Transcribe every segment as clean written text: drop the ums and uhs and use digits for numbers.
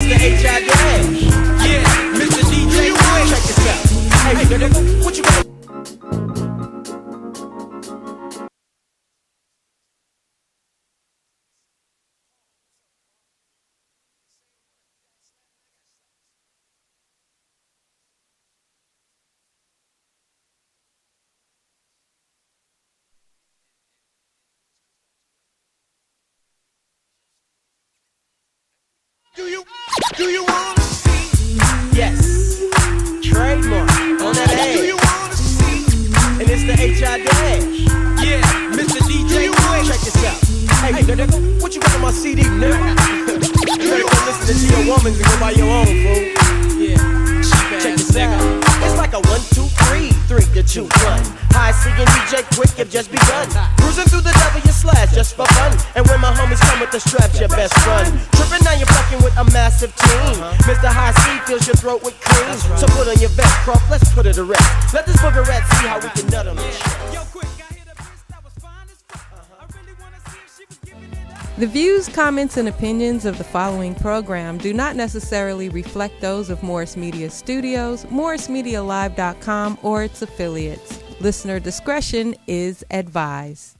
the HI dash. Yeah, Mr. DJ, check this out. Hey, nigga, what you gonna Do you wanna see? Yes. Trademark on that ass. Do you wanna see? And it's the HI dash. Yeah, Mr. DJ, check this out. Hey, nigga, what you got on my CD, nigga? You better go listen to your woman and go buy your own, fool. Yeah. Check this out. It's like a 1, 2, 3, 3 to 2, 1. High singing DJ quick have just begun. Cruising through the W slash just for fun. And when my homies come with the straps, your best run. Tripping now you're fucking with a massive team. Mr. High C fills your throat with cream. So put on your vest, Croft, let's put it to rest. Let this booger rat see how we can nut him. Yo, quick, I hit a bitch that was fine as fuck. I really wanna see if she was giving it up. The views, comments, and opinions of the following program do not necessarily reflect those of Morris Media Studios, MorrisMediaLive.com, or its affiliates. Listener discretion is advised.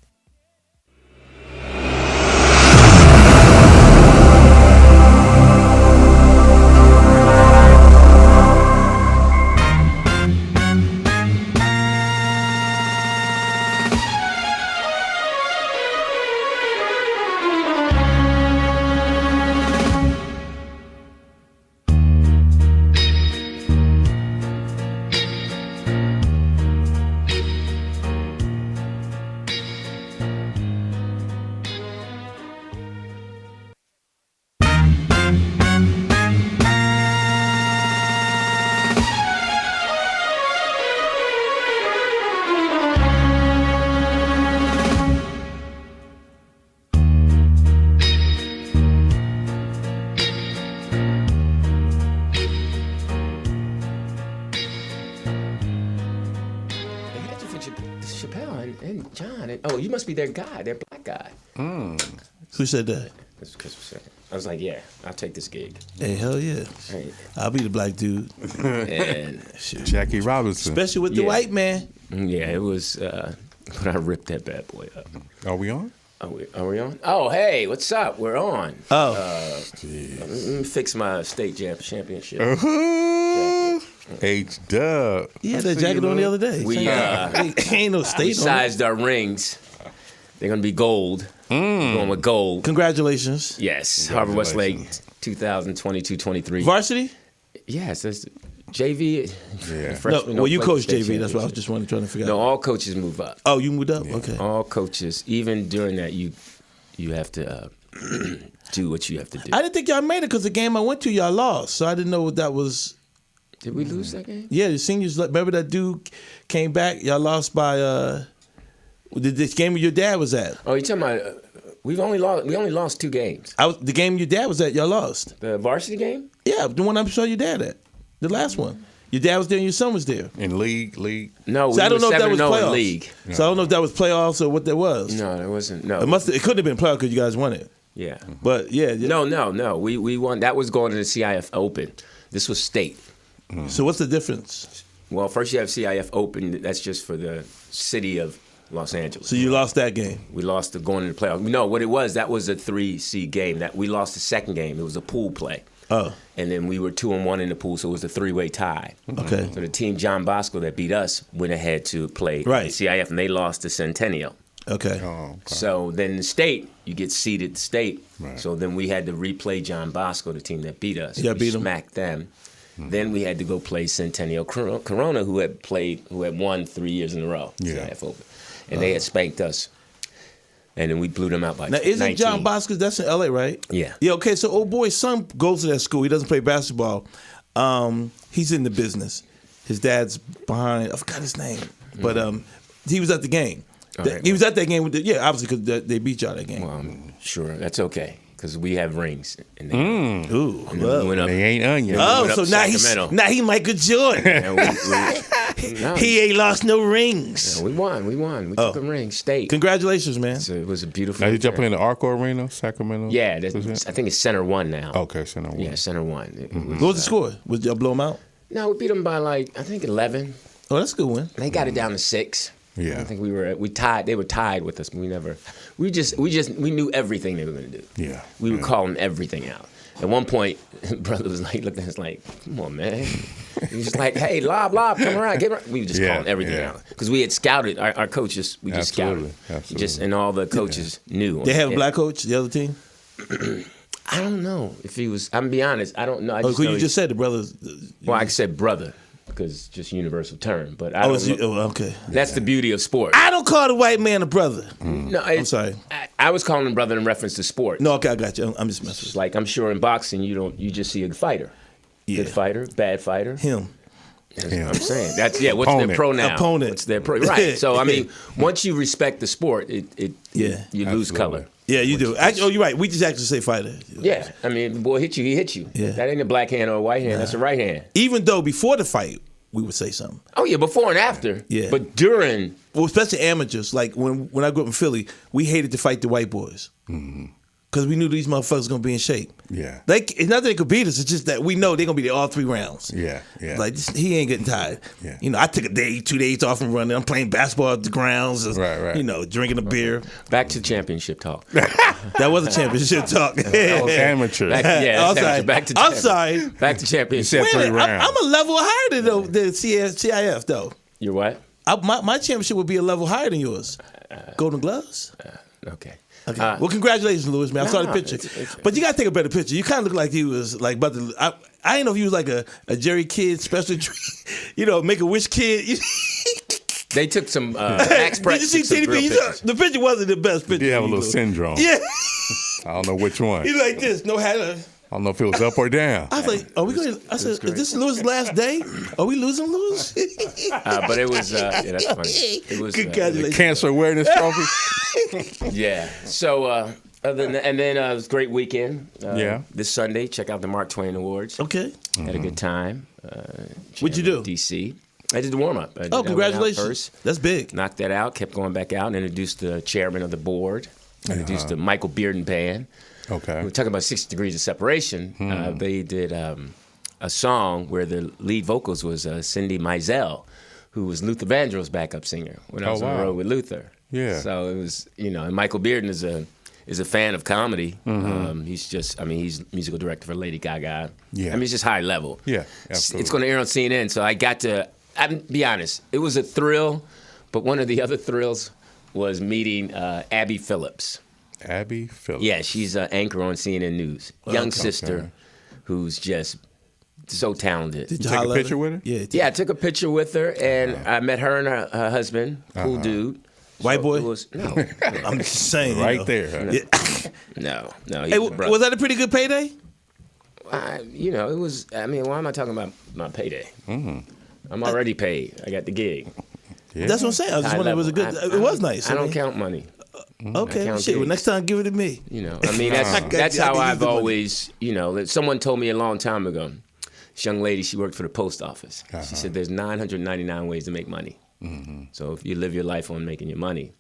And John, and, oh, you must be their guy, their black guy. Who said that? That's Chris said. I was like, yeah, I'll take this gig. Hey, hell yeah. Right. I'll be the black dude. And Jackie Robinson. Especially with the white man. Yeah, it was, but I ripped that bad boy up. Are we on? Are we on? Oh, hey, what's up? We're on. Oh. Let me fix my state championship. H-Dub. He had that jacket on the other day. We ain't no state on it. sized our rings. They're going to be gold. Going with gold. Congratulations. Yes. Harvard Westlake 2022-23. Varsity? Yes. That's JV. Yeah. No, well, you coach JV. That's what I was just trying to figure out. No, all coaches move up. Oh, you moved up? Okay. All coaches. Even during that, you have to do what you have to do. I didn't think y'all made it because the game I went to, y'all lost. So I didn't know what that was. Did we lose that game? Yeah, the seniors. Remember that dude came back? Y'all lost by this game where your dad was at. Oh, you talking about? We only lost 2 games. The game your dad was at, y'all lost. The varsity game? Yeah, the one I'm showing your dad at. The last one. Your dad was there and your son was there. In league? No, so I don't know if that was playoffs. In league. No. So I don't know if that was playoffs or what that was. No, it wasn't. No, it couldn't have been playoffs because you guys won it. Yeah. But yeah. No. We won. That was going to the CIF Open. This was state. So what's the difference? Well, first you have CIF Open. That's just for the city of Los Angeles. So you lost that game. We lost the going into the playoffs. No, what it was, that was a 3-seed game. That we lost the second game. It was a pool play. Oh. And then we were 2-1 in the pool, so it was a 3-way tie. Okay. So the team John Bosco that beat us went ahead to play CIF, and they lost to Centennial. Okay. Oh, okay. So then the state, you get seeded state. Right. So then we had to replay John Bosco, the team that beat us. Yeah, beat them. Smacked them. Then we had to go play Centennial Corona, who had won 3 years in a row. Yeah. CIF Open. And they had spanked us. And then we blew them out by 19. Now, isn't John Bosco, that's in L.A., right? Yeah. Yeah, okay, so old boy's son goes to that school. He doesn't play basketball. He's in the business. His dad's behind, I forgot his name. But he was at the game. Right, he was at that game, obviously, because they beat y'all that game. Well, sure, that's okay. Because we have rings. And Ooh, well. went up, they ain't onion. Oh, so now he's Michael Jordan. and No. He ain't lost no rings. Yeah, we won. We took a ring, state. Congratulations, man. So it was a beautiful. Now, did y'all return. play in the Arco Arena, Sacramento? Yeah, I think it's Center One now. Okay, Center One. Yeah, Center One. It was, What was the score? Was y'all blow them out? No, we beat them by I think 11. Oh, that's a good win. They got it down to 6. Yeah. I think we tied. They were tied with us. We knew everything they were going to do. Yeah. We would call them everything out. At one point, brother was looked at us like, "Come on, man." He was like, "Hey, lob, come around, get around." We would just call them everything out because we had scouted our coaches. We just scouted. Absolutely. And all the coaches knew. They have a black coach, the other team? I don't know if he was. I'm gonna be honest. I don't know. I just know you just said the brothers. Well, I said brother because just universal term. But I don't know. Okay. That's the beauty of sport. I don't call the white man a brother. No, I'm sorry. I was calling him brother in reference to sport. No, okay, I got you. I'm just messing with It's you. like I'm sure in boxing you just see a fighter. Yeah. Good fighter, bad fighter. Him. That's what I'm saying. That's what's their Opponent. pronoun? Opponent. What's their right. So I mean, once you respect the sport, you lose Absolutely. color. Yeah, you do. You're right. We just actually say fighter. Yeah. I mean, the boy hit you, he hit you. Yeah. That ain't a black hand or a white hand, that's a right hand. Even though before the fight, we would say something. Oh yeah, before and after. Yeah. But during. Well, especially amateurs. Like when I grew up in Philly, we hated to fight the white boys. Because we knew these motherfuckers going to be in shape. Yeah. It's not that they could beat us. It's just that we know they're going to be there all 3 rounds. Yeah. Like, he ain't getting tired. Yeah. You know, I took a day, 2 days off from running. I'm playing basketball at the grounds. Right. You know, drinking a beer. Back to championship talk. That was a championship talk. That was amateur. Yeah, I'm sorry. back to I'm sorry. Back to championship. You Wait said a 3 minute. rounds. I'm a level higher than the CIF, though. You're what? My championship would be a level higher than yours. Golden Gloves? Okay. Okay. Well, congratulations, Louis, man. I saw the picture. But you got to take a better picture. You kind of look like he was like about to. I didn't know if he was like a Jerry Kidd special treat, Make-A-Wish kid. They took some max practice. Did you see TDP? The picture wasn't the best picture. You have a little syndrome. Yeah. I don't know which one. He's like this, no hat. I don't know if it was up or down. I was like, are we going? I said, is this Louis' last day? Are we losing Louis? But it was, that's funny. It was, Congratulations. Cancer awareness trophy. yeah. So, other than that, and then it was a great weekend. This Sunday, check out the Mark Twain Awards. Okay. Had a good time. What'd you do? DC. I did the warm up. Oh, congratulations. First. That's big. Knocked that out, kept going back out, and introduced the chairman of the board, introduced the Michael Bearden Band. Okay. We were talking about 60 Degrees of Separation. They did a song where the lead vocals was Cindy Mizell, who was Luther Vandross's backup singer when I was on the road with Luther. Yeah. So it was, and Michael Bearden is a fan of comedy. He's musical director for Lady Gaga. Yeah. I mean, it's just high level. Yeah, absolutely. It's going to air on CNN, so I got to, be honest, it was a thrill, but one of the other thrills was meeting Abby Phillips. Abby Phillips. Yeah, she's an anchor on CNN News. Young sister who's just so talented. Did You take a picture with her? Yeah, I took a picture with her, and I met her and her husband, cool dude. White boy? No. I'm just saying. Right there. Yeah. No. Hey, was that a pretty good payday? It was, why am I talking about my payday? I'm already paid. I got the gig. Yeah. That's what I'm saying. I was just wondering if it was a good. It was nice. I don't count money. Okay, count shit. Well, gigs. next time, give it to me. That's how I've always, someone told me a long time ago, this young lady, she worked for the post office. She said there's 999 ways to make money. So if you live your life on making your money,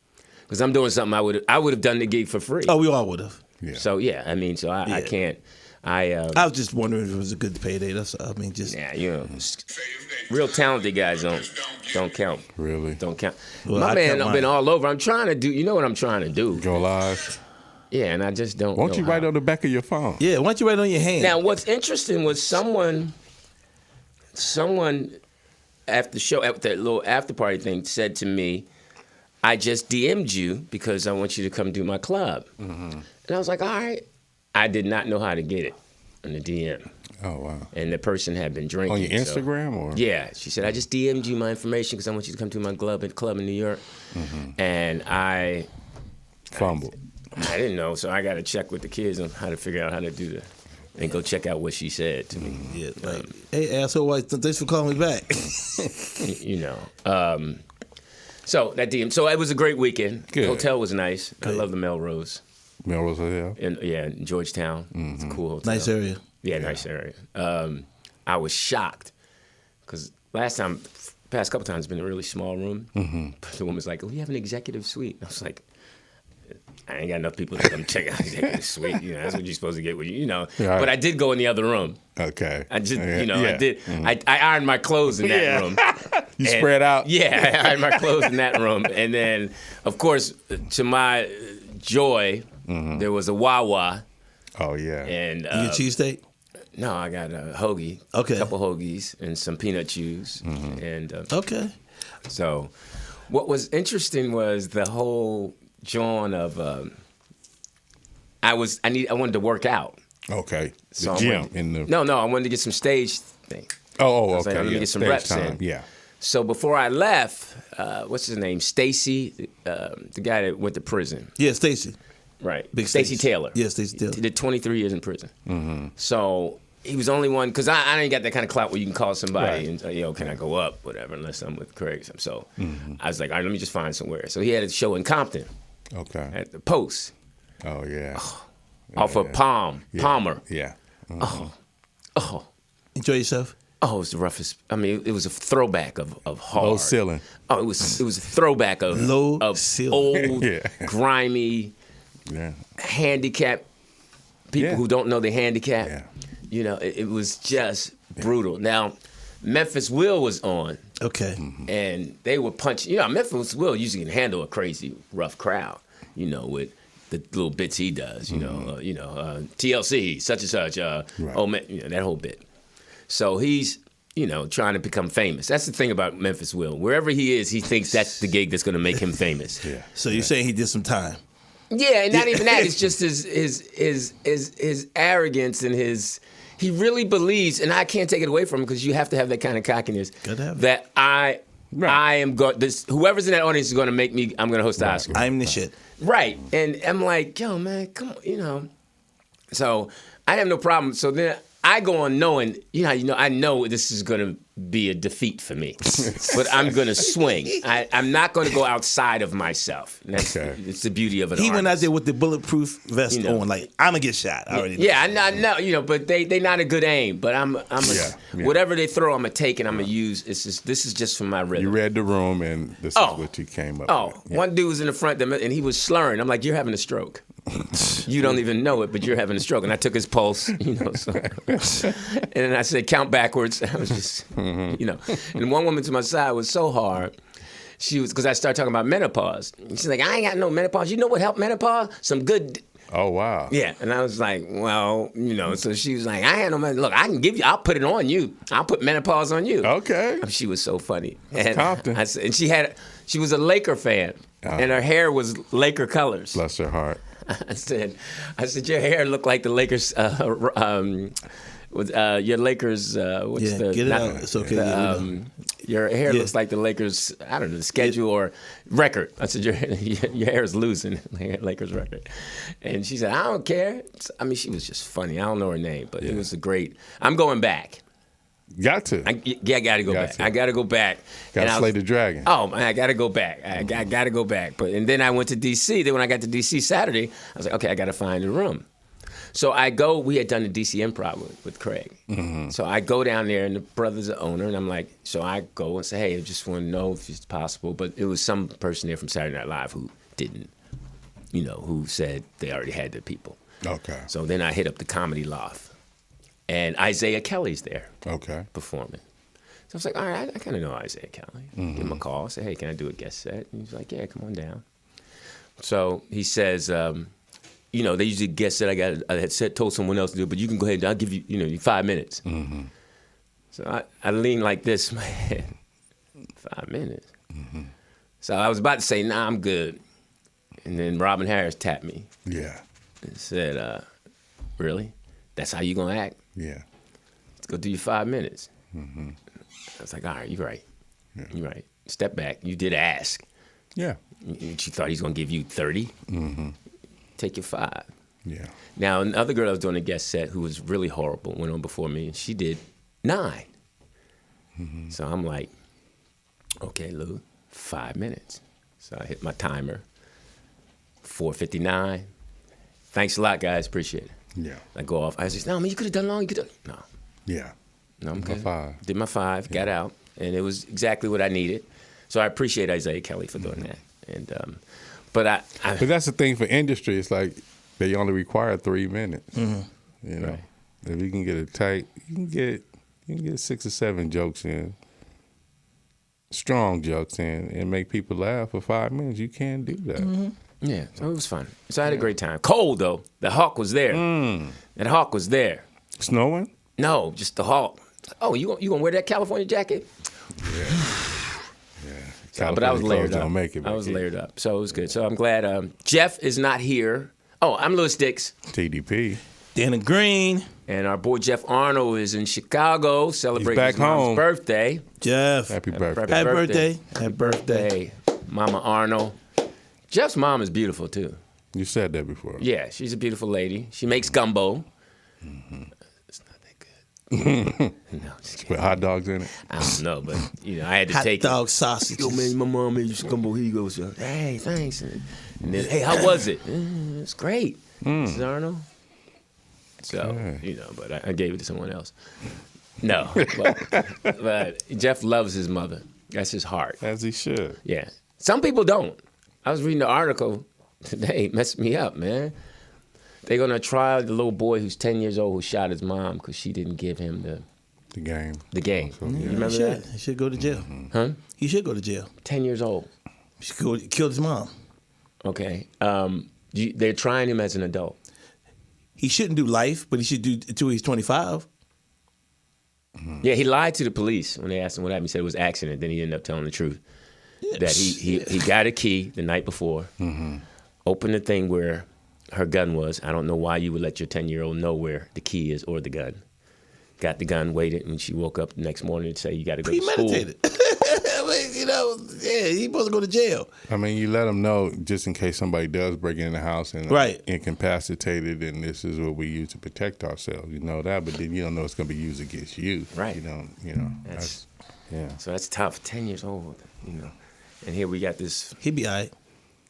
because I'm doing something I would have done the gig for free. Oh, we all would have. Yeah. So I can't. I was just wondering if it was a good payday. That's just. Yeah, real talented guys don't count. Really? Don't count. Well, My I man, count I've mine. been all over. I'm trying to do. You know what I'm trying to do? Go live. Yeah, and I just don't. Won't know you how. write on the back of your phone? Yeah, why don't you write on your hand? Now, what's interesting was someone after the show, at that little after party thing, said to me, "I just DM'd you because I want you to come do my club." And I was like, "All right." I did not know how to get it in the DM. Oh, wow. And the person had been drinking. On your Instagram or? Yeah. She said, I just DM'd you my information because I want you to come to my club in New York. And I Fumbled. I didn't know, so I got to check with the kids on how to figure out how to do that. And go check out what she said to me. Yeah, like, hey, asshole, white, thanks for calling me back. So that DM. So it was a great weekend. Good. The hotel was nice. I love the Melrose. Melrose Hotel? In Georgetown. It's a cool hotel. Nice area. Yeah, nice area. I was shocked because last time past couple times, it's been a really small room. But the woman's like, "Oh, you have an executive suite." I was like, "I ain't got enough people to come check out executive suite. You know, that's what you're supposed to get with you. You know." Right. But I did go in the other room. Okay. I just, Yeah. you know, Yeah. I did. I ironed my clothes in that Yeah. room. You spread out. Yeah, I ironed my clothes in that room, and then, of course, to my joy, there was a Wawa, Oh yeah. and You get cheesesteak? no, I got a hoagie, Okay. a couple hoagies, and some peanut chews, and Okay. so, what was interesting was the whole John of I wanted to work out. Okay. The So I gym went- in the. No, I wanted to get some stage thing. Oh, I was okay. like, let me yeah. get some Stage reps time. in. Yeah. So before I left, what's his name? Stacy, the guy that went to prison. Yeah, Stacy. Right. Big Stacy Taylor. Yeah, Stacy Taylor. He did 23 years in prison. So he was the only one, because I ain't got that kind of clout where you can call somebody Right. and say, yo, can I go up? Whatever, unless I'm with Craig. So I was like, all right, let me just find somewhere. So he had a show in Compton Okay. at the Post Oh yeah. off of Yeah. Palmer. Yeah. Oh, Enjoy yourself. it was the roughest. I mean, it was a throwback of hard. Low ceiling. Oh, it was a throwback of Low of ceiling. old, Yeah. grimy, Yeah. handicapped people Yeah. who don't know the handicap. Yeah. You know, it was just brutal. Now, Memphis Will was on, Okay. and they were punching. You know, Memphis Will usually can handle a crazy, rough crowd. You know, with the little bits he does. You know, TLC, such and such. Oh man, you know, that whole bit. So he's, you know, trying to become famous. That's the thing about Memphis Will. Wherever he is, he thinks that's the gig that's going to make him famous. Yeah. So you're saying he did some time? Yeah, and not even that. It's just his arrogance and his. He really believes, and I can't take it away from him because you have to have that kind of cockiness. Gotta have it. That I Right. am going. This whoever's in that audience is going to make me. I'm going to host the Oscars. I'm the shit. Right. And I'm like, yo, man, come on, you know. So I have no problem. So then I go on knowing, I know this is going to be a defeat for me. But I'm going to swing. I'm not going to go outside of myself. And that's it's the beauty of it. He went out there with the bulletproof vest on, like, I'm going to get shot. I already know. Yeah, I know, but they not a good aim. But I'm whatever they throw, I'm going to take and I'm going to use. This is just for my rhythm. You read the room, and this is what you came up with. One dude was in the front and he was slurring. I'm like, you're having a stroke. You don't even know it, but you're having a stroke. And I took his pulse, So. And then I said, count backwards. I was just, And one woman to my side was so hard. She was, because I started talking about menopause. She's like, I ain't got no menopause. You know what helped menopause? Some good. Oh, wow. Yeah. And I was like, well, so she was like, I ain't no menopause. Look, I can give you, I'll put it on you. I'll put menopause on you. Okay. She was so funny. That's Compton. And she was a Laker fan. And her hair was Laker colors. Bless her heart. I said, your hair looked like the Lakers. Your Lakers. Get it out. It's okay. Your hair looks like the Lakers. I don't know, the schedule or record. I said, your hair is losing. Lakers record. And she said, I don't care. I mean, she was just funny. I don't know her name, but it was a great. I'm going back. Got to. I got to go back. I got to go back. Got to slay the dragon. Oh, man, I got to go back. I got to go back. And then I went to D.C. Then when I got to D.C. Saturday, I was like, okay, I got to find a room. So I go, we had done the D.C. Improv with Craig. So I go down there, and the brother's the owner, and I'm like, so I go and say, hey, I just want to know if it's possible. But it was some person there from Saturday Night Live who didn't, who said they already had their people. Okay. So then I hit up the Comedy Loft. And Isaiah Kelly's there performing. So I was like, all right, I kind of know Isaiah Kelly. Give him a call. I said, hey, can I do a guest set? And he's like, yeah, come on down. So he says, they usually guest set. I had told someone else to do it, but you can go ahead. I'll give you, 5 minutes. So I lean like this, my head. 5 minutes. So I was about to say, nah, I'm good. And then Robin Harris tapped me. Yeah. And said, really? That's how you going to act? Yeah. Let's go do your 5 minutes. I was like, all right, you're right. Yeah. You're right. Step back. You did ask. Yeah. You thought he's going to give you 30? Take your 5. Yeah. Now, another girl I was doing a guest set who was really horrible went on before me, and she did 9. So I'm like, okay, Lou, 5 minutes. So I hit my timer, 4:59. Thanks a lot, guys. Appreciate it. Yeah. I go off. I said, no, man, you could have done long. You could have. No. Yeah. No, I'm good. My 5. Did my 5, got out. and it was exactly what I needed. So I appreciate Isaiah Kelly for doing that. And but that's the thing for industry. It's like they only require 3 minutes. You know, Right. if you can get it tight, you can get 6 or 7 jokes in, strong jokes in, and make people laugh for 5 minutes. You can do that. yeah, so it was fun. So I had a great time. Cold though. The Hawk was there. That Hawk was there. Snowing? No, just the Hawk. Oh, you gonna wear that California jacket? Yeah. But I was layered Don't up. make it I was back layered up, so it was good. So I'm glad Jeff is not here. Oh, I'm Louis Dix, TDP. Dannon Green. and our boy Jeff Arnold is in Chicago celebrating back his mom's home. birthday. Jeff. Happy birthday. Happy birthday. Happy birthday. Hey, Mama Arnold. Jeff's mom is beautiful too. You said that before. Yeah, she's a beautiful lady. She makes gumbo. It's not that good. No, just kidding. With hot dogs in it. I don't know, but I had to Hot take dog it. sausage. Yo, man, my mom made you some gumbo. Here you go, sir. Hey, thanks. And then, hey, how was it? It's great, Mrs. Arnold. So, Okay. but I gave it to someone else. No, but Jeff loves his mother. That's his heart. As he should. Yeah. Some people don't. I was reading the article today. It messed me up, man. They're going to try the little boy who's 10 years old who shot his mom because she didn't give him The game. the game. You He remember should. that? He should go to jail. Huh? He should go to jail. 10 years old. He should go kill his mom. Okay. They're trying him as an adult. He shouldn't do life, but he should do it until he's 25. Yeah, he lied to the police when they asked him what happened. He said it was an accident. Then he ended up telling the truth. That he got a key the night before, opened the thing where her gun was. I don't know why you would let your 10-year-old know where the key is or the gun. Got the gun, waited, and she woke up the next morning to say, you got to go to school. Premeditated. He's supposed to go to jail. I mean, you let them know just in case somebody does break in the house and Right. incapacitated, and this is what we use to protect ourselves. You know that, but then you don't know it's going to be used against you. Right. You know. Yeah. So that's tough. 10 years old, And here we got this. He'd be all right.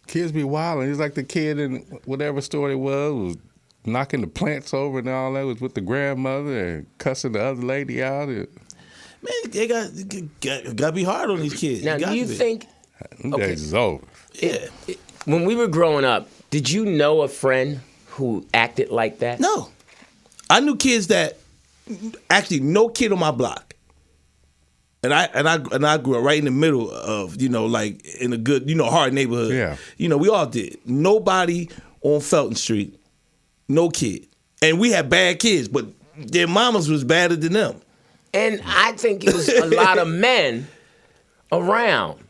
Kids be wilding. It's like the kid in whatever store it was knocking the plants over and all that. Was with the grandmother and cussing the other lady out. Man, they got to be hard on these kids. Now, do you think, Them days is over. when we were growing up, did you know a friend who acted like that? No. I knew kids that actually no kid on my block. And I grew up right in the middle of, like in a good, hard neighborhood. Yeah. We all did. Nobody on Felton Street, no kid. And we had bad kids, but their mamas was badder than them. And I think it was a lot of men around.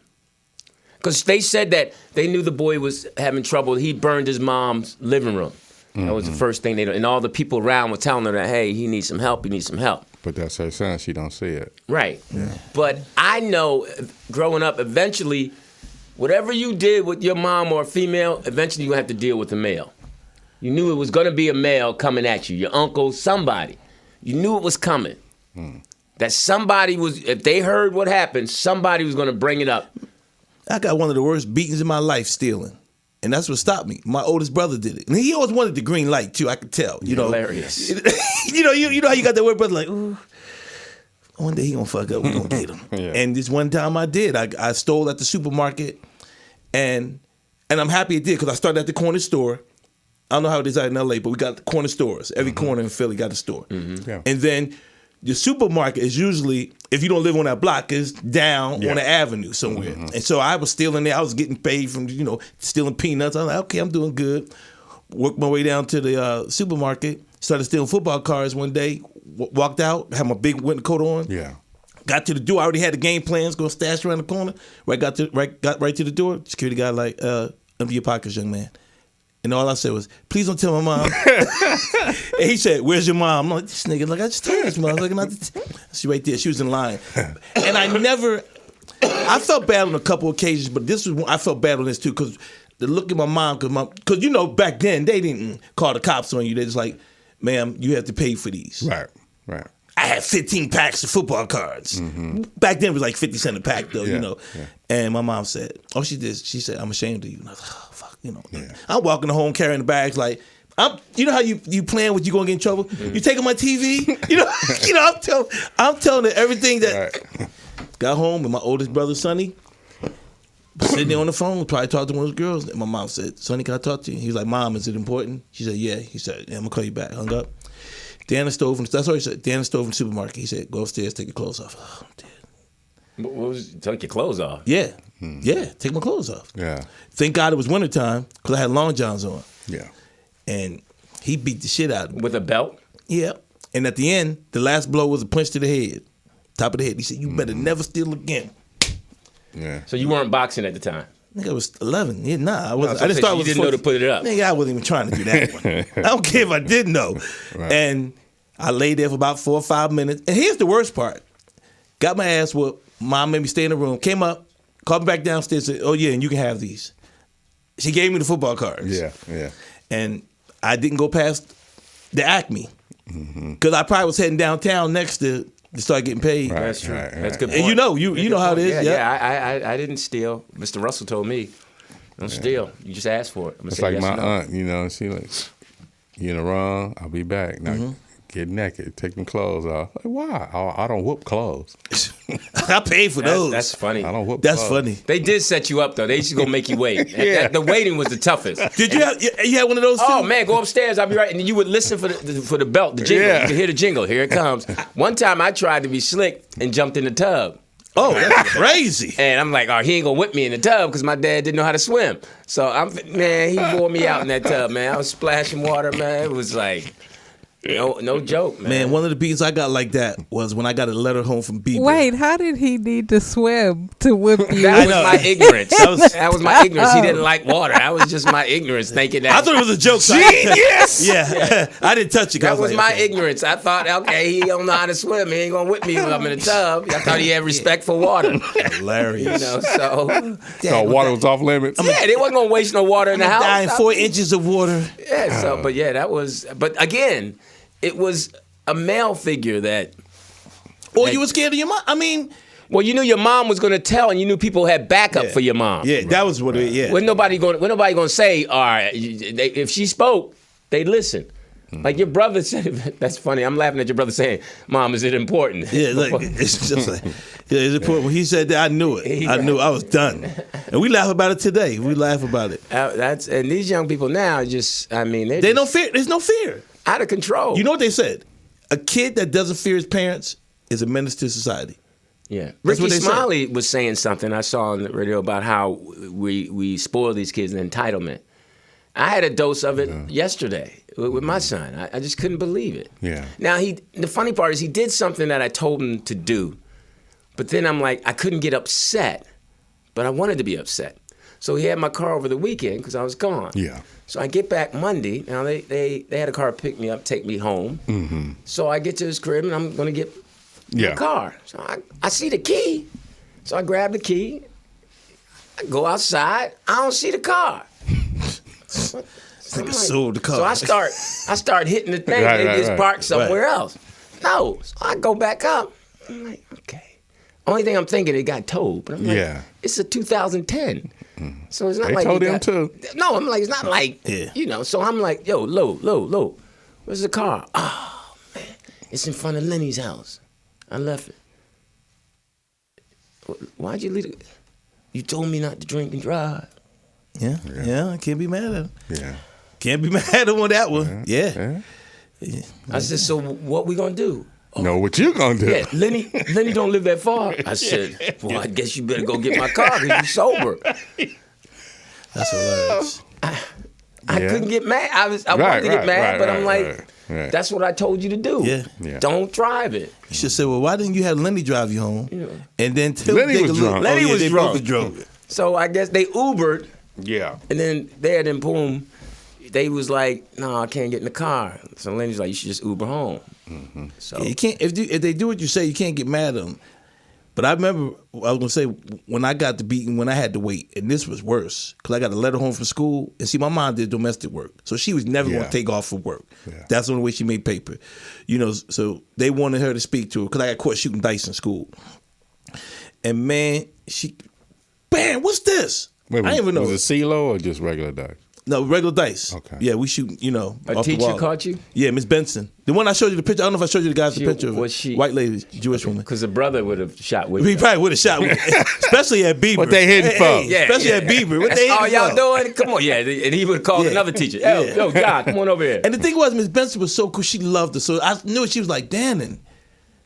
Because they said that they knew the boy was having trouble. He burned his mom's living room. That was the first thing they did. And all the people around were telling her that, hey, he needs some help, But that's her son. She don't see it. Right. But I know growing up, eventually, whatever you did with your mom or a female, eventually you have to deal with a male. You knew it was going to be a male coming at you, your uncle, somebody. You knew it was coming. That somebody was, if they heard what happened, somebody was going to bring it up. I got one of the worst beatings in my life stealing. And that's what stopped me. My oldest brother did it. And he always wanted the green light, too. I could tell. Hilarious. you know how you got that word brother like, ooh, one day he gonna fuck up. We gonna get him. Yeah. And this one time I did. I stole at the supermarket. And I'm happy it did because I started at the corner store. I don't know how it is out in LA, but we got the corner stores. Every corner in Philly got a store. Yeah. And then the supermarket is usually, if you don't live on that block, is down on the avenue somewhere. And so I was stealing there. I was getting paid from, stealing peanuts. I was like, okay, I'm doing good. Worked my way down to the supermarket. Started stealing football cards one day. Walked out, had my big winter coat on. Yeah. Got to the door. I already had the game plans. Going to stash around the corner. Got right to the door. Security guy like, empty your pockets, young man. And all I said was, please don't tell my mom. And he said, where's your mom? I'm like, this nigga, I just told this motherfucker. She right there. She was in line. And I felt bad on a couple occasions, but I felt bad on this too, because the look at my mom, because back then, they didn't call the cops on you. They just like, ma'am, you have to pay for these. Right. I had 15 packs of football cards. Back then it was like 50 cents a pack though, Yeah. And my mom said, she said, I'm ashamed of you. And I was like, oh, fuck, I'm walking home carrying the bags like, you know how you plan what you gonna get in trouble? You taking my TV? I'm telling her everything that. Right. Got home, and my oldest brother, Sonny, was sitting there on the phone, probably talking to one of those girls. And my mom said, Sonny, can I talk to you? He was like, Mom, is it important? She said, yeah. He said, yeah, I'm going to call you back. Hung up. Dannon stove, that's all he said. Dannon stove in the supermarket. He said, go upstairs, take your clothes off. Oh, I'm dead. What was take your clothes off? Yeah. Yeah, take my clothes off. Yeah. Thank God it was wintertime because I had long johns on. Yeah. And he beat the shit out of me. With a belt? Yeah. And at the end, the last blow was a punch to the head. Top of the head. He said, you better never steal again. Yeah. So you weren't boxing at the time? Nigga, I was 11. Yeah, nah. I wasn't. So I didn't start you with didn't know to put it up. Nigga, I wasn't even trying to do that one. I don't care if I did know. Right. And I lay there for about 4 or 5 minutes. And here's the worst part. Got my ass whooped. Mom made me stay in the room. Came up, called me back downstairs, said, oh yeah, and you can have these. She gave me the football cards. Yeah. Yeah. And I didn't go past the Acme. Because I probably was heading downtown next to start getting paid. Right. That's true. Right. That's a good And point. you know how it is. Yeah, I didn't steal. Mr. Russell told me, don't steal. You just ask for it. I'm gonna It's say like yes my or no. aunt, you know, she like, you in the wrong, I'll be back. Now get naked, take my clothes off. Like, why? I don't whoop clothes. I paid for those. That's funny. I don't whoop That's clothes. funny. They did set you up though. They used to go make you wait. Yeah. The waiting was the toughest. Did you had one of those too? Oh man, go upstairs. I'll be right. And you would listen for the belt, the jingle. Yeah. You could hear the jingle. Here it comes. One time I tried to be slick and jumped in the tub. Oh, that's crazy. And I'm like, oh, he ain't gonna whip me in the tub because my dad didn't know how to swim. So he wore me out in that tub, man. I was splashing water, man. It was like, no joke, man. Man, one of the beats I got like that was when I got a letter home from Bieber. Wait, how did he need to swim to whip you? That was know. my ignorance. That was- my ignorance. He didn't like water. That was just my ignorance thinking that. I thought it was a joke. So Genius! Yeah. I didn't touch it. 'cause I That was like, my okay. ignorance. I thought, okay, he don't know how to swim. He ain't gonna whip me when I'm in the tub. I thought he had respect for water. Hilarious. So water was off limits. Yeah, they wasn't gonna waste no water in the house. Dying 4 inches of water. Yeah, but again, it was a male figure that. Or you were scared of your mom. I mean, Well, you knew your mom was gonna tell, and you knew people had backup Yeah. for your mom. yeah, that was what it. Yeah. When nobody gonna say, all right, if she spoke, they listen. Like your brother said, that's funny. I'm laughing at your brother saying, "Mom, is it important?" Yeah, like it's just like it's important. When he said that, I knew it. I knew I was done, and we laugh about it today. We laugh about it. And these young people now just, I mean, They don't fear. There's no fear. out of control. You know what they said? A kid that doesn't fear his parents is a menace to society. Yeah, That's Ricky what they said. Smiley was saying something I saw on the radio about how we spoil these kids in entitlement. I had a dose of it yesterday with my son. I just couldn't believe it. Yeah. Now the funny part is he did something that I told him to do, but then I'm like I couldn't get upset, but I wanted to be upset. So he had my car over the weekend because I was gone. Yeah. So I get back Monday. Now they had a car pick me up, take me home. Mm-hmm. So I get to his crib and I'm gonna get the car. So I see the key. So I grab the key. I go outside. I don't see the car. So Nigga sold the car. So I start hitting the thing. Right, It's right. parked somewhere else. No. So I go back up. I'm like, okay. Only thing I'm thinking, it got towed. But I'm like, Yeah. it's a 2010. So it's not They like told it him got- too. No, I'm like, it's not like, Yeah. So I'm like, yo, low. Where's the car? Oh, man. It's in front of Lenny's house. I left it. Why'd you leave it? You told me not to drink and drive. Yeah, I can't be mad at him. Yeah. Can't be mad at him on that one. Yeah. I said, so what we gonna do? Know what you gonna do? Yeah, Lenny don't live that far. I said, well, I guess you better go get my car because you're sober. That's hilarious. I couldn't get mad. I wanted to get mad, but I'm like, that's what I told you to do. Yeah. Don't drive it. You should say, well, why didn't you have Lenny drive you home? And then Lenny was drunk. Lenny was they drunk. both drunk. So I guess they Ubered, Yeah. and then there, then boom, they was like, no, I can't get in the car. So Lenny's like, you should just Uber home. So Yeah, you can't if they do what you say, you can't get mad at them. But I remember I was gonna say when I got the beating, when I had to wait, and this was worse because I got a letter home from school, and see, my mom did domestic work, so she was never Yeah. gonna take off from work. Yeah. That's the only way she made paper, So they wanted her to speak to her because I got caught shooting dice in school, and man, what's this? Wait, I didn't even know. Was it CeeLo or just regular dice? No, regular dice. Okay. Yeah, we shoot, A off the teacher wall. caught you? Yeah, Miss Benson. The one I showed you the picture. I don't know if I showed you the guys the picture of was it. she- White lady, Jewish woman. Because the brother would have shot with He you. probably would have shot, especially at Bieber. What they hitting for? Yeah, especially yeah. at Bieber. What That's they all hitting y'all for? doing? Come on, yeah. And he would have called Yeah. another teacher. Yeah. Yo, God, come on over here. And the thing was, Miss Benson was so cool. She loved her. So I knew she was like, Dannon.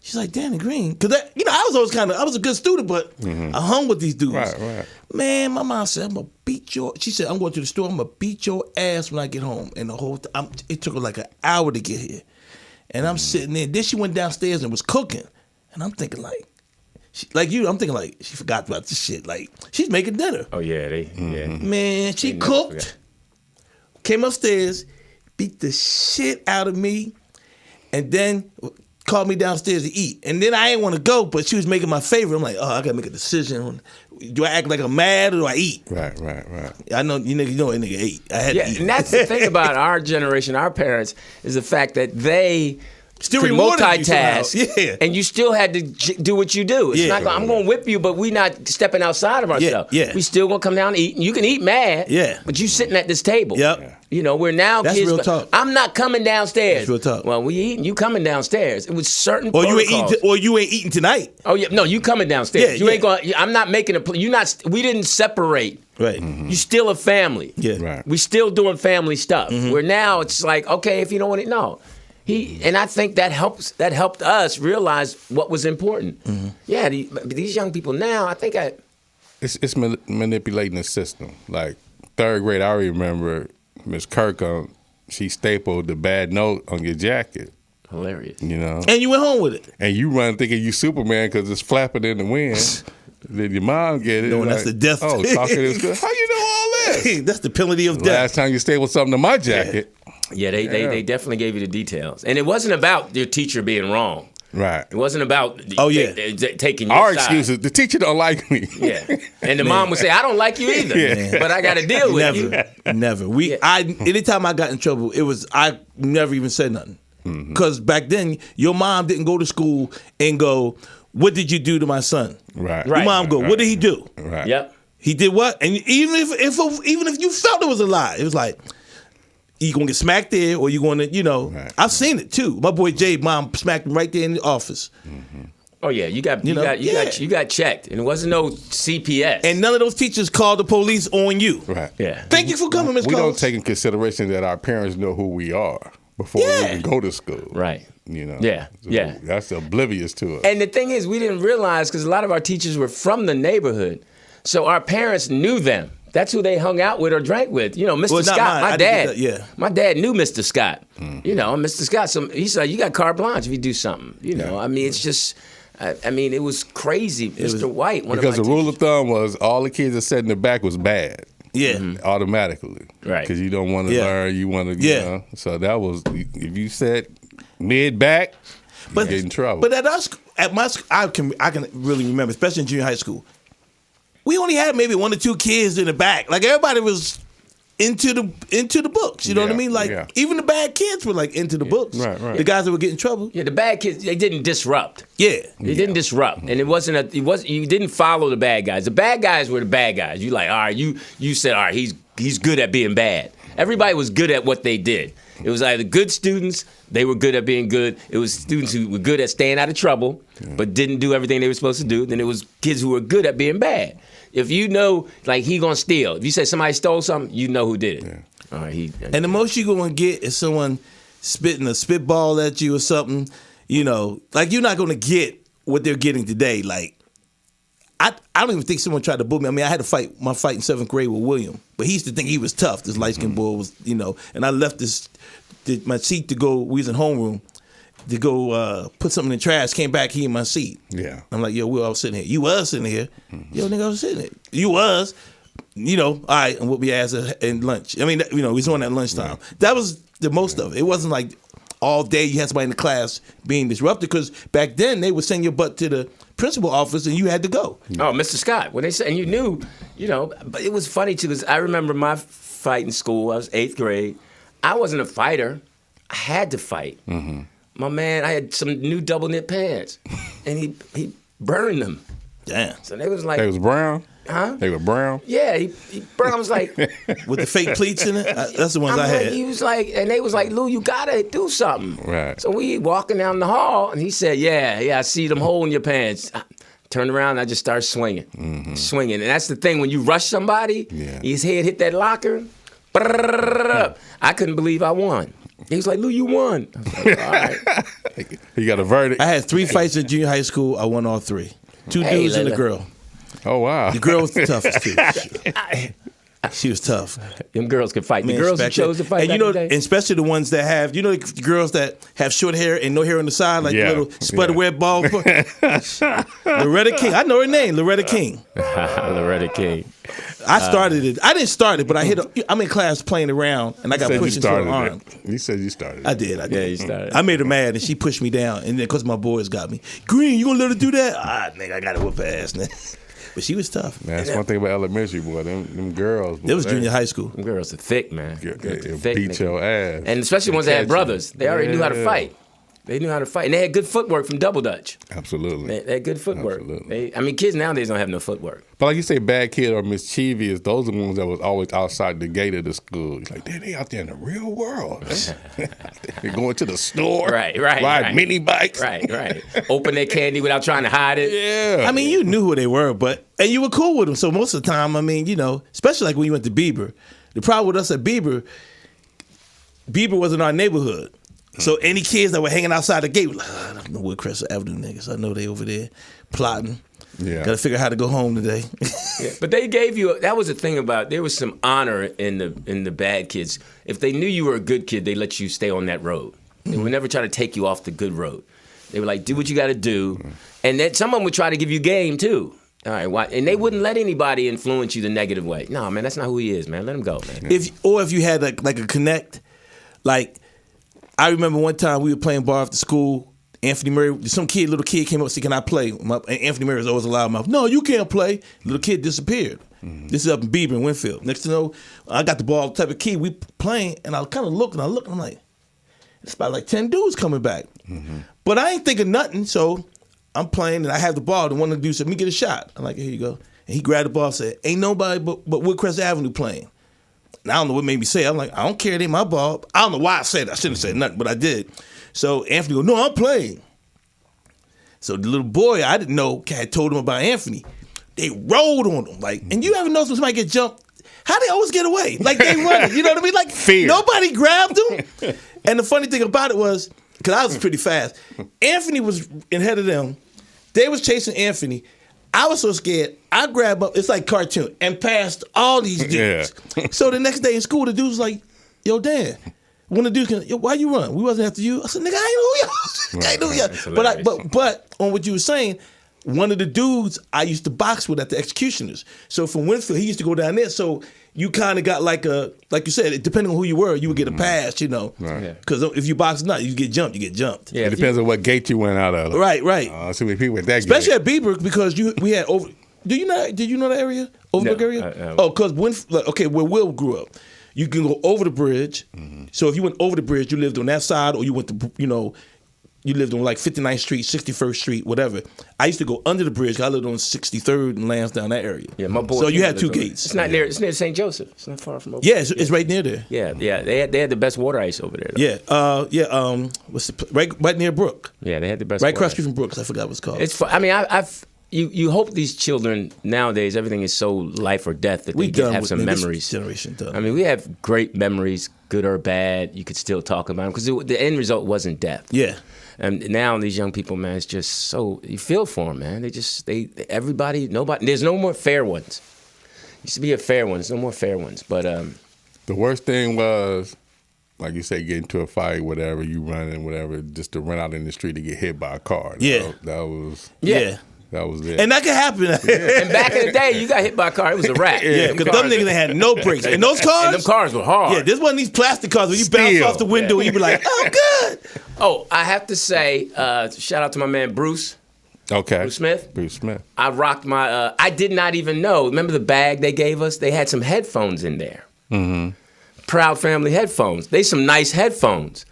She's like, Dannon Green. Because, I was always I was a good student, but I hung with these dudes. Right. Man, my mom said, I'm going to beat she said, I'm going to the store. I'm going to beat your ass when I get home. And the whole it took her like an hour to get here. And I'm sitting there. Then she went downstairs and was cooking. And I'm thinking I'm thinking like, she forgot about this shit. Like, she's making dinner. Oh, yeah. Yeah. Man, she They never cooked, forget. came upstairs, beat the shit out of me, and then called me downstairs to eat. And then I didn't want to go, but she was making my favorite. I'm like, I got to make a decision. Do I act like I'm mad or do I eat? Right. I know, you know a nigga ate. I had Yeah, to eat. and that's the thing about our generation, our parents, is the fact that they Still could rewarded you multitask, somehow. Yeah. and you still had to do what you do. It's Yeah. not. I'm going to whip you, but we not stepping outside of ourselves. Yeah. We still going to come down and eat. And you can eat mad. Yeah. But you sitting at this table. Yep. We're now That's kids. real but talk. I'm not coming downstairs. That's real talk. Well, we eating. You coming downstairs? It was certain. Or you protocols. ain't eating tonight. Oh yeah, no, you coming downstairs. Yeah, You ain't going. I'm not making a. You not. We didn't separate. Right. You still a family. Yeah. Right. We still doing family stuff. Where now it's like, okay, if you don't want it, no. And I think that helped us realize what was important. Yeah, these young people now, I think It's manipulating the system. Like third grade, I remember Miss Kirk she stapled the bad note on your jacket. hilarious. And you went home with it. And you run thinking you Superman because it's flapping in the wind. Then your mom get it. No, that's the death. Oh, talking is good. How you know all this? That's the penalty of death. Last time you stapled something to my jacket. Yeah, they definitely gave you the details, and it wasn't about your teacher being wrong. Right. It wasn't about taking your Our side. excuses. The teacher don't like me. Yeah, and the mom would say, "I don't like you either, but I got to deal with you." Never. Yeah. Anytime I got in trouble, I never even said nothing. Because back then, your mom didn't go to school and go, "What did you do to my son?" Right. Your mom go, "What did he do?" Right. Yep. He did what? And even if you felt it was a lie, it was like, you gonna get smacked there, or you gonna, Right. I've seen it too. My boy Jay, mom smacked him right there in the office, Oh yeah, you got checked, and it wasn't no CPS. and none of those teachers called the police on you. Right. yeah, Thank you for coming, Miss We Coles. don't take in consideration that our parents know who we are before we even go to school. right. Yeah. Yeah. That's oblivious to us. And the thing is, we didn't realize because a lot of our teachers were from the neighborhood, so our parents knew them. That's who they hung out with or drank with. Mr. Well, not Scott, mine. my I didn't dad. do that, yeah. My dad knew Mr. Scott. Mr. Scott. He said, "You got carte blanche if you do something." I mean, it's just. It was crazy. Mr. White, one Because of the my rule of thumb was all the kids that sat in the back was bad. Yeah. Automatically. Right. Because you don't want to Yeah. learn. You want to, Yeah. So that was, if you sat mid-back, you get in trouble. But at my school, I can really remember, especially in junior high school, we only had maybe one or two kids in the back. Like everybody was into the books. You know what I Yeah, mean? Like yeah. even the bad kids were like into the books. Right. The guys that were getting in trouble. Yeah, the bad kids, they didn't disrupt. Yeah. They didn't disrupt, and you didn't follow the bad guys. The bad guys were the bad guys. You like, all right, you said, all right, he's good at being bad. Everybody was good at what they did. It was either good students, they were good at being good. It was students who were good at staying out of trouble, but didn't do everything they were supposed to do. Then it was kids who were good at being bad. If you know, like, he gonna steal. If you say somebody stole something, you know who did it. Yeah. All right, And the most you're gonna get is someone spitting a spitball at you or something. Like you're not gonna get what they're getting today. Like I don't even think someone tried to bully me. I mean, I had to fight my fight in 7th grade with William, but he used to think he was tough. This light skinned boy was, and I left my seat to go. We was in homeroom to go put something in the trash. Came back, he in my seat. Yeah. I'm like, yo, Will, I was sitting here. You was sitting here. Yo, nigga, I was sitting here. You was. All right, and whoop your ass in lunch. I mean, we was on that lunchtime. That was the most of it. It wasn't like all day you had somebody in the class being disrupted, because back then they would send your butt to the principal office and you had to go. Oh, Mr. Scott, when they said, and you knew, but it was funny too, because I remember my fight in school. I was 8th grade. I wasn't a fighter. I had to fight. My man, I had some new double knit pants, and he burned them. Damn. So they was like, They was brown? Huh? They were brown? Yeah, Brown was like, with the fake pleats in it. That's the ones I had. He was like, and they was like, Lou, you gotta do something. Right. So we walking down the hall, and he said, yeah, I see them hole in your pants. I turned around, and I just started swinging, swinging. And that's the thing, when you rush somebody, his head hit that locker, I couldn't believe I won. He was like, Lou, you won. I was like, all right. You got a verdict? I had 3 fights in junior high school. I won all 3. 2 dudes and a girl. Oh, wow. The girl was the toughest, too. She was tough. Them girls could fight. The girls who chose to fight and you know, back in the day? especially the ones that have, you know, the girls that have short hair and no hair on the side, like little spiderweb ball. Loretta King. I know her name, Loretta King. Loretta King. I started it. I didn't start it, but I'm in class playing around, and I got pushed into her arm. You said you started it. I did. Yeah, you started. I made her mad, and she pushed me down. And then, because my boys got me, Green, you gonna let her do that? Nigga, I got to whoop her ass, nigga. But she was tough. Man, that's one thing about elementary, boy. Them girls. Boy, it was junior high school. Them girls are thick, man. Beat your ass. And especially ones that had brothers. They already knew how to fight. They knew how to fight. And they had good footwork from Double Dutch. Absolutely. They had good footwork. Kids nowadays don't have no footwork. But like you say, bad kid or mischievous, those are the ones that was always outside the gate of the school. You're like, they out there in the real world. They're going to the store. Right. Ride mini bikes. Right. Open their candy without trying to hide it. Yeah. I mean, you knew who they were, and you were cool with them. So most of the time, I mean, you know, especially like when you went to Bieber. The problem with us at Bieber was in our neighborhood. So any kids that were hanging outside the gate, like, I don't know what Woodcrest Avenue niggas. I know they over there plotting. Yeah. Got to figure out how to go home today. But they gave you, that was the thing about, there was some honor in the bad kids. If they knew you were a good kid, they let you stay on that road. They would never try to take you off the good road. They were like, do what you got to do. And then some of them would try to give you game too. All right, and they wouldn't let anybody influence you the negative way. No, man, that's not who he is, man. Let him go, man. If you had like a connect, like I remember one time we were playing ball after school. Anthony Murray, little kid came up and said, "Can I play?" And Anthony Murray was always a loudmouth. "No, you can't play." Little kid disappeared. This is up in Beaver and Winfield. Next to know, I got the ball type of key. We playing, and I kind of look, and I'm like, it's about like 10 dudes coming back. But I ain't thinking nothing, so I'm playing, and I have the ball. And one of the dudes said, "Let me get a shot." I'm like, "Here you go." And he grabbed the ball and said, "Ain't nobody but Woodcrest Avenue playing." And I don't know what made me say it. I'm like, "I don't care, it ain't my ball." I don't know why I said it. I shouldn't have said nothing, but I did. So Anthony goes, "No, I'm playing." So the little boy, I didn't know, had told him about Anthony. They rolled on him. Like, and you ever know when somebody get jumped, how they always get away? Like they run, you know what I mean? Like fear. Nobody grabbed him. And the funny thing about it was, because I was pretty fast, Anthony was ahead of them. They was chasing Anthony. I was so scared, I grabbed up, it's like cartoon, and passed all these dudes. Yeah. So the next day in school, the dude was like, "Yo, Dan, when the dude can, why you run? We wasn't after you." I said, "Nigga, I ain't know you." But on what you were saying, one of the dudes I used to box with at the Executioners. So from Winfield, he used to go down there. So you kind of got like you said, depending on who you were, you would get a pass, you know. Right. Because if you box not, you get jumped. Yeah, it depends on what gate you went out of. Right. So many people at that especially gate. at Bieber, because we had over. Did you know that area? Overbrook area? Because where Will grew up, you can go over the bridge. So if you went over the bridge, you lived on that side, or you went to, you lived on like 59th Street, 61st Street, whatever. I used to go under the bridge. I lived on 63rd and Lansdowne, that area. Yeah, my boy. So you had two gates. It's not near. It's near St. Joseph. It's not far from over. Yeah, it's right near there. Yeah. They had the best water ice over there. Though. Yeah. What's right near Brook? Yeah, they had the best. Right water across street from Brook. I forgot what it's called. It's fun. I mean, You hope these children nowadays, everything is so life or death that they have some memories. Generation done. I mean, we have great memories, good or bad. You could still talk about them because the end result wasn't death. Yeah. And now these young people, man, it's just so, you feel for them, man. Nobody, there's no more fair ones. Used to be a fair ones, no more fair ones. But the worst thing was, like you say, get into a fight, whatever, you running, whatever, just to run out in the street to get hit by a car. Yeah. That was. Yeah. That was it. And that could happen. And back in the day, you got hit by a car, it was a wrap. Yeah, because them niggas had no brakes. And those cars. And them cars were hard. Yeah, this wasn't these plastic cars where you bounce off the window and you be like, "Oh, good." Oh, I have to say, shout out to my man Bruce. Okay. Bruce Smith. Bruce Smith. I rocked my, I did not even know. Remember the bag they gave us? They had some headphones in there. Proud Family headphones. They some nice headphones.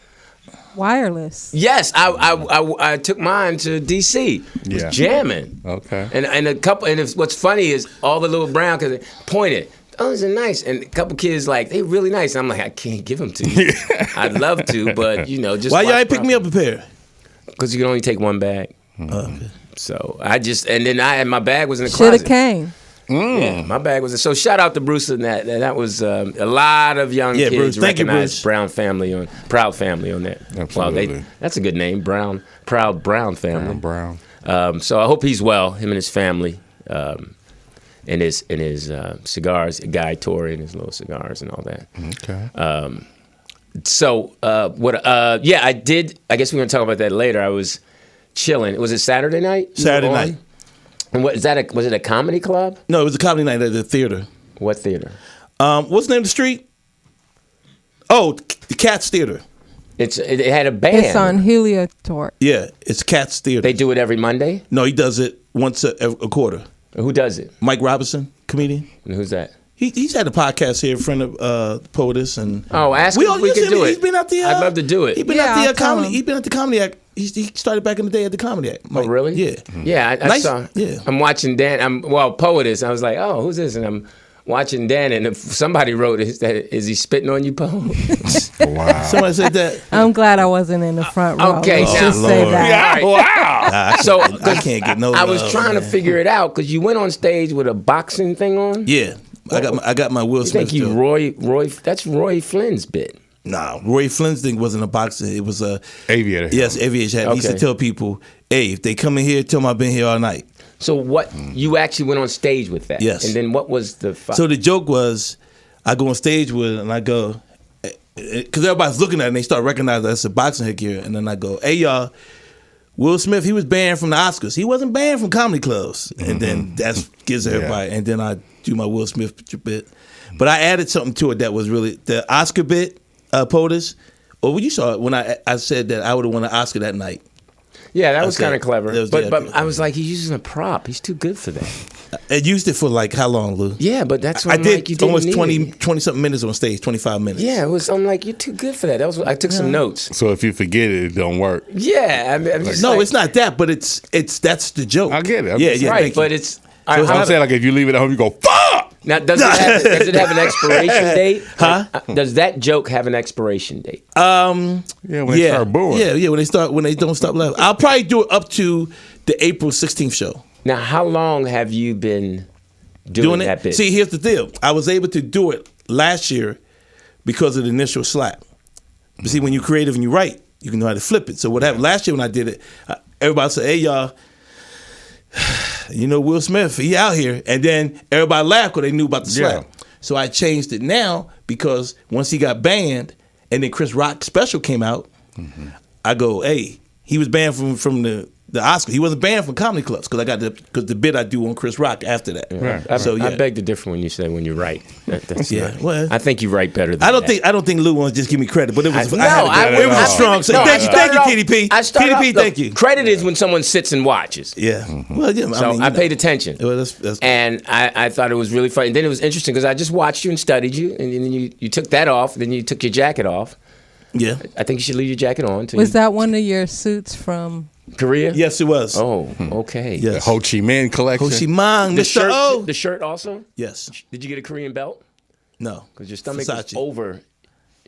wireless. Yes, I took mine to DC. It was jamming. Okay. And a couple. And what's funny is all the little brown because they pointed. Oh, those are nice. And a couple kids like they really nice. I'm like I can't give them to you. I'd love to, but just why y'all ain't pick me up a pair? Because you can only take one bag. Okay. So I just and then my bag was in the Should closet. have came. Yeah, my bag was so. Shout out to Bruce and that was a lot of young kids Bruce. Thank you, recognized Bruce. Proud Family on that. Absolutely. Wow, that's a good name, Proud Brown Family. Brown. So I hope he's well, him and his family, and his cigars, Guy Torrey and his little cigars and all that. Okay. So yeah, I did. I guess we're gonna talk about that later. I was chilling. Was it Saturday night? Saturday night. And what is that? Was it a comedy club? No, it was a comedy night at the theater. What theater? What's the name of the street? Oh, the Cats Theater. It had a band. It's on Heliotor. Yeah, it's Cats Theater. They do it every Monday? No, he does it once a quarter. Who does it? Mike Robinson, comedian. And who's that? He's had a podcast here, a friend of Poetess, and ask him if we can do it. He's been out there. I'd love to do it. He's been Yeah, out I'll there tell comedy. him. He's been at the Comedy Act. He started back in the day at the Comedy Act. Oh, really? Yeah. Yeah, I Nice- saw. yeah. I'm watching Dan. Poetess. I was like, oh, who's this? And I'm watching Dan, and if somebody wrote, is he spitting on you, Poe? Wow. Somebody said that. I'm glad I wasn't in the front row. Okay, Let's now- just say Lord. that. Wow. So I can't get no. I was love, trying to man. figure it out because you went on stage with a boxing thing on. Yeah, I got my Will You Smith. think you joke. Roy? That's Roy Flynn's bit. Nah, Roy Flynn's thing wasn't a boxer. It was a Aviator. Yes, aviation hat. He used to Okay. tell people, "Hey, if they come in here, tell them I've been here all night." So what? You actually went on stage with that? Yes. And then what was the? So the joke was, I go on stage with it and I go, because everybody's looking at it and they start recognizing that's a boxing headgear, and then I go, "Hey y'all, Will Smith, he was banned from the Oscars. He wasn't banned from comedy clubs." And then that gives everybody. And then I do my Will Smith bit, but I added something to it that was really the Oscar bit. POTUS, or when you saw it when I said that I would have won an Oscar that night. Yeah, that was Okay. kind of clever. That was- But yeah. I was like, he's using a prop. He's too good for that. I used it for like how long, Lou? Yeah, but that's what I I'm did like, you didn't almost need 20 it. something minutes on stage, 25 minutes. Yeah, I'm like, you're too good for that. That was I took some notes. So if you forget it, it don't work. Yeah, I'm just No, like, it's not that, but it's that's the joke. I get it. I'm Yeah, just yeah, right, thank but you. it's. So I'm saying, like, if you leave it at home, you go, fuck! Now, does it have an expiration date? Huh? Does that joke have an expiration date? Yeah, when they start booing. Yeah, when they don't stop laughing. I'll probably do it up to the April 16th show. Now, how long have you been doing that bit? See, here's the deal. I was able to do it last year because of the initial slap. But see, when you're creative and you write, you can know how to flip it. So what happened last year when I did it, everybody said, "Hey, y'all, you know Will Smith, he out here." And then everybody laughed because they knew about the slap. Yeah. So I changed it now because once he got banned and then Chris Rock's special came out, I go, "Hey, he was banned from the Oscar. He wasn't banned from comedy clubs because I got the bit I do on Chris Rock after that." Right. I beg to differ when you say when you write. That's Yeah, not- well, I think you write better than I don't that. think Lou wants to just give me credit, but it was No, it was a strong. So thank you, TDP. TDP, thank you. Credit is when someone sits and watches. Yeah. Well, yeah. So I paid attention. Well, that's And I thought it was really funny. And then it was interesting because I just watched you and studied you, and then you took that off, then you took your jacket off. yeah. I think you should leave your jacket on. Was that one of your suits from? Korea? Yes, it was. Oh, okay. Yeah. The Ho Chi Minh collection. Ho Chi Minh, The Mr. shirt, O. the shirt also? Yes. Did you get a Korean belt? No. Because your stomach Versace. was over.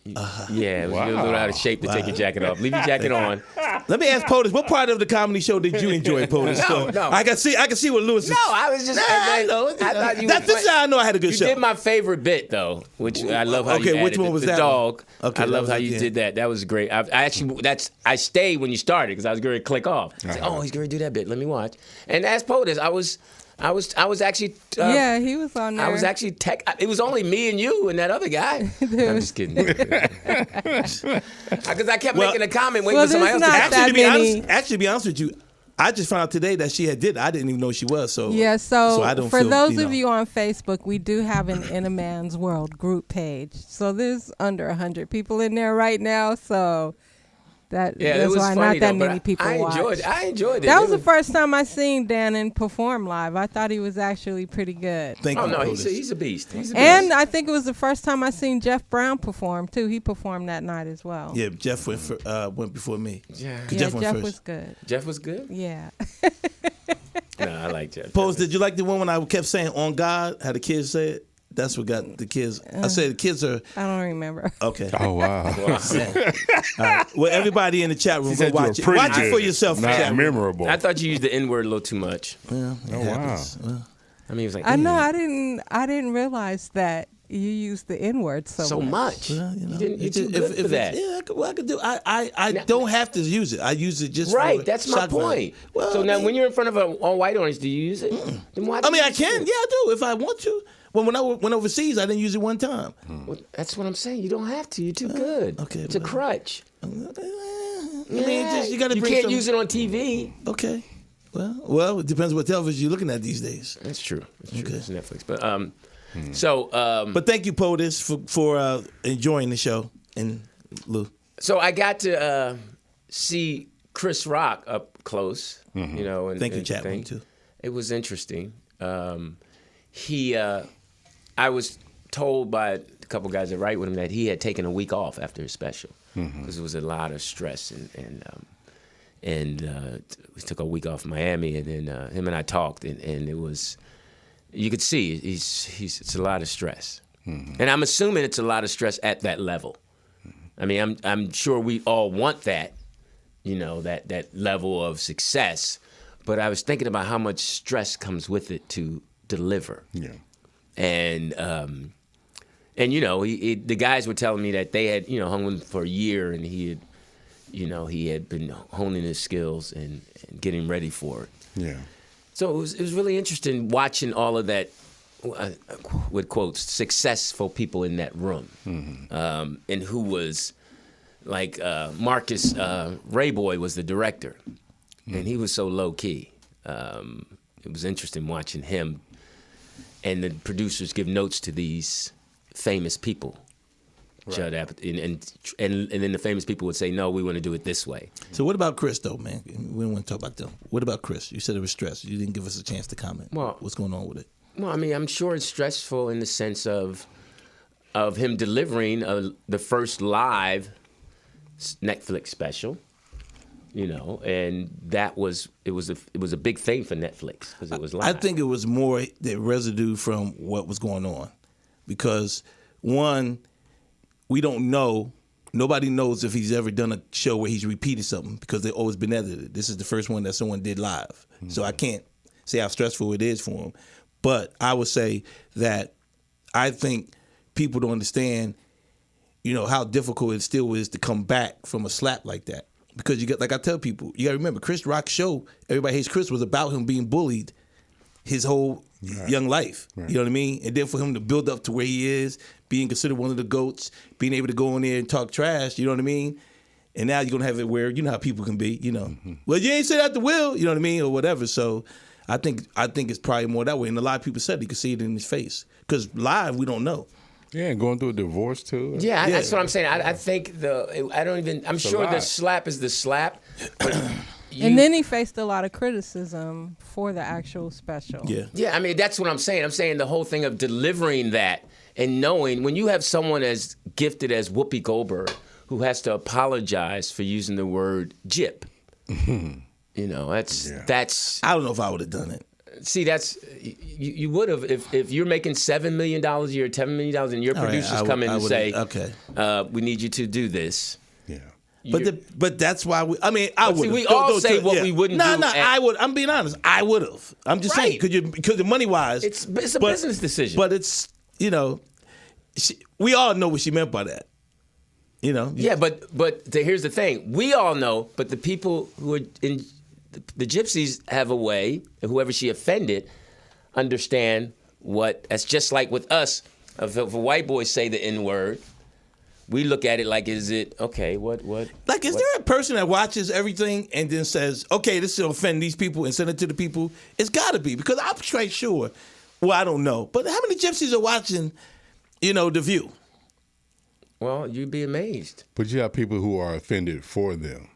Yeah, it was Wow. a little out of shape to take your jacket off. Leave your jacket on. Let me ask POTUS, what part of the comedy show did you enjoy, POTUS? No. I can see what Lewis is. No, I was just. I thought you. This is how I know I had a good You show. did my favorite bit though, which I love how you Okay, added which one it. was the that dog. Okay, I that love was how you again. did that. That was great. I actually I stayed when you started because I was going to click off. I said, oh, he's going to do that bit. Let me watch. And as POTUS, I was actually. Yeah, he was on there. I was actually it was only me and you and that other guy. I'm just kidding. Because I kept Well- making a comment waiting Well, for somebody else there's to not catch it. that Actually, to be honest with you, I just found out today that she had did. I didn't even know she was. So Yeah, so I don't for feel, those you of know. you on Facebook, we do have an In a Man's World group page. So there's under 100 people in there right now. So That's it was why funny, not that though, but many people I watched. enjoyed it. That was the first time I seen Dannon perform live. I thought he was actually pretty good. Thank you. No, he's a beast. He's a beast. And I think it was the first time I seen Jeff Brown perform too. He performed that night as well. Yeah, Jeff went before me. Yeah. 'Cause Jeff went first. was good. Jeff was good? Yeah. No, I like Jeff. Pose, did you like the one when I kept saying "on God"? How the kids say it? That's what got the kids. I said the kids are I don't remember. okay. Oh wow. All right. Well, everybody in the chat room, She go said you were watch it. pretty Watch it for good. yourself. Not chat room. memorable. I thought you used the N word a little too much. Well, it Oh, happens. wow. Well, I mean, he was like, I know. I didn't realize that you used the N word so much. well, you know, You're it too just- good for that. Yeah, I could do. I don't have to use it. I use it just Right, for that's my shock value. point. Well, So now, I mean, when you're in front of an all-white audience, do you use it? Then why? I mean, I use it? can. Yeah, I do if I want to. Well, when I went overseas, I didn't use it one time. Well, that's what I'm saying. You don't have to. You're too good. okay, It's a well. crutch. I mean, you got to You bring can't some- use it on TV. Okay. Well, it depends what television you're looking at these days. That's true. It's true. Okay. It's Netflix. But But thank you, POTUS, for enjoying the show. And Lou. so I got to see Chris Rock up close. You know, and Thank you, and Chapman, thing. too. It was interesting. I was told by a couple guys that write with him that he had taken a week off after his special because it was a lot of stress and we took a week off in Miami, and then him and I talked, and it was, you could see it's a lot of stress, and I'm assuming it's a lot of stress at that level. I mean, I'm sure we all want that, you know, that level of success, but I was thinking about how much stress comes with it to deliver. Yeah. And you know, the guys were telling me that they had, you know, hung with him for a year, and he had been honing his skills and getting ready for it. Yeah. So it was really interesting watching all of that, with quotes, successful people in that room, and who was like Marcus Rayboy was the director, and he was so low key. It was interesting watching him. And the producers give notes to these famous people, right. Judd Apatow, and then the famous people would say, "No, we want to do it this way." So what about Chris, though, man? We don't want to talk about them. What about Chris? You said it was stress. You didn't give us a chance to comment. Well, what's going on with it? Well, I mean, I'm sure it's stressful in the sense of him delivering the first live Netflix special. You know, and it was a big thing for Netflix because it was live. I think it was more the residue from what was going on, because one, we don't know. Nobody knows if he's ever done a show where he's repeated something because they've always been edited. This is the first one that someone did live, so I can't say how stressful it is for him. But I would say that I think people don't understand, you know, how difficult it still is to come back from a slap like that. Because you got, like I tell people, you got to remember, Chris Rock's show, Everybody Hates Chris, was about him being bullied his whole young life. Right. You know what I mean? And then for him to build up to where he is, being considered one of the GOATs, being able to go in there and talk trash, you know what I mean? And now you're going to have it where, you know how people can be, you know. Well, you ain't say that to Will, you know what I mean, or whatever. So I think it's probably more that way. And a lot of people said you could see it in his face. Because live, we don't know. Yeah, and going through a divorce too. Yeah, that's what I'm saying. I think I'm sure the slap is the slap. But and then he faced a lot of criticism for the actual special. Yeah, I mean, that's what I'm saying. I'm saying the whole thing of delivering that and knowing when you have someone as gifted as Whoopi Goldberg who has to apologize for using the word gyp. You know, that's. I don't know if I would have done it. See, that's you would have if you're making $7 million a year, $10 million, and your producers come in and say, "Okay, we need you to do this." Yeah, but that's why we. I mean, I would. We all say what we wouldn't do. No, I would. I'm being honest. I would have. I'm just saying because the money wise, it's a business decision. But it's we all know what she meant by that. You know. Yeah, but here's the thing: we all know, but the people who are in. The gypsies have a way, whoever she offended, understand what, that's just like with us. If a white boy say the N-word, we look at it like, is it, okay, what? Like, is there a person that watches everything and then says, okay, this will offend these people and send it to the people? It's got to be, because I'm quite sure, well, I don't know, but how many gypsies are watching, The View? Well, you'd be amazed. But you have people who are offended for them.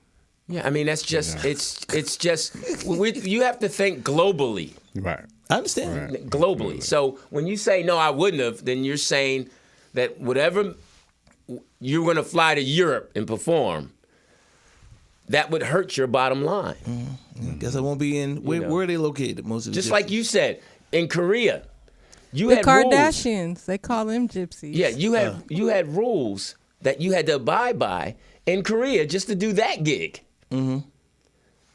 Yeah, I mean that's just it's just you have to think globally. Right. I understand. Right. Globally. So when you say no, I wouldn't have, then you're saying that whatever you're going to fly to Europe and perform, that would hurt your bottom line. I guess I won't be in. Where are they located? Most of the Just like you said, in Korea, you The had rules. Kardashians, they call them gypsies. Yeah, you had rules that you had to abide by in Korea just to do that gig. Mm-hmm.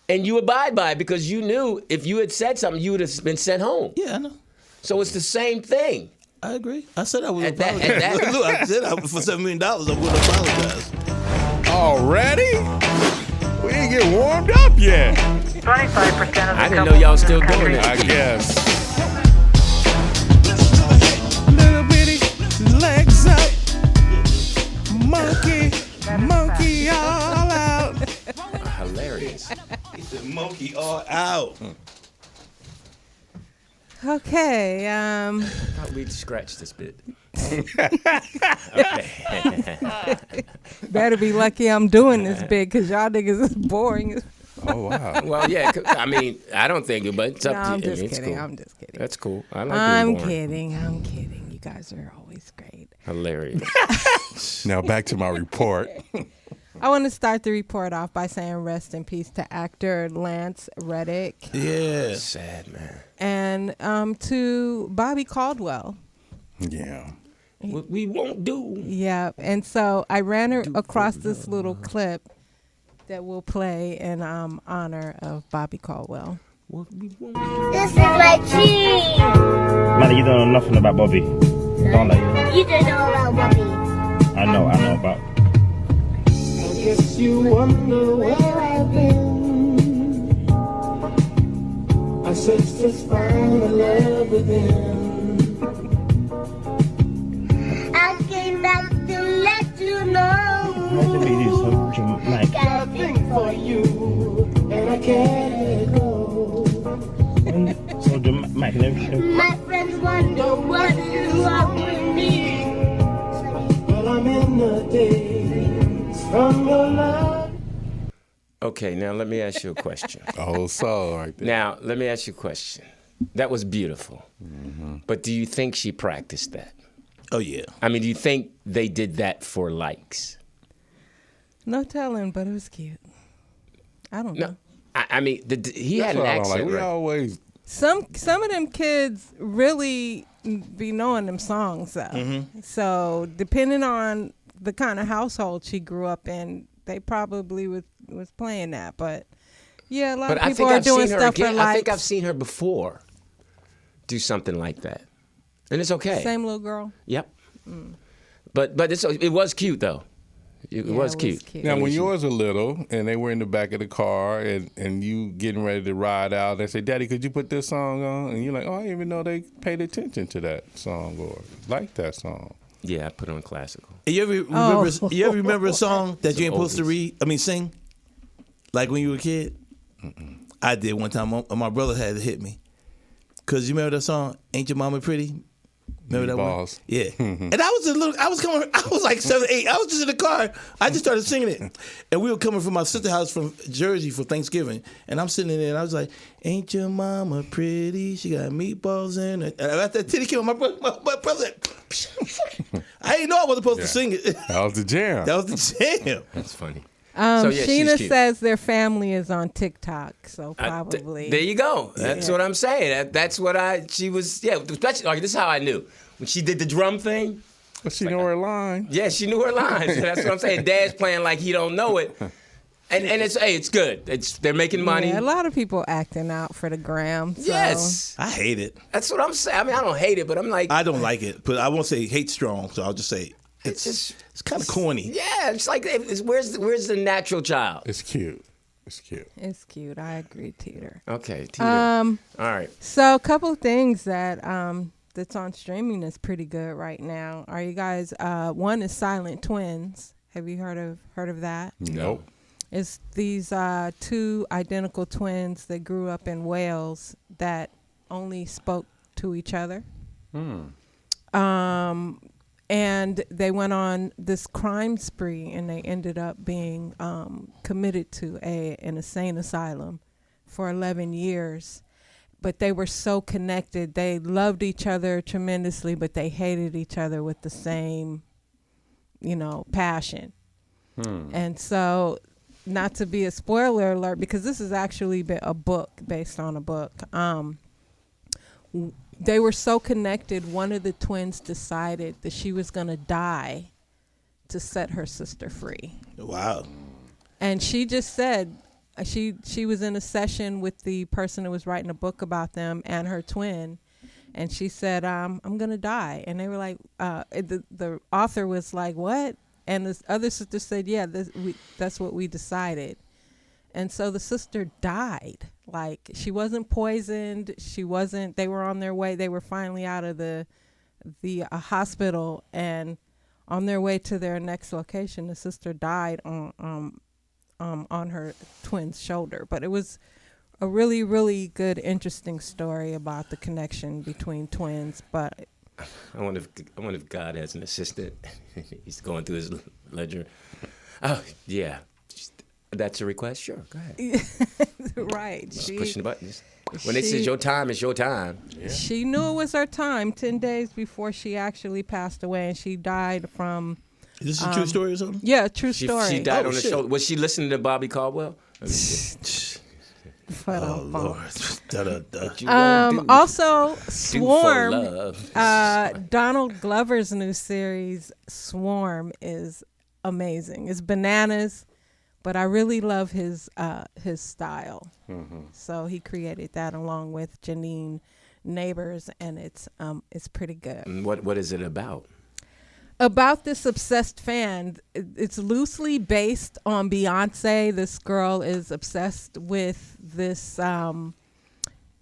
And you abide by it because you knew if you had said something, you would have been sent home. Yeah, I know. So it's the same thing. I agree. I said I would At that- apologize. at that- Look, I said for $7 million, I would apologize. Already? We ain't get warmed up yet. 25% of the I didn't know y'all still doing it. I guess. Little bitty legs up. Monkey all out. Hilarious. The monkey all out. Okay. I thought we'd scratch this bit. Better be lucky I'm doing this big because y'all niggas is boring. Oh, wow. Well, yeah. I mean, I don't think it, but it's up No, to you. I'm I just mean, it's kidding. cool. I'm just kidding. That's cool. I like I'm being boring. kidding. You guys are always great. Hilarious. Now back to my report. I want to start the report off by saying rest in peace to actor Lance Reddick Yeah. Sad, man. and to Bobby Caldwell. Yeah. What we won't do. Yeah, and so I ran her across this little clip that we'll play in honor of Bobby Caldwell. What we won't do. This is my cheese. Man, you don't know nothing about Bobby. Don't like You don't know about Bobby. I know about. I guess you wonder where I've been. I searched to find the love within. I came back to let you know. How do you so dramatic? Got a thing for you, and I can't go. So dramatic and everything. My friends wonder what is wrong with me. But I'm in the days from your love. Okay, now let me ask you a question. A whole song right there. Now, let me ask you a question. That was beautiful. But do you think she practiced that? Oh, yeah. I mean, do you think they did that for likes? No telling, but it was cute. I don't know. No. I mean, he That's had an what I don't accent. like. We right? always Some of them kids really be knowing them songs though. Mm-hmm. So depending on the kind of household she grew up in, they probably was playing that. But yeah, a lot But of I people think are I've doing seen her stuff for again. I think likes. I've seen her before do something like that. And it's okay. Same little girl. Yep. But it was cute though. It Yeah, was cute. now when yours were little and they were in the back of the car and you getting ready to ride out, they say, "Daddy, could you put this song on?" And you're like, "Oh, I didn't even know they paid attention to that song or like that song." Yeah, I put on classical. You ever remember a song that you ain't supposed to sing? Like when you were a kid? I did one time. My brother had to hit me. Cause you remember that song, "Ain't Your Mama Pretty"? Remember that one? Meatballs. Yeah. And I was like 7, 8. I was just in the car. I just started singing it. And we were coming from my sister's house from Jersey for Thanksgiving. And I'm sitting there and I was like, "Ain't your mama pretty? She got meatballs in her." And after that titty came on, my brother I didn't know I wasn't supposed to sing it. That was the jam. That was the jam. That's funny. So, yeah, she's Sheena cute. says their family is on TikTok, so probably. There you go. That's what I'm saying. That's what she was. Yeah, especially like, this is how I knew when she did the drum thing. But she know her line. Yeah, she knew her lines. That's what I'm saying. Dad's playing like he don't know it, and it's good. They're making money. Yeah, a lot of people acting out for the gram. So. Yes, I hate it. that's what I'm saying. I mean, I don't hate it, but I'm like, I don't like it. But I won't say hate strong, so I'll just say it's kind of corny. yeah, it's like where's the natural child? It's cute. It's cute. It's cute. I agree, Teeter. Okay, Tina. All right. So a couple of things that that's on streaming that's pretty good right now. Are you guys? One is Silent Twins. Have you heard of that? Nope. It's these two identical twins that grew up in Wales that only spoke to each other. And they went on this crime spree, and they ended up being committed to an insane asylum for 11 years. But they were so connected. They loved each other tremendously, but they hated each other with the same, passion. And so, not to be a spoiler alert, because this is actually a book based on a book. They were so connected, one of the twins decided that she was going to die to set her sister free. Wow. And she just said, she was in a session with the person who was writing a book about them and her twin, and she said, I'm going to die. And they were like, the author was like, what? And the other sister said, yeah, that's what we decided. And so the sister died. Like, she wasn't poisoned. They were on their way. They were finally out of the hospital, and on their way to their next location, the sister died on her twin's shoulder. But it was a really, really good, interesting story about the connection between twins. But I wonder if God has an assistant. He's going through his ledger. Oh, yeah. That's a request? Sure, go ahead. Right. Just pushing the buttons. When they said your time, it's your time. Yeah. She knew it was her time 10 days before she actually passed away, and she died from... Is this a true story or something? Yeah, true story. She died on the shoulder. Was she listening to Bobby Caldwell? Oh, Lord. Also, Swarm, Donald Glover's new series, Swarm, is amazing. It's bananas, but I really love his style. Mm-hmm. So he created that along with Janine Neighbors, and it's pretty good. And what is it about? About this obsessed fan. It's loosely based on Beyonce. This girl is obsessed with this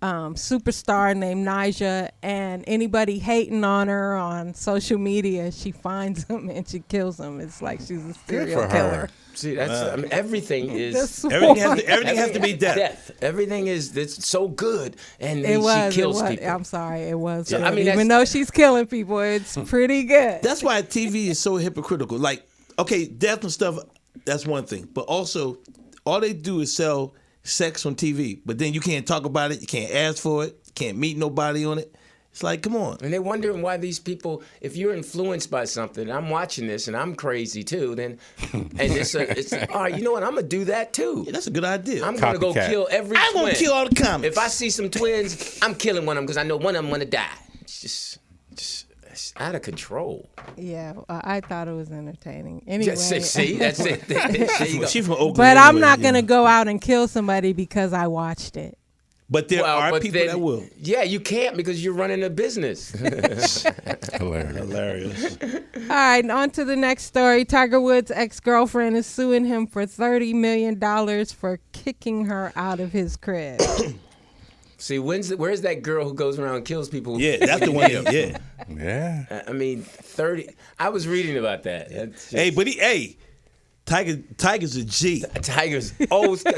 superstar named Nyjah, and anybody hating on her on social media, she finds them and she kills them. It's like she's a serial killer. See, that's everything is everything has to be death. Everything is it's so good, and she kills people. I'm sorry, it was. Yeah, I mean, even though she's killing people, it's pretty good. That's why TV is so hypocritical. Like, okay, death and stuff, that's one thing, but also all they do is sell sex on TV, but then you can't talk about it, you can't ask for it, you can't meet nobody on it. It's like, come on. And they're wondering why these people, if you're influenced by something, I'm watching this and I'm crazy too, then, and it's all right, you know what, I'm going to do that too. Yeah, that's a good idea. I'm going to go kill every twin. I'm going to kill all the comics. If I see some twins, I'm killing one of them because I know one of them going to die. It's just it's out of control. Yeah, I thought it was entertaining. Anyway. See, that's it. She's from Oakland. But I'm not going to go out and kill somebody because I watched it. But there are people that will. Yeah, you can't because you're running a business. Hilarious. All right, on to the next story. Tiger Woods' ex-girlfriend is suing him for $30 million for kicking her out of his crib. See, where's that girl who goes around and kills people? Yeah, that's the one. Yeah. I mean, 30. I was reading about that. Hey, but Tiger's a G. Tiger's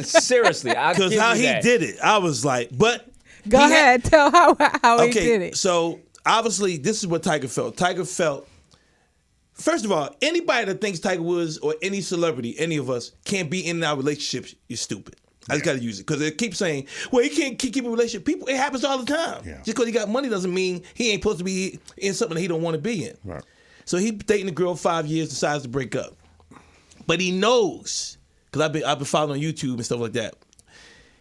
seriously. Because how he did it, I was like, but go ahead, tell how he did it. So obviously, this is what Tiger felt. Tiger felt, first of all, anybody that thinks Tiger Woods or any celebrity, any of us, can't be in our relationships, you're stupid. I just got to use it because they keep saying, well, he can't keep a relationship. People, it happens all the time. Yeah. Just because he got money doesn't mean he ain't supposed to be in something that he don't want to be in. Right. So he dating a girl 5 years, decides to break up. But he knows, because I've been following on YouTube and stuff like that.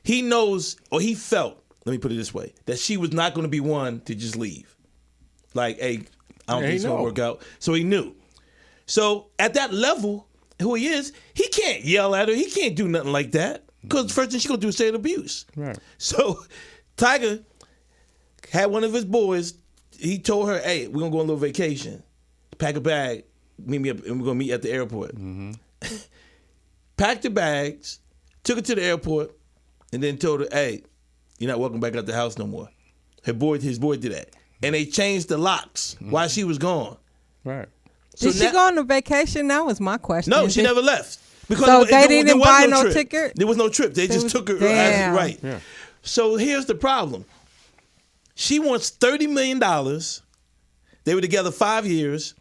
He knows, or he felt, let me put it this way, that she was not going to be one to just leave. Like, hey, I don't think it's going to work out. So he knew. So at that level, who he is, he can't yell at her. He can't do nothing like that. Because the first thing she's going to do is say abuse. Right. So Tiger had one of his boys, he told her, hey, we're going to go on a little vacation. Pack a bag, meet me up, and we're going to meet at the airport. Mm-hmm. Packed the bags, took her to the airport, and then told her, hey, you're not welcome back at the house no more. His boy did that. And they changed the locks while she was gone. Right. So did she go on a vacation? That was my question. No, she never left. Because so they didn't buy no ticket? There was no trip. They just took her. Right. Yeah. So here's the problem. She wants $30 million. They were together 5 years.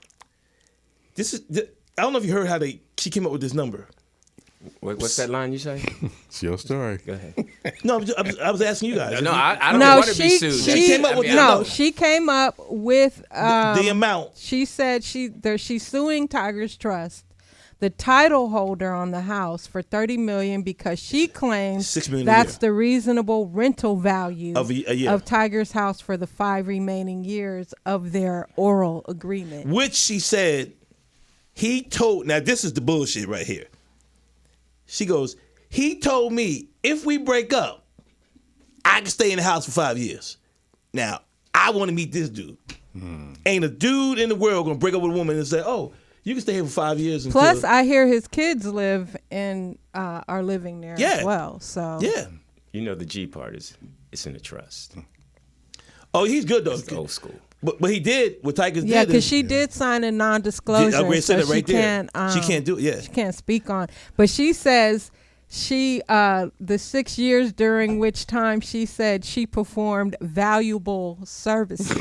I don't know if you heard how she came up with this number. What's that line you say? It's your story. Go ahead. No, I was asking you guys. No, I don't No, want to be sued. She came up with the no. number. She came up with the amount. She said she's suing Tiger's Trust, the title holder on the house, for $30 million because she claims $6 million that's the reasonable rental value of a year. of Tiger's house for the 5 remaining years of their oral agreement. Which she said he told. Now this is the bullshit right here. She goes, he told me if we break up, I can stay in the house for 5 years. Now, I want to meet this dude. Ain't a dude in the world going to break up with a woman and say, oh, you can stay here for 5 years. Plus, I hear his kids are living there as well. So yeah. You know the G part is it's in the trust. Oh, he's good, though. It's old school. But he did what Tiger did. Yeah, because she did sign a non-disclosure, so she can't. She can't do it. Yeah, she can't speak on. But she says the 6 years during which time she said she performed valuable services. She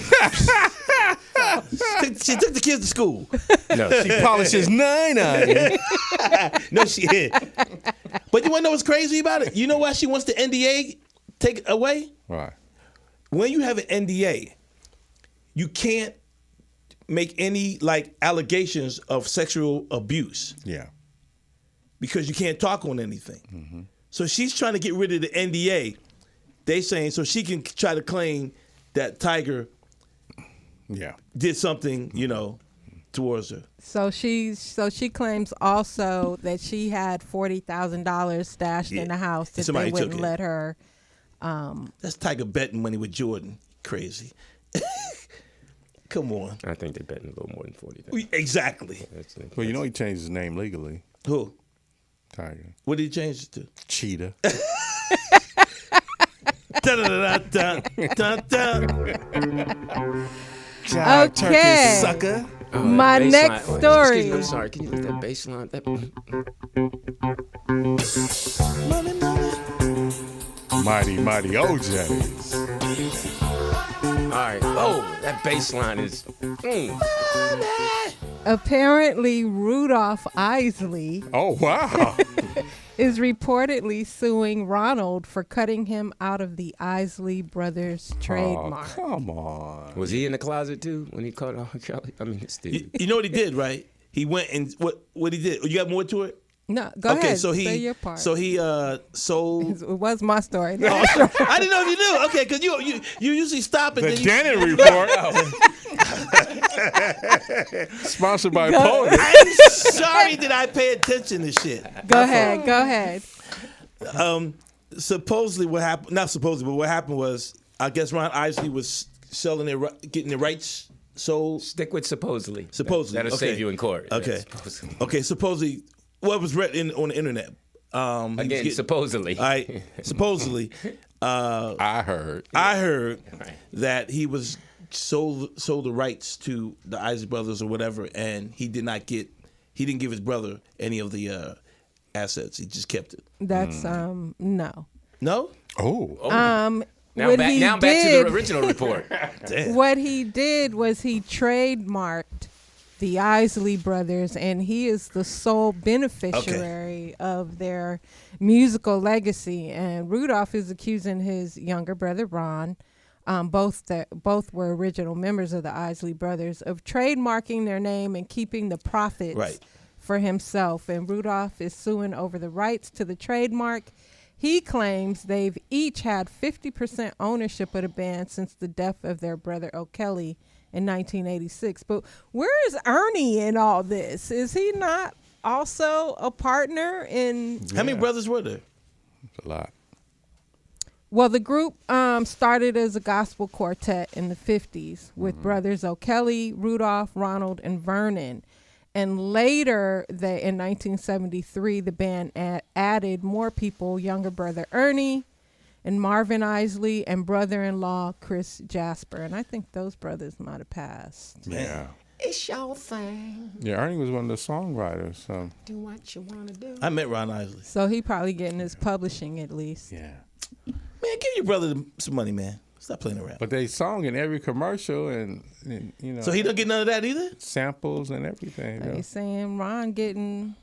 took the kids to school. No, She polishes 9 iron. No, she did. But you want to know what's crazy about it? You know why she wants the NDA take away? Right. When you have an NDA, you can't make any allegations of sexual abuse. Yeah. Because you can't talk on anything. So she's trying to get rid of the NDA. They saying so she can try to claim that Tiger did something, towards her. So she claims also that she had $40,000 stashed in the house that somebody they wouldn't took it. let her. That's Tiger betting money with Jordan. Crazy. Come on. I think they're betting a little more than 40. Exactly. Well, you know he changed his name legally. Who? Tiger. What did he change it to? Cheetah. Okay. Sucker. My next story. Excuse me, I'm sorry. Can you lift that bass line? Mighty OJs. All right. Oh, that bass line is. Apparently, Rudolph Isley Oh, wow. is reportedly suing Ronald for cutting him out of the Isley Brothers trademark. Oh, come on. Was he in the closet too when he caught R. Kelly? I mean, it's You know what he did, right? He went and what he did. You got more to it? No, go ahead. Say your part. So he sold. It was my story. Oh, I didn't know if you knew. Okay, because you usually stop and The then Dannon report. Sponsored by Poland. I'm sorry that I pay attention to shit. Go ahead. Supposedly what happened, not supposedly, but what happened was, I guess Ron Isley was getting the rights sold. Stick with supposedly. Supposedly. That'll Okay. save you in court. Okay. Yeah, supposedly. Okay, supposedly, what was read on the internet. Again, supposedly. All right, supposedly. I heard. That he was sold the rights to the Isley Brothers or whatever, and he didn't give his brother any of the assets. He just kept it. That's no. No? Oh. Now back to the original report. Damn. What he did was he trademarked the Isley Brothers, and he is the sole beneficiary of their musical legacy. And Rudolph is accusing his younger brother Ron, both were original members of the Isley Brothers, of trademarking their name and keeping the profits for himself. And Rudolph is suing over the rights to the trademark. He claims they've each had 50% ownership of the band since the death of their brother O'Kelly in 1986. But where is Ernie in all this? Is he not also a partner in... How many brothers were there? It's a lot. Well, the group started as a gospel quartet in the 50s with brothers O'Kelly, Rudolph, Ronald, and Vernon. And later, in 1973, the band added more people, younger brother Ernie and Marvin Isley and brother-in-law Chris Jasper. And I think those brothers might have passed. Yeah. It's your thing. Yeah, Ernie was one of the songwriters. So. Do what you want to do. I met Ron Isley. So he probably getting his publishing at least. Yeah. Man, give your brother some money, man. Stop playing around. But they song in every commercial, and you know. So he don't get none of that either? Samples and everything. They saying Ron getting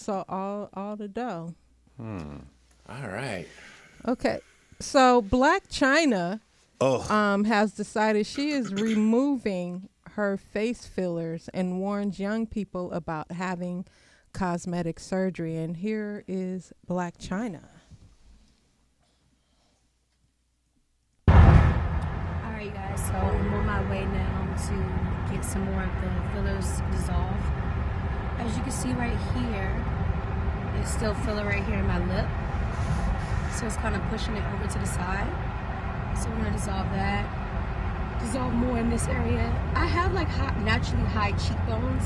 all the dough. All right. Okay. So Black China Oh. has decided she is removing her face fillers and warns young people about having cosmetic surgery. And here is Black China. Alright, you guys, so I'm on my way now to get some more of the fillers dissolved. As you can see right here, there's still filler right here in my lip. So it's kind of pushing it over to the side. So we're gonna dissolve that. Dissolve more in this area. I have like naturally high cheekbones.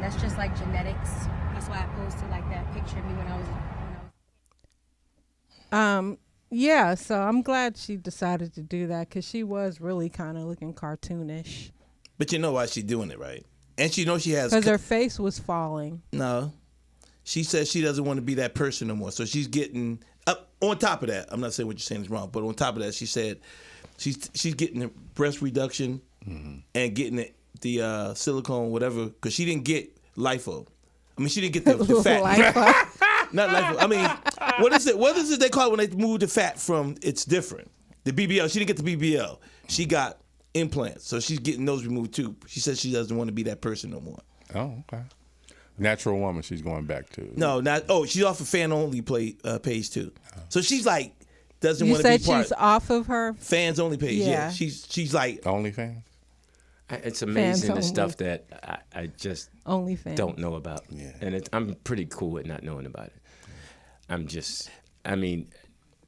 That's just like genetics. That's why I posted like that picture of me when I was. Yeah, so I'm glad she decided to do that because she was really kind of looking cartoonish. But you know why she's doing it, right? And she knows she has... Because her face was falling. No. She says she doesn't want to be that person no more. So she's getting... on top of that, I'm not saying what you're saying is wrong, but on top of that, she said she's getting the breast reduction and getting the silicone, whatever, because she didn't get lipo. I mean, she didn't get the fat. Not lipo. I mean, what is it they call it when they move the fat from, it's different. The BBL, she didn't get the BBL. She got implants, so she's getting those removed too. She says she doesn't want to be that person no more. Oh, okay. Natural Woman she's going back to. No, not. Oh, she's off of fan only page too. So she's like doesn't You want to be said part. she's off of her? Fans only page. Yeah, Yeah. she's like OnlyFans. It's amazing the only. stuff that I just OnlyFans. don't know about. Yeah. And I'm pretty cool with not knowing about it. I mean,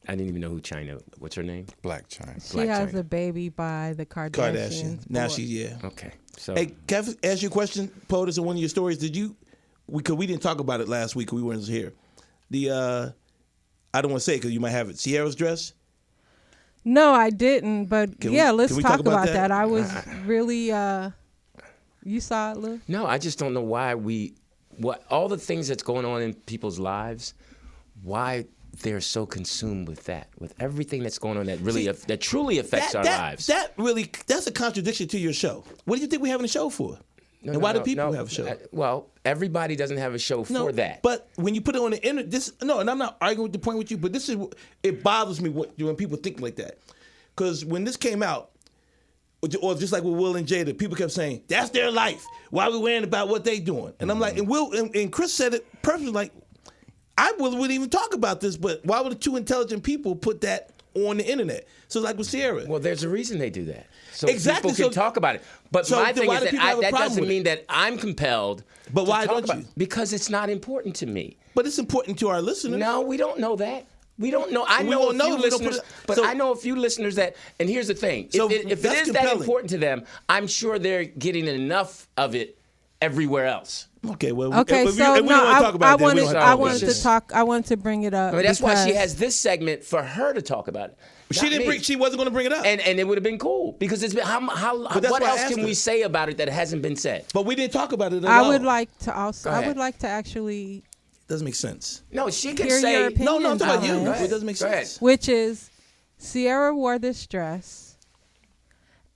I didn't even know who China, what's her name? Black China. She Black has China. a baby by the Kardashians. Kardashian. Now boy. she's Okay. So Hey, can I ask you a question? POTUS, in one of your stories, did you? Because we didn't talk about it last week. We weren't here. The I don't want to say it because you might have it. Sierra's dress. No, I didn't. But Can let's we talk about that. I was really. You saw it, Lou? no, I just don't know why what all the things that's going on in people's lives, why they're so consumed with that, with everything that's going on that really that truly affects our lives. That's a contradiction to your show. What do you think we're having a show for? And why do people have a show? Well, everybody doesn't have a show for that. But when you put it on the internet, and I'm not arguing with the point with you, but it bothers me when people think like that. Because when this came out, or just like with Will and Jada, people kept saying, that's their life. Why are we worrying about what they doing? And I'm like, and Will and Chris said it perfectly, like, I wouldn't even talk about this, but why would the two intelligent people put that on the internet? So like with Sierra. Well, there's a reason they do that. So Exactly, people can so- talk about it. But so my then thing why is do that people have a that problem doesn't with mean it? that I'm compelled But to why talk don't about you? it. Because it's not important to me. But it's important to our listeners. No, we don't know that. We don't know. I We know a won't know few if we don't listeners, put it- but so- I know a few listeners that. And here's the thing: So if it that's is that compelling. important to them, I'm sure they're getting enough of it everywhere else. Okay, well, Okay, if we so don't talk I about it, then we wanted, don't have I to wanted talk to about it. talk. I wanted to bring it up. I mean, that's why she because- has this segment for her to talk about it. She not didn't me. bring. She wasn't going to bring it up. And it would have been cool because it's been But that's what why I else asked can her. we say about it that hasn't been said? But we didn't talk about it at all. I would like to also. Go I ahead. would like to actually, Doesn't make sense. No, she can Hear say your opinion. No, I'm talking about you. Opinions on It doesn't make Go ahead. sense. which is, Sierra wore this dress,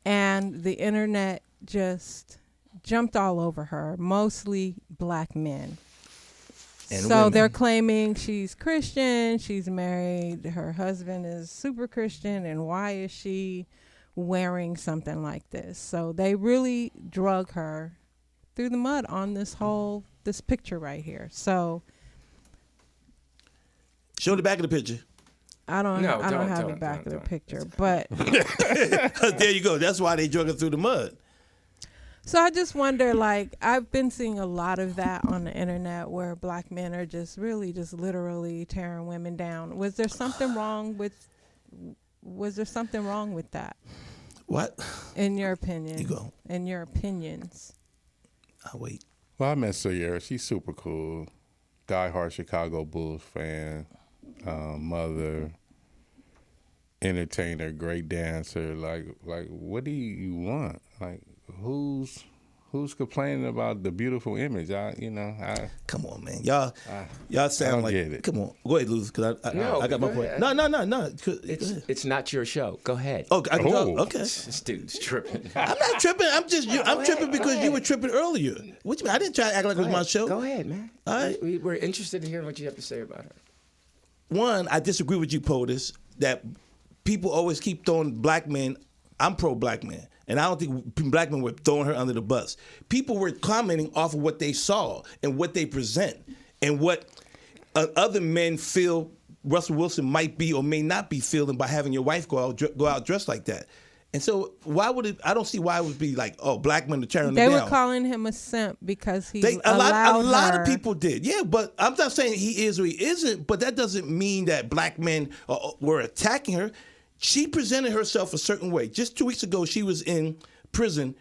and the internet just jumped all over her. Mostly black men. And So women. they're claiming she's Christian, she's married, her husband is super Christian, and why is she wearing something like this? So they really drug her through the mud on this picture right here. So Show the back of the picture. I don't No, have don't, the back of the don't. picture, but There you go. That's why they drug her through the mud. so I just wonder, like, I've been seeing a lot of that on the internet where black men are just literally tearing women down. Was there something wrong with that, What? in your opinion? You go. In your opinions. I'll wait. Well, I met Sierra. She's super cool. Diehard Chicago Bulls fan. Mother. Entertainer. Great dancer. Like, what do you want? Like, who's Who's complaining about the beautiful image? Come on, man. Y'all sound like. get it. Come on, go ahead, Luz, because I got my point. ahead. No. It's not your show. Go ahead. Oh, I can go. Okay. This dude's tripping. I'm not tripping. I'm tripping because you were tripping earlier. What you mean? I didn't try to act like it was my show. Go ahead, man. All right. We're interested in hearing what you have to say about her. One, I disagree with you, POTUS, that people always keep throwing black men. I'm pro-black man. And I don't think black men were throwing her under the bus. People were commenting off of what they saw and what they present and what other men feel Russell Wilson might be or may not be feeling by having your wife go out dressed like that. And so why would it? I don't see why it would be like, oh, black men are tearing They him down. were calling him a simp because he A allowed lot her. of people did. Yeah, but I'm not saying he is or he isn't, but that doesn't mean that black men were attacking her. She presented herself a certain way. Just 2 weeks ago, she was in prison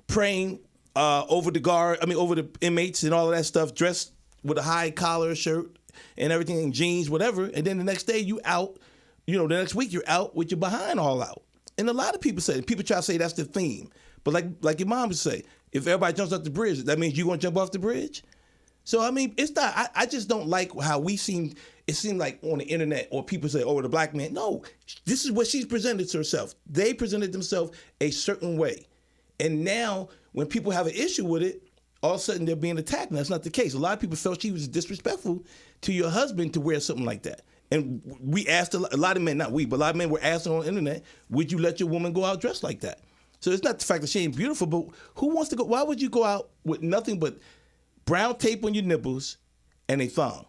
praying over the inmates and all of that stuff, dressed with a high collar shirt and everything, and jeans, whatever. And then the next day, the next week, you're out with your behind all out. And a lot of people try to say that's the theme. But like your mom would say, if everybody jumps off the bridge, that means you're going to jump off the bridge? So, I mean, it's not, I just don't like how it seemed like on the internet or people say, oh, the black man. No, this is what she's presented to herself. They presented themselves a certain way. And now when people have an issue with it, all of a sudden they're being attacked. And that's not the case. A lot of people felt she was disrespectful to your husband to wear something like that. And we asked a lot of men, not we, but a lot of men were asking on the internet, would you let your woman go out dressed like that? So it's not the fact that she ain't beautiful, but who wants to go? Why would you go out with nothing but brown tape on your nipples and a thong?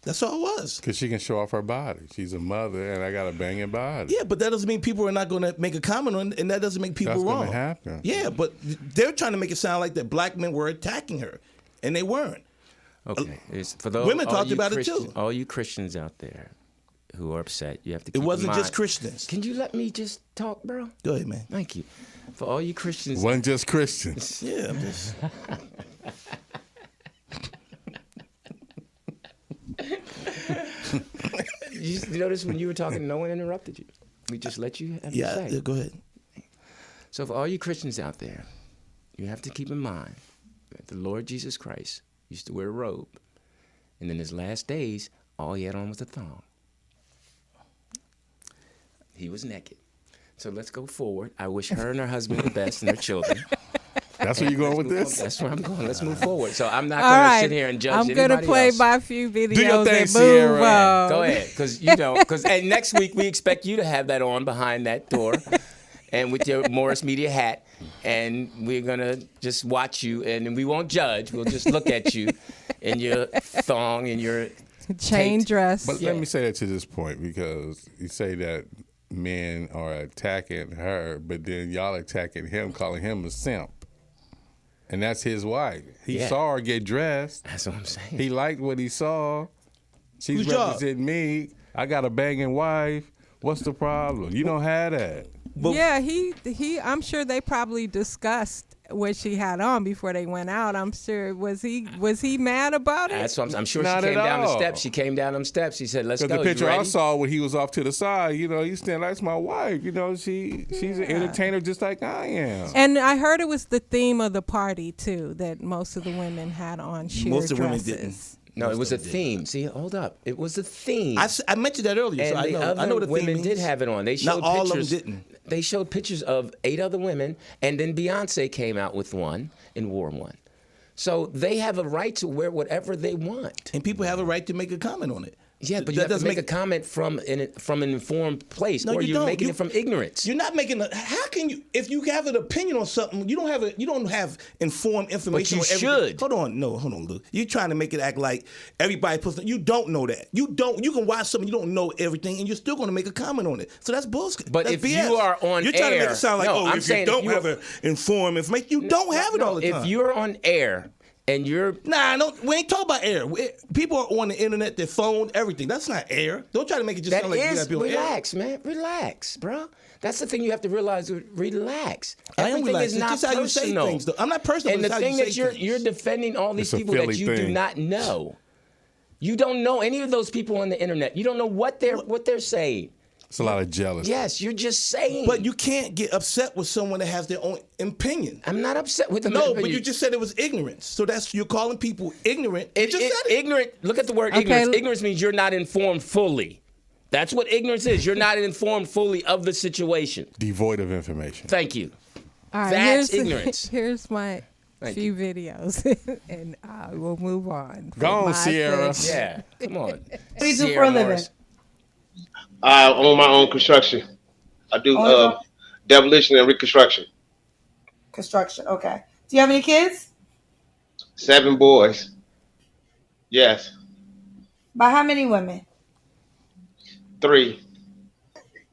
That's all it was. Because she can show off her body. She's a mother, and I got a banging body. Yeah, but that doesn't mean people are not going to make a comment on it, and that doesn't make people That's wrong. That's going to happen. Yeah, but they're trying to make it sound like that black men were attacking her, and they weren't. Okay, for those women talked about it too. All you Christians out there who are upset, you have to keep It wasn't in mind, just Christians. Can you let me just talk, bro? Go ahead, man. Thank you. For all you Christians. Wasn't just Christians. Yeah, I'm just. You notice when you were talking, no one interrupted you. We just let you have your say. Yeah, go ahead. So for all you Christians out there, you have to keep in mind that the Lord Jesus Christ used to wear a robe. And in his last days, all he had on was a thong. He was naked. So let's go forward. I wish her and her husband the best and their children. That's where you're going with this? That's where I'm going. Let's move forward. So I'm not going to sit here and judge anybody I'm going to play else. by a few videos Do your thing, and move Sierra. on. Go ahead. Because and next week we expect you to have that on behind that door and with your Morris Media hat. And we're going to just watch you. And we won't judge. We'll just look at you in your thong and your chain dress. But let me say that to this point, because you say that men are attacking her, but then y'all attacking him, calling him a simp. And that's his wife. He saw her get dressed. That's what I'm saying. He liked what he saw. She's Whose job? representing me. I got a banging wife. What's the problem? You don't have that. But, yeah, he. I'm sure they probably discussed what she had on before they went out. I'm sure. Was he mad about it? That's what I'm sure. Not She came at down the all. steps. She came down them steps. She said, "Let's go." Because the picture you I ready? saw when he was off to the side, he's standing, that's my wife. She's an entertainer just like I am. And I heard it was the theme of the party too, that most of the women had on sheer Most of the women dresses. didn't. No, it was a theme. See, hold up. It was a theme. I mentioned that earlier, and so the I know other the theme women means. did have it on. They showed Not all pictures. of them didn't. They showed pictures of 8 other women, and then Beyonce came out with one and wore one. So they have a right to wear whatever they want. And people have a right to make a comment on it. Yeah, but you have to make a comment from an informed place, No, or you you're don't. making it from ignorance. You're not making how can you, if you have an opinion on something, you don't have informed information. But you on everything. should. Hold on, Luke. You're trying to make it act like everybody puts. You don't know that. You can watch something, you don't know everything, and you're still going to make a comment on it. So that's bullshit. But that's if BS. you are on you're trying to make air- it sound like, No, I'm if saying you if don't you have are- an informed information, you don't have it all the time. If you're on air and you're we ain't talking about air. People are on the internet, their phone, everything. That's not air. Don't try to make it just That sound like you is, got people on air. relax, man. Relax, bro. That's the thing you have to realize. Relax. I am Everything relaxed. is It's not just how you say personal. things, though. I'm not personal. And but the it's how thing you that say you're things. defending all these It's a people that Philly you do thing. not know. You don't know any of those people on the internet. You don't know what they're saying. It's a lot of jealousy. Yes, you're just saying. But you can't get upset with someone that has their own opinion. I'm not upset with them. No, but you just said it was ignorance. So you're calling people ignorant. Ignorant. Look at the word ignorance. Ignorance means you're not informed fully. That's what ignorance is. You're not informed fully of the situation. Devoid of information. Thank you. All right, That's ignorance. Here's my few videos, and we'll move on. Go on, Sierra. Yeah, come on. What do you do for a living? I own my own construction. I do demolition and reconstruction. Construction, okay. Do you have any kids? 7 boys. Yes. By how many women? 3.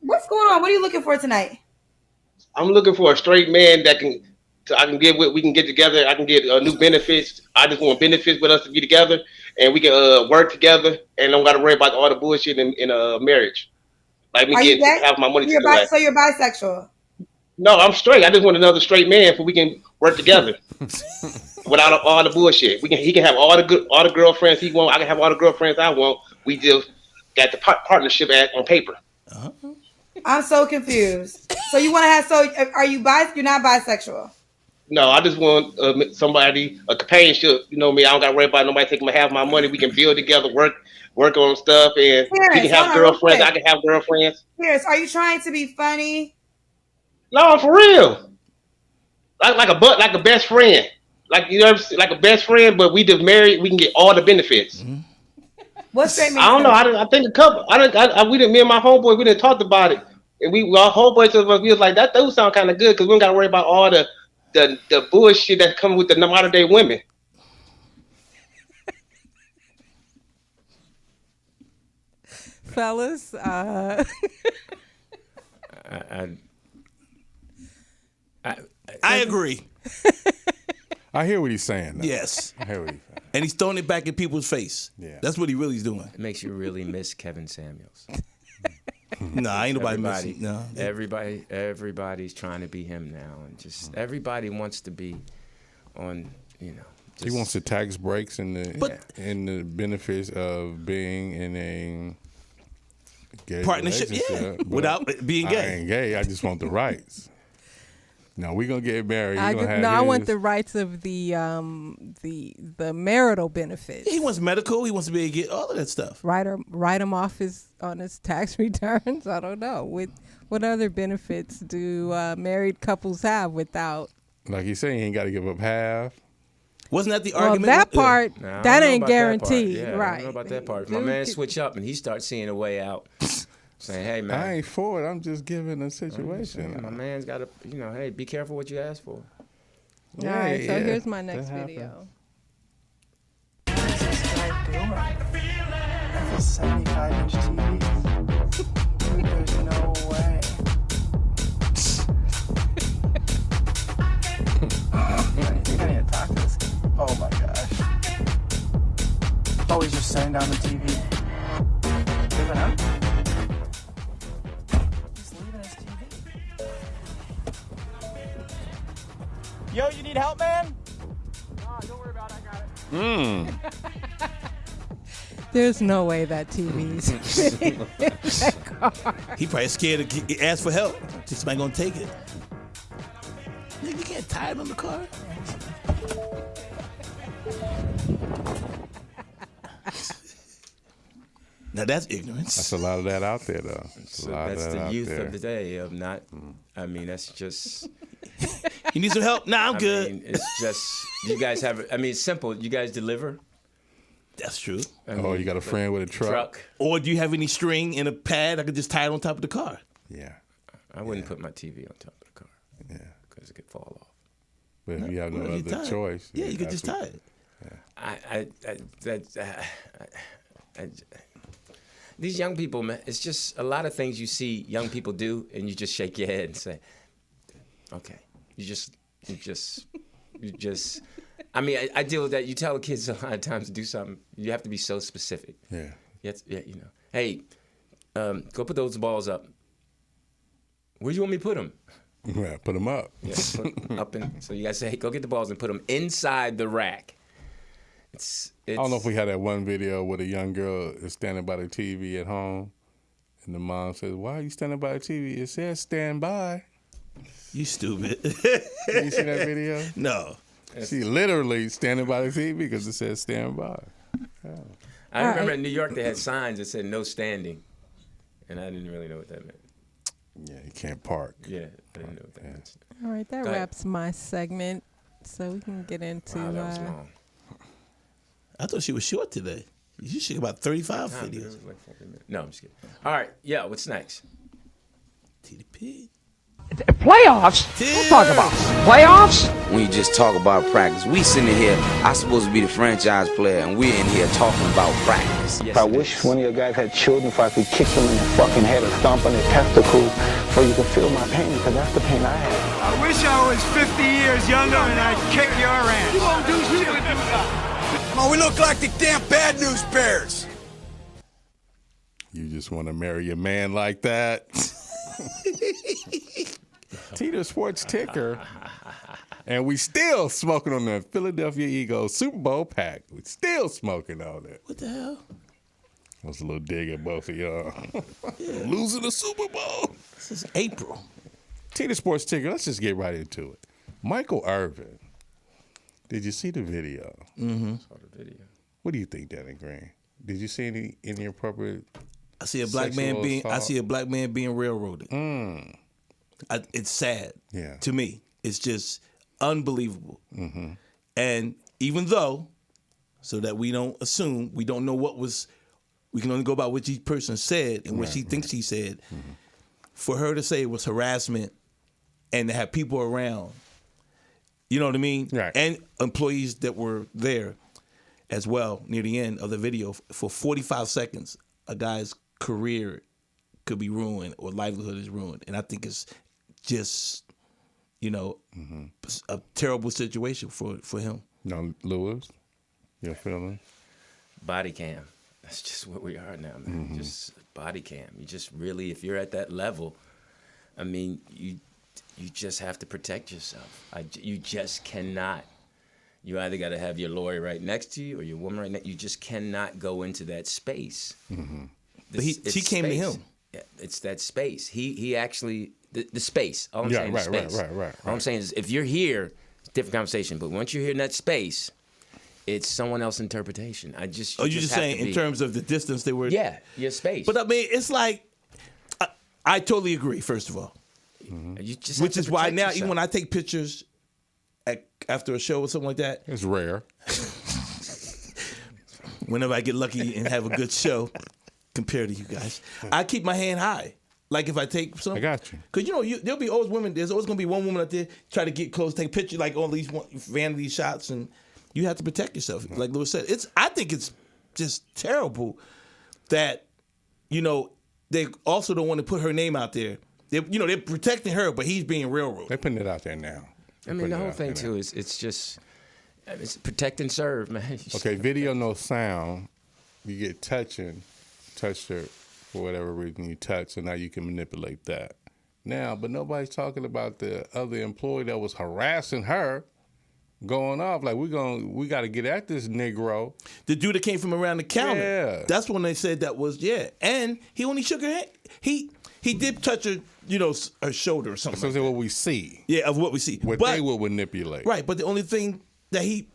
What's going on? What are you looking for tonight? I'm looking for a straight man that we can get together. I can get new benefits. I just want benefits with us to be together, and we can work together, and don't got to worry about all the bullshit in a marriage. Like have my money together. So you're bisexual? No, I'm straight. I just want another straight man so we can work together without all the bullshit. He can have all the girlfriends he want. I can have all the girlfriends I want. We just got the partnership on paper. Uh-huh. I'm so confused. So you want to have? Are you You're not bisexual? No, I just want somebody, a companionship. You know me. I don't got to worry about nobody taking half my money. We can build together, work on stuff, and he can have girlfriends. I can have girlfriends. Harris, are you trying to be funny? No, for real. Like a best friend. Like like a best friend, but we just married. We can get all the benefits. Mm-hmm. What's straight man? I don't know. I think a couple. Me and my homeboy, we didn't talked about it, and our homeboy to us, we was like, that does sound kind of good because we don't got to worry about all the bullshit that comes with the modern day women. Fellas, I agree. I hear what he's saying. Though. Yes. I hear what he's saying. And he's throwing it back in people's face. Yeah. That's what he really is doing. It makes you really miss Kevin Samuels. Nah, ain't nobody missing. No. Everybody's trying to be him now, and just everybody wants to be on. He wants the tax breaks and the benefits of being in a gay partnership, without being gay. I ain't gay. I just want the rights. No, we're gonna get married. I want the rights of the marital benefits. He wants medical. He wants to be able to get all of that stuff. Write him off on his tax returns. I don't know. What other benefits do married couples have without? Like he's saying, he ain't got to give up half. Wasn't that the argument? That part, that ain't guaranteed, right? I don't know about that part. If my man switch up and he starts seeing a way out. Saying, hey, man. I ain't for it. I'm just giving a situation. My man's got to, hey, be careful what you ask for. All right, so here's my next video. What is this guy doing? That's a 75-inch TV. There's no way. I think I need to talk to this guy. Oh my gosh. Oh, he's just setting down the TV. Giving up? Yo, you need help, man? Nah, don't worry about it. I got it. There's no way that TV's in that car. He probably scared to ask for help. Just somebody gonna take it. You can't tie it on the car. Now that's ignorance. That's a lot of that out there, though. That's the youth of the day of not. I mean, that's just. You need some help? Nah, I'm good. Mean, it's just you guys have. I mean, it's simple. You guys deliver. That's true. You got a friend with a truck. Or do you have any string and a pad I could just tie it on top of the car? Yeah. I wouldn't put my TV on top of the car. Yeah. Because it could fall off. But if you have no other choice. Yeah, you could just tie it. These young people, man, it's just a lot of things you see young people do, and you just shake your head and say, okay. You just. I mean, I deal with that. You tell the kids a lot of times to do something. You have to be so specific. Yeah. Hey, go put those balls up. Where do you want me to put them? Yeah, put them up. Yeah, put them up so you guys say, hey, go get the balls and put them inside the rack. It's I don't know if we had that one video where a young girl is standing by the TV at home, And the mom says, "Why are you standing by the TV? It says stand by." You stupid. You see that video? No. She literally standing by the TV because it says stand by. Yeah. I remember in New York they had signs that said no standing, and I didn't really know what that meant. Yeah, you can't park. Yeah, I didn't know what that meant. All right, that wraps my segment, so we can get into. Wow, that was long. I thought she was short today. You should about 35 videos. No, I'm just kidding. All right, yeah, what's next? TDP. Playoffs? Don't talk about playoffs. When you just talk about practice, we sitting here, I'm supposed to be the franchise player, and we're in here talking about practice. Yes, I wish one of your guys had children so I could kick them in the fucking head or stomp on their testicles so you could feel my pain, because that's the pain I have. I wish I was 50 years younger and I'd kick your ass. You won't do shit with you. Come on, we look like the damn Bad News Bears. You just want to marry a man like that? Tito Sports Ticker. And we still smoking on the Philadelphia Eagles Super Bowl pack. We still smoking on it. What the hell? That was a little dig at both of y'all. Yeah. Losing the Super Bowl. This is April. Tito Sports Ticker, let's just get right into it. Michael Irvin. Did you see the video? Mm-hmm. I saw the video. What do you think, Dannon Green? Did you see any inappropriate? I see a black man being railroaded. It's sad. Yeah. To me, it's just unbelievable. Mm-hmm. And even though, so that we don't assume, we don't know what was. We can only go by what each person said and what she thinks she said. Mm-hmm. For her to say it was harassment, and to have people around. You know what I mean? Right. And employees that were there as well near the end of the video. For 45 seconds, a guy's career could be ruined or livelihood is ruined. And I think it's just, a terrible situation for him. No, Lewis, your feeling? Body cam. That's just what we are now, man. Mm-hmm. Just body cam. You just really, if you're at that level, I mean, you just have to protect yourself. You just cannot. You either got to have your lawyer right next to you or your woman right next. You just cannot go into that space. Mm-hmm. But she came to him. Yeah, it's that space. He actually the space. All I'm saying is space. Right. All I'm saying is if you're here, it's a different conversation. But once you're here in that space, it's someone else's interpretation. You're just saying in terms of the distance they were. Yeah, your space. But I mean, it's like I totally agree. First of all. Mm-hmm. Which is why now, even when I take pictures after a show or something like that, it's rare. Whenever I get lucky and have a good show, compared to you guys, I keep my hand high. Like if I take some, I got you. Because there'll be always women. There's always gonna be one woman out there try to get close, take pictures, like all these vanity shots, and you have to protect yourself. Like Lewis said, I think it's just terrible that they also don't want to put her name out there. They're protecting her, but he's being railroaded. They're putting it out there now. I mean, the whole thing too is it's protect and serve, man. Okay, video no sound. You get touched her for whatever reason you touch, so now you can manipulate that. Now, but nobody's talking about the other employee that was harassing her, going off like we got to get at this Negro. The dude that came from around the counter. Yeah, that's when they said that was and he only shook her hand. He did touch her, her shoulder or something. So that's what we see. Yeah, of what we see. What they will manipulate. Right, but the only thing that he,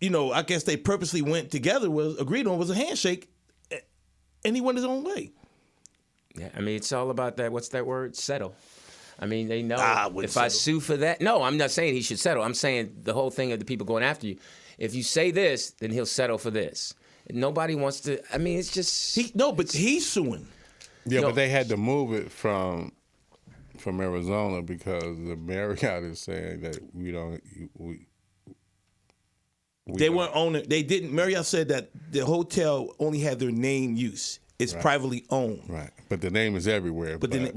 I guess they purposely went together agreed on was a handshake, and he went his own way. Yeah, I mean, it's all about that. What's that word? Settle. I mean, they know if settle. I sue for that. No, I'm not saying he should settle. I'm saying the whole thing of the people going after you. If you say this, then he'll settle for this. Nobody wants to. I mean, it's just but he's suing. Yeah, but they had to move it from Arizona because the Marriott is saying that they weren't owning. They didn't. Marriott said that the hotel only had their name use. It's privately owned. Right, but the name is everywhere. But then,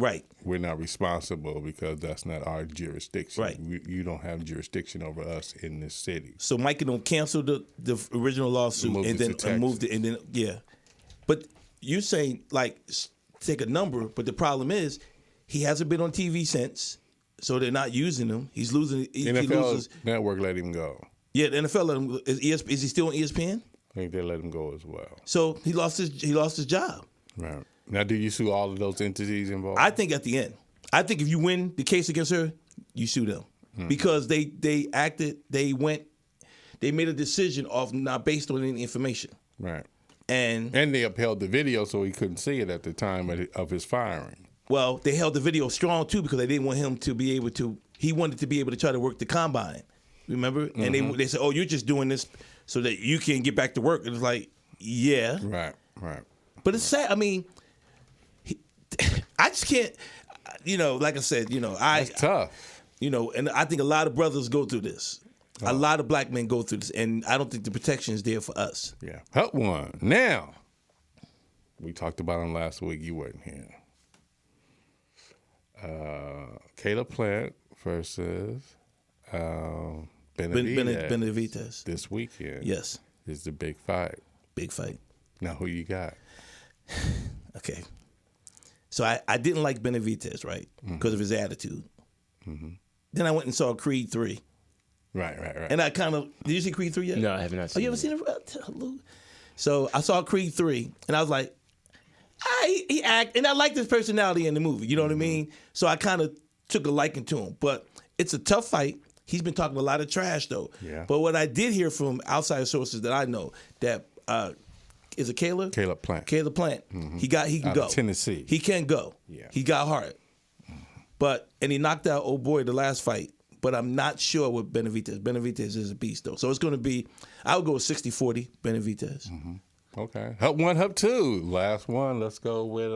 we're not responsible because that's not our jurisdiction. Right, you don't have jurisdiction over us in this city. So Mike don't cancel the original lawsuit and then moved it and then But you're saying take a number, but the problem is he hasn't been on TV since, so they're not using him. He's losing. NFL Network let him go. Yeah, the NFL let him. Is he still on ESPN? I think they let him go as well. So he lost his job. Right. Now, do you sue all of those entities involved? I think at the end. I think if you win the case against her, you sue them. Because they made a decision off not based on any information. Right. And they upheld the video so he couldn't see it at the time of his firing. Well, they held the video strong too because they didn't want him to be able to. He wanted to be able to try to work the combine. Remember? And they said, "Oh, you're just doing this so that you can get back to work." And it's like, yeah, right. But it's sad. I mean, I just can't. Like I said, That's tough. And I think a lot of brothers go through this. A lot of black men go through this, and I don't think the protection is there for us. Yeah. Help one. Now, we talked about him last week. You weren't here. Caleb Plant versus Benavidez. This weekend. Yes. Is the big fight. Big fight. Now, who you got? Okay. So I didn't like Benavidez, right? Because of his attitude. Then I went and saw Creed 3. Right. And I kind of, did you see Creed 3 yet? No, I have not seen it. Oh, you ever seen it? So I saw Creed 3, and I was like, he act, and I liked his personality in the movie, you know what I mean? So I kind of took a liking to him. But it's a tough fight. He's been talking a lot of trash, though. Yeah. But what I did hear from outside sources that I know, that, is it Caleb? Caleb Plant. Caleb Plant. He can Out go. of Tennessee. He can go. Yeah. He got hard. And he knocked out old boy the last fight. But I'm not sure with Benavidez. Benavidez is a beast, though. So it's going to be, I would go with 60-40 Benavidez. Okay. Help one, help two. Last one. Let's go with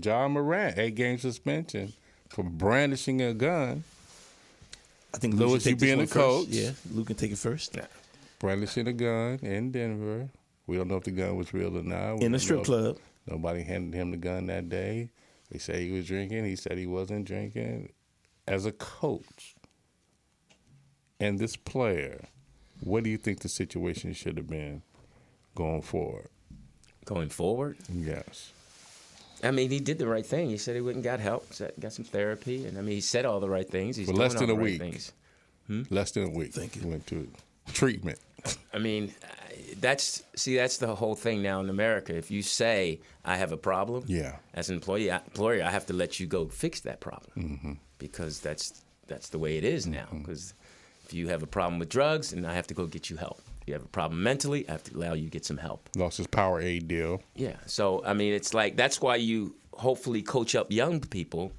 John Morant. 8-game suspension for brandishing a gun. I think Lewis, you being the coach. Yeah, Lou can take it first. Yeah. Brandishing a gun in Denver. We don't know if the gun was real or not. In a strip club. Nobody handed him the gun that day. They say he was drinking. He said he wasn't drinking. As a coach and this player, what do you think the situation should have been going forward? Going forward? Yes. I mean, he did the right thing. He said he went and got help, got some therapy, and I mean, he said all the right things. He's For doing less than all a the week. right things. Less than a week. Thank you. He went to treatment. I mean, that's the whole thing now in America. If you say I have a problem, as an employer, I have to let you go fix that problem because that's the way it is now. Because if you have a problem with drugs, then I have to go get you help. If you have a problem mentally, I have to allow you to get some help. Lost his Powerade deal. Yeah. So I mean, it's like that's why you hopefully coach up young people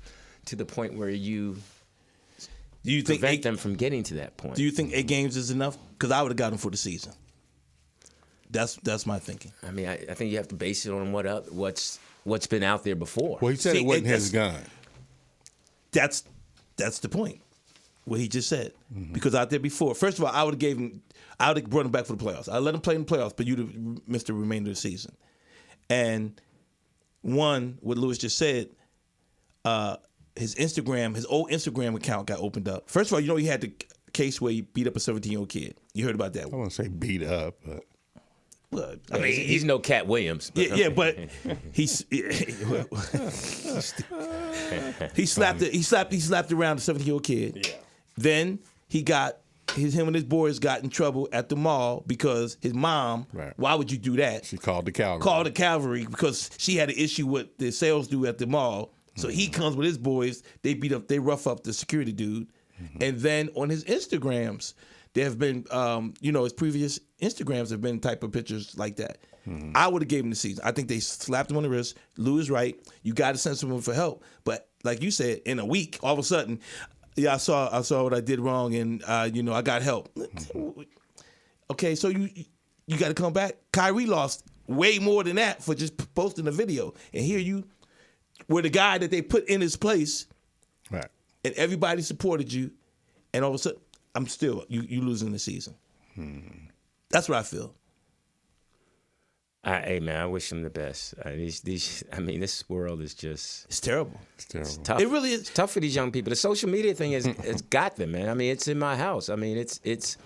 to the point where you. Do you think prevent them from getting to that point? Do you think 8 games is enough? Because I would have got him for the season. That's my thinking. I mean, I think you have to base it on what's been out there before. Well, he said it wasn't his gun. That's the point. What he just said. Because out there before, first of all, I would have brought him back for the playoffs. I let him play in the playoffs, but you'd have missed the remainder of the season. And one, what Lewis just said, his old Instagram account got opened up. First of all, he had the case where he beat up a 17-year-old kid. You heard about that? I wouldn't say beat up, but. Well, I mean, he's no Cat Williams. But but he slapped around a 17-year-old kid. Yeah. Then him and his boys got in trouble at the mall because his mom. Right. Why would you do that? She called the cavalry. Called the cavalry because she had an issue with the sales dude at the mall. So he comes with his boys. They rough up the security dude, and then on his Instagrams. There have been, his previous Instagrams have been type of pictures like that. I would have gave him the season. I think they slapped him on the wrist. Lou is right. You got to send someone for help. But like you said, in a week, all of a sudden, I saw what I did wrong, and I got help. Okay, so you got to come back. Kyrie lost way more than that for just posting a video, and here you were the guy that they put in his place, right? And everybody supported you, and all of a sudden. I'm still you losing the season. That's what I feel. Hey man, I wish them the best. This world is it's terrible. It's terrible. It's tough. It really is. It's tough for these young people. The social media thing it's got them, man. I mean, it's in my house. I mean, it's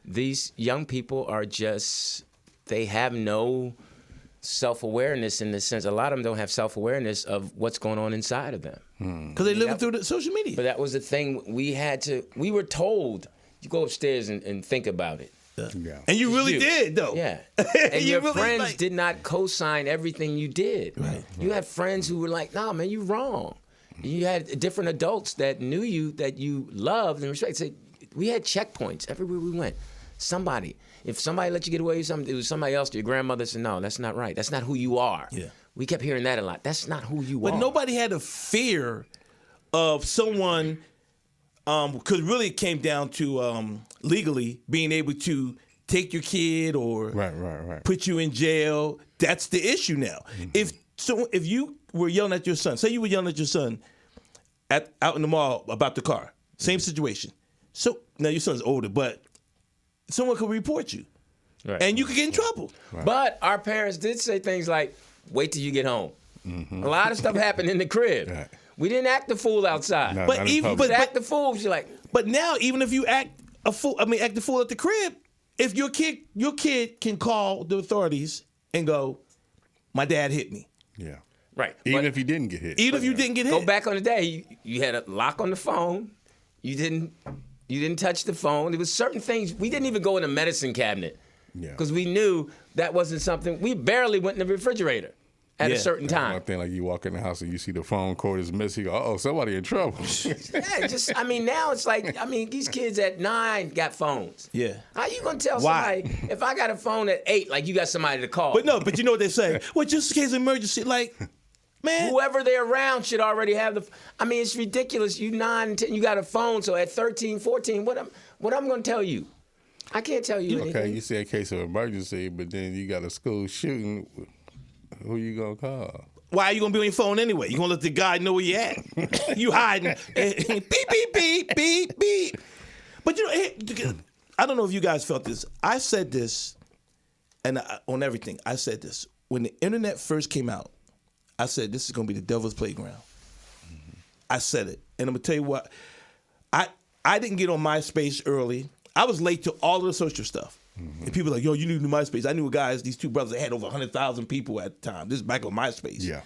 these young people are just they have no self-awareness in the sense. A lot of them don't have self-awareness of what's going on inside of them. Because they live through the social media. But that was the thing we were told, you go upstairs and think about it. Yeah. And you really did, though. Yeah. And your really, friends did not co-sign everything you did. Right. You had friends who were like, "Nah, man, you wrong." You had different adults that knew you, that you loved and respected. We had checkpoints everywhere we went. If somebody let you get away with something, it was somebody else. Your grandmother said, "No, that's not right. That's not who you are." Yeah. We kept hearing that a lot. That's not who you are. But nobody had a fear of someone, because really it came down to legally being able to take your kid or put you in jail. That's the issue now. If you were yelling at your son, say you were yelling at your son out in the mall about the car, same situation. So now your son's older, but someone could report you, and you could get in trouble. But our parents did say things like, "Wait till you get home." A lot of stuff happened in the crib. We didn't act the fool outside. But act the fool, you're like. But now, even if you act the fool at the crib, if your kid can call the authorities and go, "My dad hit me." Yeah. Right. Even if you didn't get hit. Even if you didn't get hit. Go back on the day. You had a lock on the phone. You didn't touch the phone. There was certain things. We didn't even go in the medicine cabinet. Yeah. Because we knew that wasn't something. We barely went in the refrigerator at a certain time. One thing, like you walk in the house and you see the phone cord is missing. You go, "Uh-oh, somebody in trouble." Now it's like, these kids at 9 got phones. Yeah. How you gonna tell somebody if I got a phone at 8, like you got somebody to call? But you know what they say? Well, just in case of emergency, like, man. Whoever they're around should already have it's ridiculous. You 9, 10, you got a phone, so at 13, 14, what I'm gonna tell you? I can't tell you anything. Okay, you say a case of emergency, but then you got a school shooting. Who you gonna call? Why are you gonna be on your phone anyway? You gonna let the guy know where you at? You hiding? Beep beep beep beep beep. But I don't know if you guys felt this. I said this, and on everything, I said this when the internet first came out. I said this is gonna be the devil's playground. Mm-hmm. I said it, and I'm gonna tell you what. I didn't get on MySpace early. I was late to all of the social stuff. Mm-hmm. And people were like, "Yo, you need to do MySpace." I knew guys, these two brothers that had over 100,000 people at the time. This is back on MySpace. Yeah.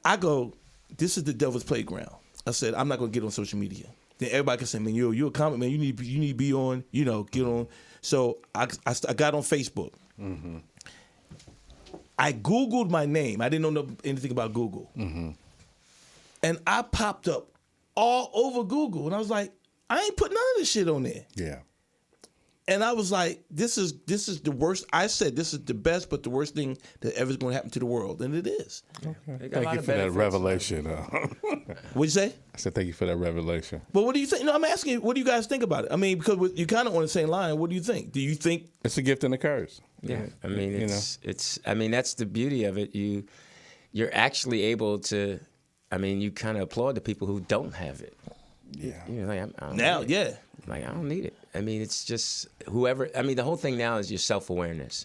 I go, this is the devil's playground. I said, I'm not gonna get on social media. Then everybody can say, "Man, you're a comic, man. You need to be on. Get on." So I got on Facebook. Mm-hmm. I Googled my name. I didn't know anything about Google. Mm-hmm. And I popped up all over Google, and I was like, I ain't put none of this shit on there. Yeah. And I was like, this is the worst. I said this is the best, but the worst thing that ever is going to happen to the world, and it is. Okay. Thank you for that revelation. What'd you say? I said thank you for that revelation. But what do you think? No, I'm asking you, what do you guys think about it? I mean, because you're kind of on the same line. What do you think? Do you think it's a gift and a curse? Yeah, I mean, it's. I mean, that's the beauty of it. You're actually able to. I mean, you kind of applaud the people who don't have it. Yeah. You're like, I don't now, need it. Like, I don't need it. I mean, it's just whoever. I mean, the whole thing now is your self-awareness.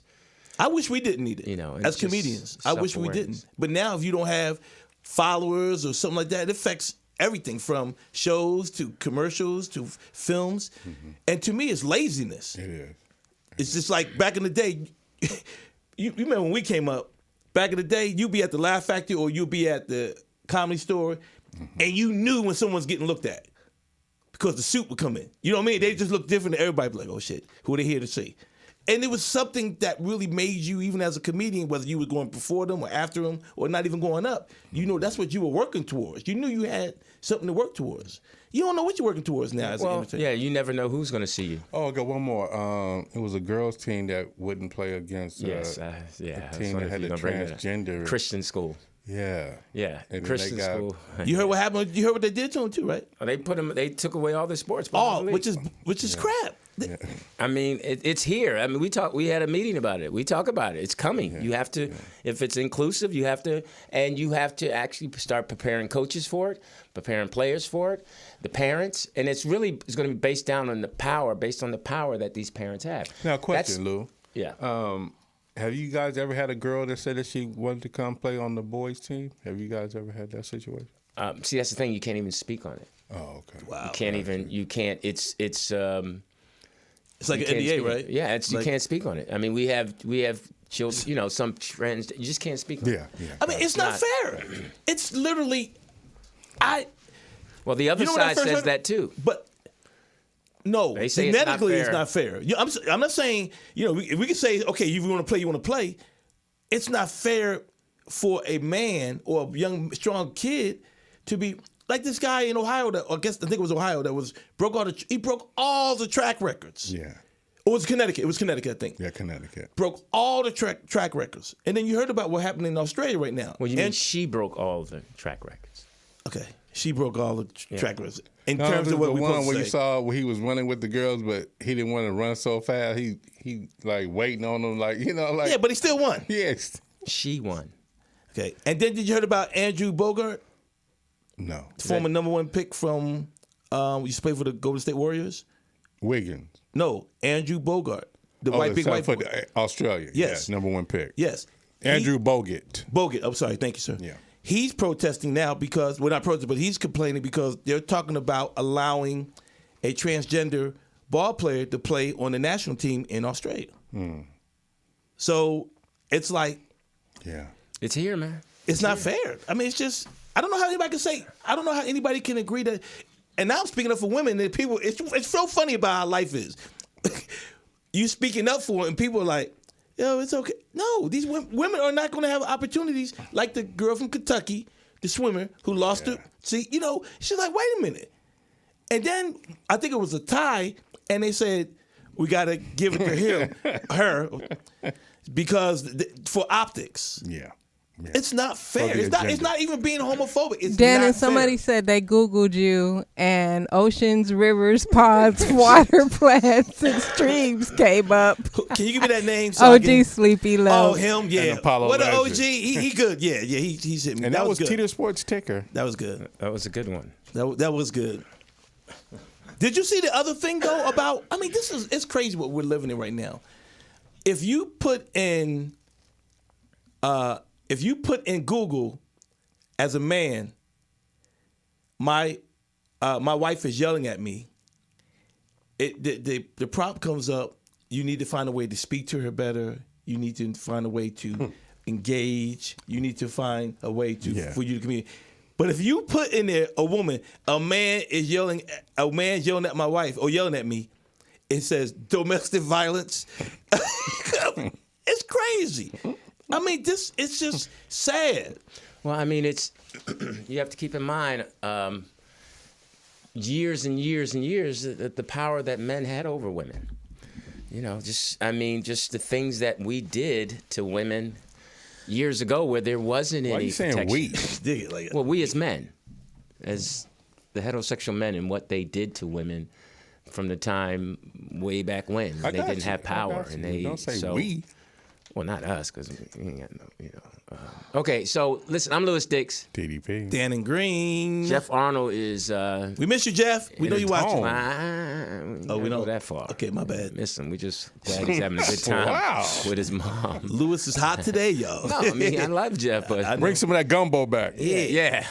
I wish we didn't need it. As comedians, I wish we didn't. But now, if you don't have followers or something like that, it affects everything from shows to commercials to films. Mm-hmm. And to me, it's laziness. It is. It's just like back in the day. You remember when we came up? Back in the day, you'd be at the Laugh Factory or you'd be at the Comedy Store, mm-hmm. and you knew when someone's getting looked at because the suit would come in. You know what I mean? They just look different to everybody. Be like, oh shit, who are they here to see? And it was something that really made you, even as a comedian, whether you were going before them or after them or not even going up, that's what you were working towards. You knew you had something to work towards. You don't know what you're working towards now as an entertainer. Yeah, you never know who's going to see you. Oh, I got one more. It was a girls' team that wouldn't play against a team that had a transgender. Christian school. Yeah. Yeah, Christian school. You heard what happened? You heard what they did to him too, right? Oh, they took away all the sports. Which is crap. Yeah. I mean, it's here. I mean, we had a meeting about it. We talk about it. It's coming. Yeah. You have to, if it's inclusive, you have to actually start preparing coaches for it, preparing players for it, the parents, and it's going to be based on the power that these parents have. Now, question, Lou. Yeah. Have you guys ever had a girl that said that she wanted to come play on the boys' team? Have you guys ever had that situation? See, that's the thing. You can't even speak on it. Oh, okay. Wow. You can't even. You can't. It's like an NDA, right? Yeah, you can't speak on it. I mean, we have children, some friends. You just can't speak on it. Yeah. I mean, it's not fair. It's literally, Well, the other side says that too. But No, They say genetically it's not fair. I'm not saying, we can say, okay, you want to play. It's not fair for a man or a young, strong kid to be like this guy in Ohio I think it was Ohio that broke all the track records. Yeah. It was Connecticut. I think. Yeah, Connecticut. Broke all the track records. And then you heard about what happened in Australia right now. Well, you mean she broke all the track records? Okay. She broke all the track records. In No, terms of what the we one supposed where to you say. saw where he was running with the girls, but he didn't want to run so fast. He like waiting on them, like like. Yeah, but he still won. Yes. She won. Okay. And then did you heard about Andrew Bogart? No. Former number 1 pick from used to play for the Golden State Warriors? Wiggins. No, Andrew Bogart. The white boy. for Australia. Yes. Yeah, number 1 pick. Yes. Andrew Bogut. I'm sorry. Thank you, sir. Yeah. He's protesting now because, well, not protesting, but he's complaining because they're talking about allowing a transgender ball player to play on the national team in Australia. So it's like, yeah, it's here, man. It's not fair. I mean, it's just, I don't know how anybody can say, I don't know how anybody can agree that, and now I'm speaking up for women, that people, it's so funny about how life is. You speaking up for it, and people are like, yo, it's okay. No, these women are not going to have opportunities like the girl from Kentucky, the swimmer who lost her. See, she's like, wait a minute. And then I think it was a tie, and they said, we got to give it to her, because for optics. Yeah. It's not fair. It's not even being homophobic. It's Dannon, not somebody fair. said they Googled you and oceans, rivers, ponds, water plants, and streams came up. Can you give me that name? OG Sleepy Love. Oh, him, yeah. And Apollo What an Legend. OG. He good. Yeah, he's hit me. And that was good. Teeter Sports Ticker. That was good. That was a good one. That was good. Did you see the other thing though about? I mean, it's crazy what we're living in right now. If you put in Google as a man, my wife is yelling at me. The prompt comes up. You need to find a way to speak to her better. You need to find a way to engage. You need to find a way for you to communicate. But if you put in there a man yelling at my wife or yelling at me, it says domestic violence. It's crazy. I mean, it's just sad. Well, I mean, you have to keep in mind years and years and years the power that men had over women. Just the things that we did to women years ago where there wasn't any protection. Why are you saying we? Well, we as men, as the heterosexual men, and what they did to women from the time way back when they didn't have power, and they don't say we. Well, not us, because we ain't got no, Okay, so listen, I'm Lewis Dix. TDP. Dannon Green. Jeff Arnold is. We miss you, Jeff. We know you watching. We don't go that far. Okay, my bad. Miss him. We just glad he's having a good time with his mom. Lewis is hot today, y'all. No, I mean, I love Jeff, but bring some of that gumbo back. Yeah.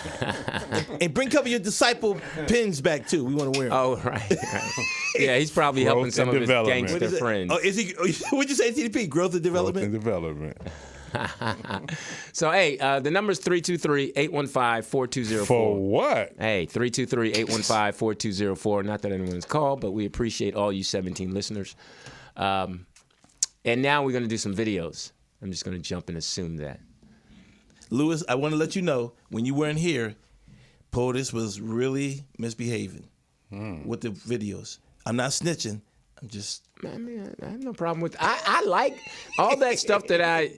And bring a couple of your disciple pins back too. We want to wear them. Oh, right. Yeah, he's probably helping some of his gangster friends. Oh, is he? What'd you say, TDP? Growth and development. Development. So, hey, the number's 323-815-4204. For what? Hey, 323-815-4204. Not that anyone's called, but we appreciate all you 17 listeners. And now we're going to do some videos. I'm just going to jump and assume that. Lewis, I want to let you know, when you weren't here, POTUS was really misbehaving with the videos. I'm not snitching. I'm just... I mean, I have no problem with. I like all that stuff that I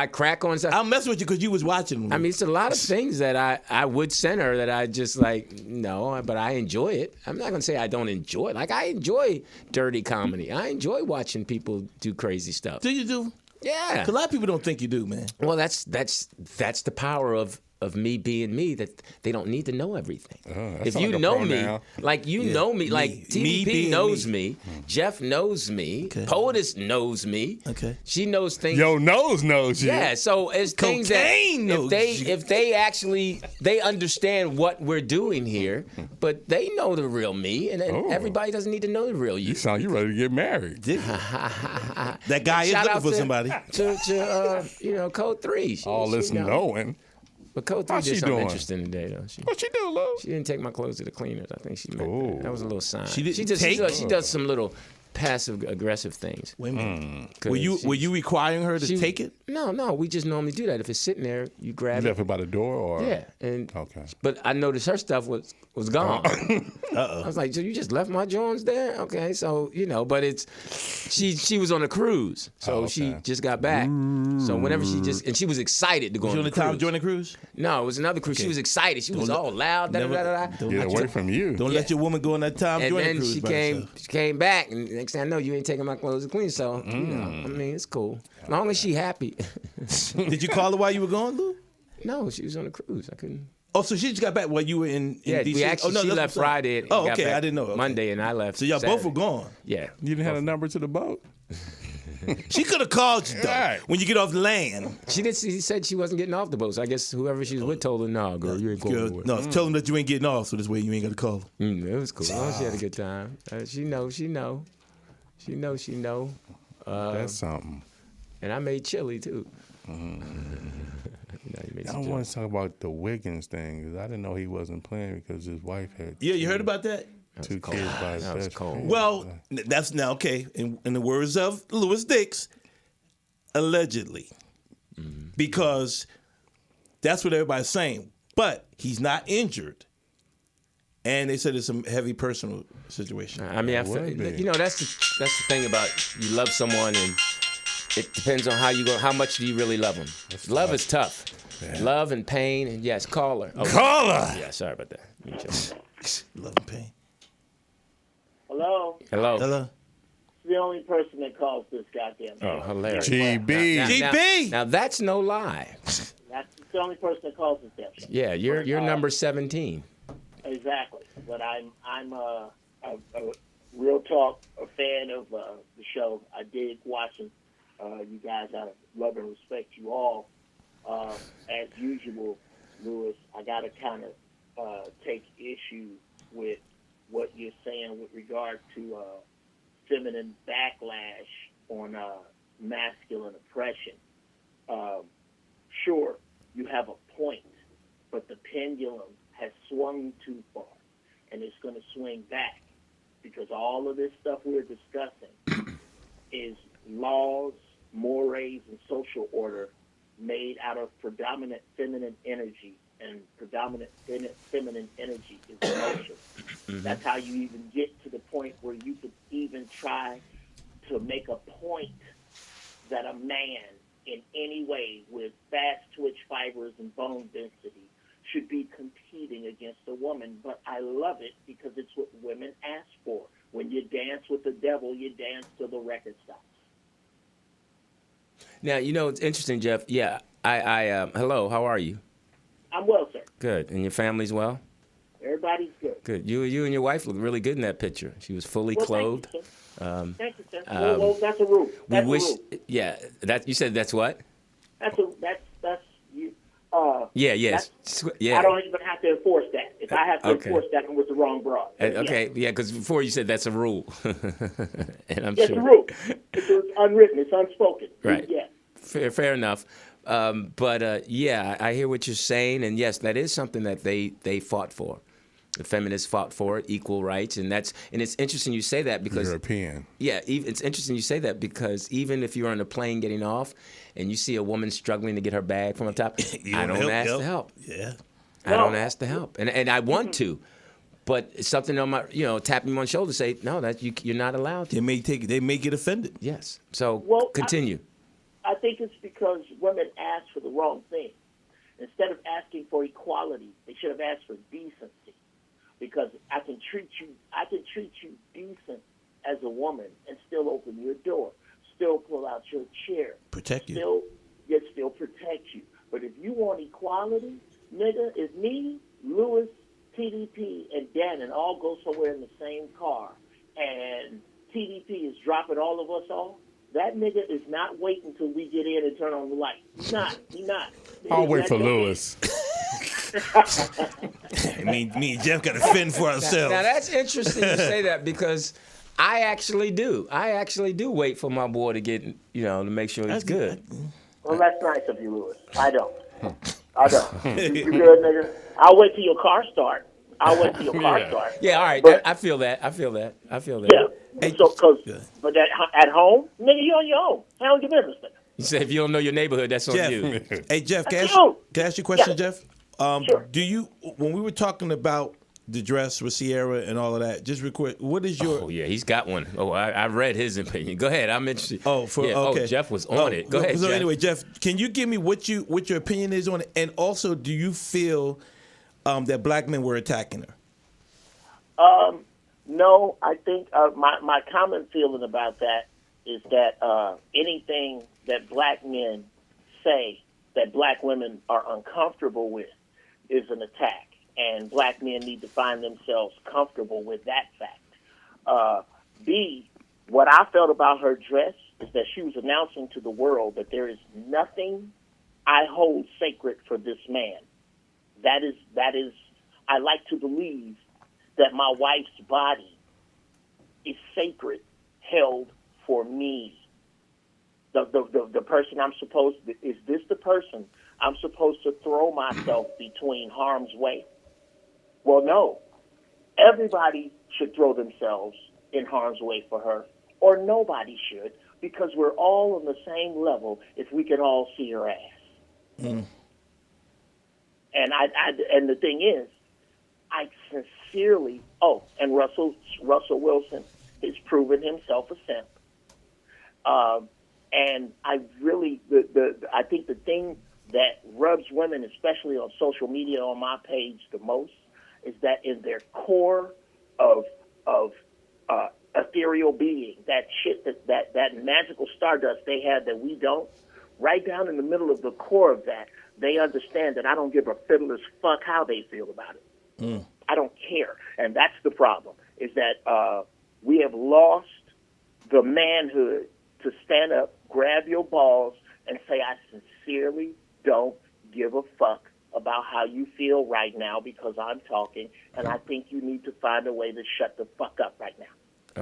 crack on stuff. I'm messing with you because you was watching. I mean, it's a lot of things that I would send her that I just but I enjoy it. I'm not gonna say I don't enjoy it. Like, I enjoy dirty comedy. I enjoy watching people do crazy stuff. Do you do? Yeah. 'Cause a lot of people don't think you do, man. Well, that's the power of me being me, that they don't need to know everything. If you know me, like know me, like TDP knows me, Jeff knows me, POTUS knows me. Okay. She knows things. Yo, knows you. Yeah, so it's things that if they actually understand what we're doing here, but they know the real me, and everybody doesn't need to know the real you. You sound ready to get married. That guy is looking for somebody. To Code 3. All this knowing. But Code 3 How's did she something doing? interesting today, though. What she do, Lou? She didn't take my clothes to the cleaners. I think she meant that. That was a little sign. She didn't just, take? she does some little passive aggressive things. Wait a minute. Were you requiring her to take it? No. We just normally do that. If it's sitting there, you grab You it. left it by the door, or Yeah, and okay. But I noticed her stuff was gone. Uh-oh. I was like, so you just left my Jones there? Okay, so but it's she was on a cruise, so she just got back. So whenever she was excited to go Was on you on the the Tom cruise. Jordan cruise? No, it was another cruise. Okay. She was excited. She was all loud. Never- don't Get let away your- from you. Don't let your woman go on that Tom And Jordan then cruise she by herself. came back, and next thing I know, you ain't taking my clothes to clean. So I mean, it's cool as long as she happy. Did you call her while you were gone, Lou? No, she was on a cruise. I couldn't. Oh, so she just got back while you were in Yeah, DC? we actually no, she that's left what I'm saying. Friday. And Oh, got okay, back I didn't know. Okay. Monday, and I left. So y'all both Saturday. were gone. Yeah. You didn't have a number to the boat? She could have called you, though, Right. when you get off land. She said she wasn't getting off the boat. So I guess whoever she was with told her, "No, girl, you ain't going Girl, nowhere." no, tell them that you ain't getting off, so this way you ain't got to call. It was cool. As long as she had a good time. She know. That's something. And I made chili too. I don't want to talk about the Wiggins thing because I didn't know he wasn't playing because his wife had Yeah, you heard about that? two kids by his That was best cold. friend. Well, that's now okay. In the words of Louis Dix, allegedly, because that's what everybody's saying. But he's not injured, and they said it's a heavy personal situation. I mean, that's the thing about you love someone, and it depends on how much do you really love them. Love is tough. Yeah. Love and pain, and yes, caller. Oh, Caller! Yeah, sorry about that. Let me just- Love and pain. Hello? Hello. Hello. The only person that calls this goddamn Oh, hilarious. GB. Now that's no lie. That's the only person that calls this damn shit. Yeah, you're number 17. Exactly. But I'm a real talk, a fan of the show. I dig watching you guys. I love and respect you all. As usual, Louis, I got to kind of take issue with what you're saying with regard to feminine backlash on masculine oppression. Sure, you have a point, but the pendulum has swung too far, and it's going to swing back because all of this stuff we're discussing is laws, mores, and social order made out of predominant feminine energy, and predominant feminine energy is emotion. That's how you even get to the point where you could even try to make a point that a man in any way with fast twitch fibers and bone density should be competing against a woman. But I love it because it's what women ask for. When you dance with the devil, you dance till the record stops. Now, it's interesting, Jeff. Yeah, I hello, how are you? I'm well, sir. Good. And your family's well? Everybody's good. Good. You and your wife look really good in that picture. She was fully clothed. Thank you, sir. Well, that's a rule. That's we wish. a rule. Yeah. That you said that's what? That's you. Yeah. Yes. Yeah. I don't even have to enforce that. If I have to enforce that, I'm with the wrong broad. Okay. Yeah. Because before you said that's a rule, and I'm It's sure. a rule. It's unwritten. It's unspoken. Right. Yeah. Fair enough. But yeah, I hear what you're saying, and yes, that is something that they fought for. The feminists fought for it, equal rights, and it's interesting you say that because European. Yeah, it's interesting you say that because even if you're on a plane getting off, and you see a woman struggling to get her bag from up top, I don't ask to help. Yeah, I don't ask to help, and I want to, but it's something on my tapping me on the shoulder, say no, that you're not allowed to. They may get offended. Yes. So continue. I think it's because women ask for the wrong thing. Instead of asking for equality, they should have asked for decency. Because I can treat you decent as a woman and still open your door, still pull out your chair, protect you, still protect you. But if you want equality, nigga, if me, Louis, TDP, and Dannon all go somewhere in the same car, and TDP is dropping all of us off, that nigga is not waiting until we get in and turn on the light. He's not. I'll wait for Louis. Me and Jeff got to fend for ourselves. Now that's interesting you say that because I actually do. I actually do wait for my boy to get, to make sure he's good. Well, that's nice of you, Louis. I don't. I know. You good, nigga? I'll wait till your car start. Yeah, all right. But, I feel that. yeah. But at home, nigga, you on your own. Handle your business, nigga. You said if you don't know your neighborhood, that's on Jeff. you. Hey, Jeff, can That's I ask you a question, Yeah. Jeff? Do you, when we were talking about the dress with Sierra and all of that, just real quick, what is your... Oh, yeah, he's got one. Oh, I read his opinion. Go ahead. I'm interested. Okay. Oh, Jeff was on it. Go ahead, So Jeff. anyway, Jeff, can you give me what your opinion is on it? And also, do you feel that black men were attacking her? No, I think my common feeling about that is that anything that black men say that black women are uncomfortable with is an attack, and black men need to find themselves comfortable with that fact. B, what I felt about her dress is that she was announcing to the world that there is nothing I hold sacred for this man. That is, I like to believe that my wife's body is sacred, held for me. The person I'm supposed to, is this the person I'm supposed to throw myself between harm's way? Well, no. Everybody should throw themselves in harm's way for her, or nobody should, because we're all on the same level if we can all see her ass. Mm. And the thing is, I sincerely, and Russell Wilson has proven himself a simp. And I really, I think the thing that rubs women, especially on social media on my page the most, is that in their core of ethereal being, that shit, that magical stardust they have that we don't, right down in the middle of the core of that, they understand that I don't give a fiddler's fuck how they feel about it. Mm. I don't care. And that's the problem, is that we have lost the manhood to stand up, grab your balls, and say, I sincerely don't give a fuck about how you feel right now because I'm talking, and I think you need to find a way to shut the fuck up right now.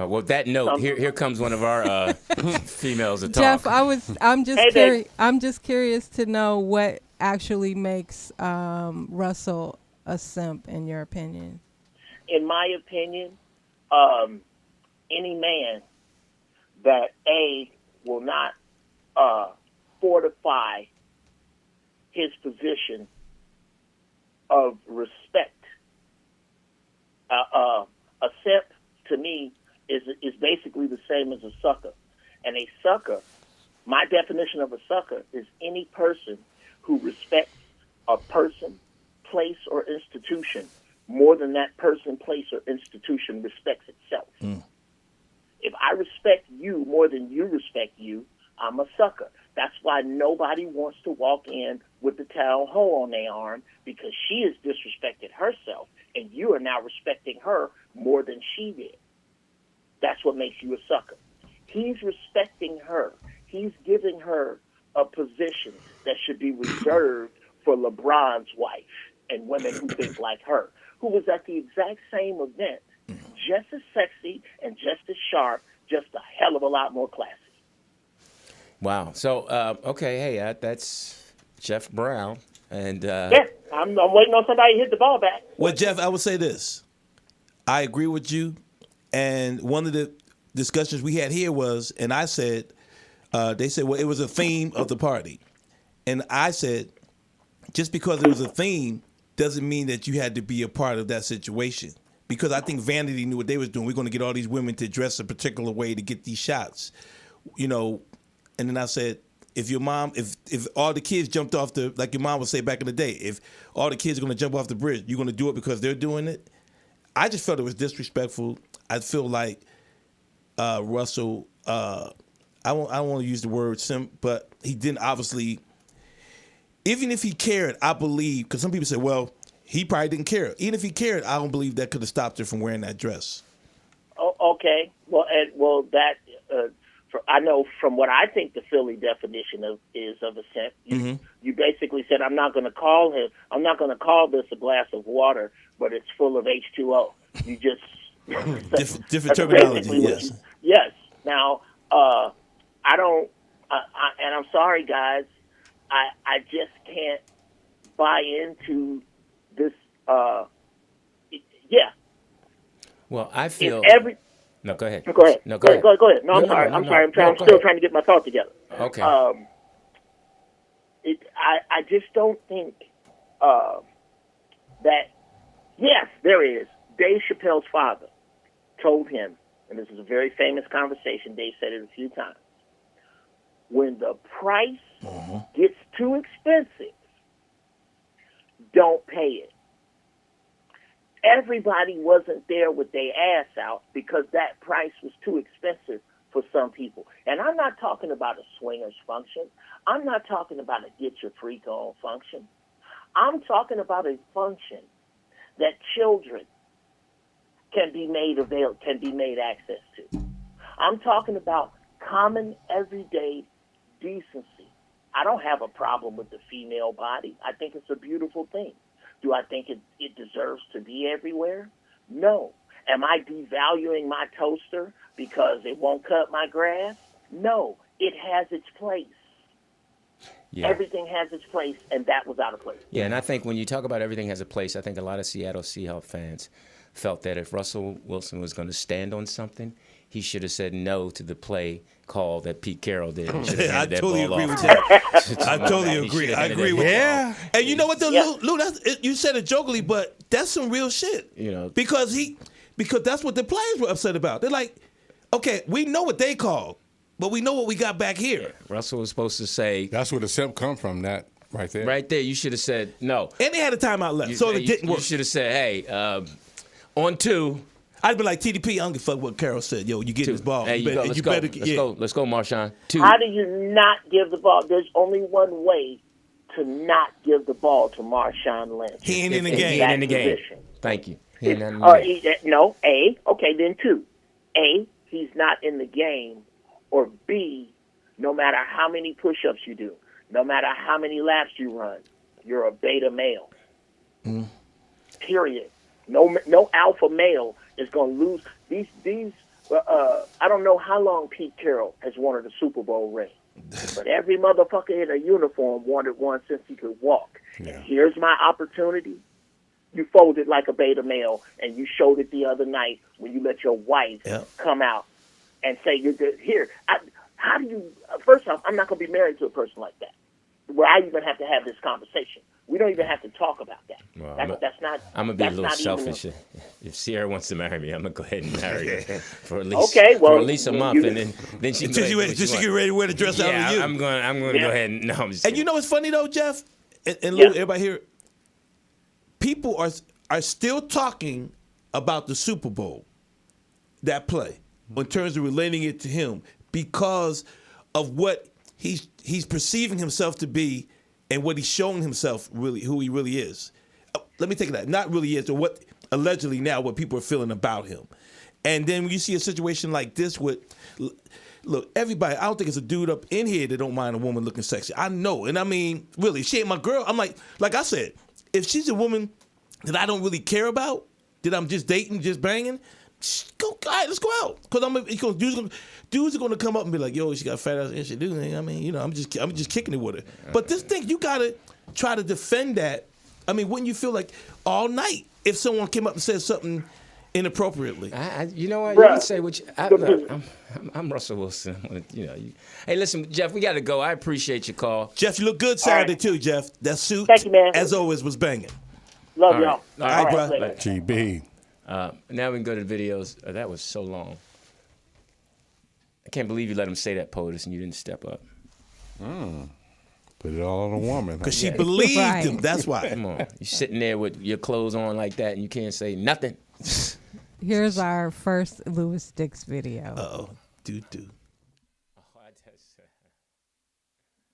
Well, that note, here comes one of our females to talk. Jeff, I'm just curious to know what actually makes Russell a simp, in your opinion. In my opinion, any man that will not fortify his position of respect. A simp, to me, is basically the same as a sucker. And a sucker, my definition of a sucker is any person who respects a person, place, or institution more than that person, place, or institution respects itself. Mm. If I respect you more than you respect you, I'm a sucker. That's why nobody wants to walk in with the towel hoe on their arm, because she has disrespected herself, and you are now respecting her more than she did. That's what makes you a sucker. He's respecting her. He's giving her a position that should be reserved for LeBron's wife and women who think like her, who was at the exact same event, just as sexy and just as sharp, just a hell of a lot more classy. Wow. So, okay, hey, that's Jeff Brown. And yeah, I'm waiting on somebody to hit the ball back. Well, Jeff, I would say this. I agree with you. And one of the discussions we had here was, and I said, they said, well, it was a theme of the party. And I said, just because it was a theme doesn't mean that you had to be a part of that situation. Because I think Vanity knew what they was doing. We're going to get all these women to dress a particular way to get these shots. You know, and then I said, if your mom, if all the kids jumped off the, like your mom would say back in the day, if all the kids are going to jump off the bridge, you're going to do it because they're doing it? I just felt it was disrespectful. I feel like Russell, I don't want to use the word simp, but he didn't obviously, even if he cared, I believe, because some people say, well, he probably didn't care. Even if he cared, I don't believe that could have stopped her from wearing that dress. Oh, okay. Well, that I know from what I think the Philly definition of a simp. You basically said, I'm not going to call this a glass of water, but it's full of H2O. You just different terminology. Yes. Yes. Now, I don't, and I'm sorry, guys. I just can't buy into this. Well, I feel. No, go ahead. Go ahead. No, go ahead. Go ahead. No, I'm sorry. I'm sorry. I'm still trying to get my thought together. Okay. I just don't think that. Yes, there is. Dave Chappelle's father told him, and this is a very famous conversation. Dave said it a few times. When the price gets too expensive, don't pay it. Everybody wasn't there with their ass out because that price was too expensive for some people. And I'm not talking about a swingers function. I'm not talking about a get your freak on function. I'm talking about a function that children can be made access to. I'm talking about common everyday decency. I don't have a problem with the female body. I think it's a beautiful thing. Do I think it deserves to be everywhere? No. Am I devaluing my toaster because it won't cut my grass? No. It has its place. Yeah. Everything has its place, and that was out of place. Yeah, and I think when you talk about everything has a place, I think a lot of Seattle Seahawks fans felt that if Russell Wilson was going to stand on something, he should have said no to the play call that Pete Carroll did. I totally agree with that. I totally agree. I agree with that. And you know what, though, Lou, you said it jokingly, but that's some real shit. You know, because that's what the players were upset about. They're like, okay, we know what they called, but we know what we got back here. Yeah. Russell was supposed to say. That's where the simp come from. That right there. Right there. You should have said no. And they had a timeout left, so it didn't work. You should have said, hey, on 2. I'd be like, TDP, I don't give a fuck what Carroll said. Yo, you get this ball. Hey, let's go, Marshawn. 2. How do you not give the ball? There's only one way to not give the ball to Marshawn Lynch. He ain't in the game. He ain't in the game. Thank you. No, A, okay, then 2. A, he's not in the game. Or B, no matter how many push-ups you do, no matter how many laps you run, you're a beta male. Period. No alpha male is going to lose these. I don't know how long Pete Carroll has wanted a Super Bowl ring, but every motherfucker in a uniform wanted one since he could walk. Yeah. And here's my opportunity. You folded like a beta male, and you showed it the other night when you let your wife come out and say you're good. Here, how do you? First off, I'm not going to be married to a person like that, where I even have to have this conversation. We don't even have to talk about that. Well, that's not. I'm gonna be a little selfish. If Sierra wants to marry me, I'm gonna go ahead and marry her for at least a month, and then she get ready to wear the dress out of you. I'm gonna go ahead and no. I'm just and you know what's funny though, Jeff, and Lou, everybody here, people are still talking about the Super Bowl, that play, in terms of relating it to him because of what he's perceiving himself to be. And what he's showing himself, really, who he really is. Let me take that. Not really is, or what allegedly now what people are feeling about him. And then when you see a situation like this with, look, everybody, I don't think there's a dude up in here that don't mind a woman looking sexy. I know. And I mean, really, if she ain't my girl, I'm like I said, if she's a woman that I don't really care about, that I'm just dating, just banging, all right, let's go out. Because dudes are gonna come up and be like, yo, she got a fat ass and shit. I mean, you know, I'm just kicking it with her. But this thing, you gotta try to defend that. I mean, wouldn't you feel like all night if someone came up and said something inappropriately? You know what? You can say what I'm Russell Wilson. You know. Hey, listen, Jeff, we gotta go. I appreciate your call. Jeff, you look good Saturday too, Jeff. That suit, thank you, man. As always, was banging. Love y'all. All right, bro. GB. Now we can go to the videos. That was so long. I can't believe you let him say that, POTUS, and you didn't step up. Put it all on a woman. Because she believed him. That's why. Come on. You're sitting there with your clothes on like that, and you can't say nothing. Here's our first Louis Dix video. Uh-oh. Do. Good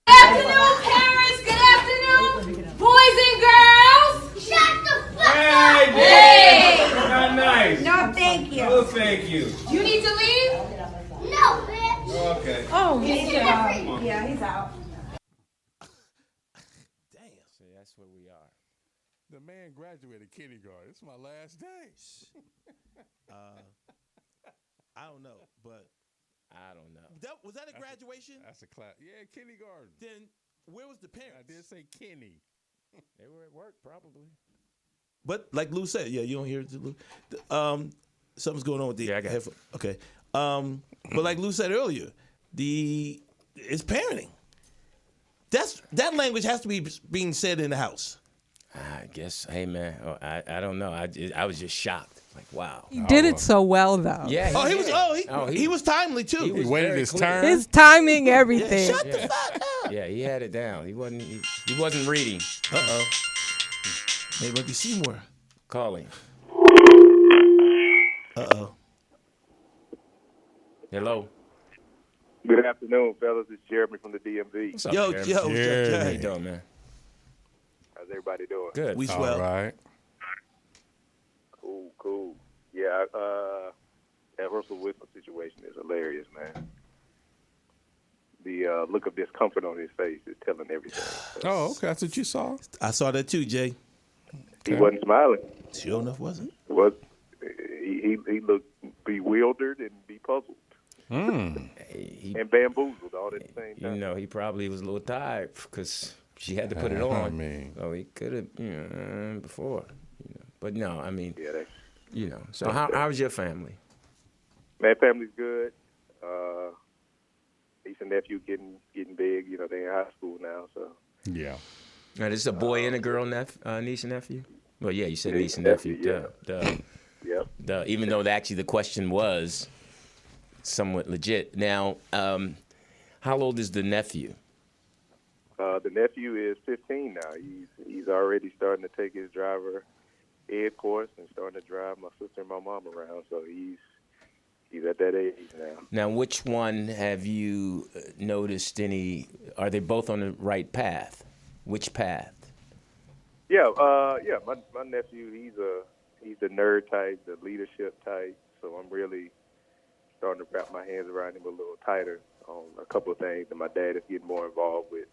afternoon, parents. Good afternoon, boys and girls. Shut the fuck up. Hey. Not nice. No, thank you. Oh, thank you. You need to leave? No, bitch. Okay. Oh, he's out. Yeah, he's out. Damn. See, that's where we are. The man graduated kindergarten. It's my last day. I don't know, but I don't know. Was that a graduation? That's a class. Yeah, kindergarten. Then where was the parents? I did say Kenny. They were at work, probably. But like Lou said, yeah, you don't hear it, Lou. Something's going on with the headphone. Okay. But like Lou said earlier, it's parenting. That language has to be being said in the house. I guess. Hey man, I don't know. I was just shocked. Like wow. He did it so well though. Yeah. He was timely too. He waited his turn. His timing, everything. Shut the fuck up. Yeah, he had it down. He wasn't reading. Maybe might be Seymour calling. Hello. Good afternoon, fellas. It's Jeremy from the DMV. What's up, Yo, Jeremy? How you doing, man? How's everybody doing? Good. We swell. All right. Cool. Yeah, that Russell Wilson situation is hilarious, man. The look of discomfort on his face is telling everything. Oh, okay. That's what you saw. I saw that too, Jay. He wasn't smiling. Sure enough, wasn't. He looked bewildered and bepuzzled. And bamboozled all at the same time. You know, he probably was a little tired because she had to put it on. I mean, he could have, before. But no, I mean, yeah, So how's your family? Man, family's good. Niece and nephew getting big. You know, they're in high school now, so. Yeah. Now, this is a boy and a girl, niece and nephew? Well, yeah, you said niece and nephew. Yep. Even though actually the question was somewhat legit. Now, how old is the nephew? The nephew is 15 now. He's already starting to take his driver ed course and starting to drive my sister and my mom around. So he's at that age now. Now, which one have you noticed are they both on the right path? Which path? Yeah, my nephew, he's the nerd type, the leadership type. So I'm really starting to wrap my hands around him a little tighter on a couple of things. And my dad is getting more involved with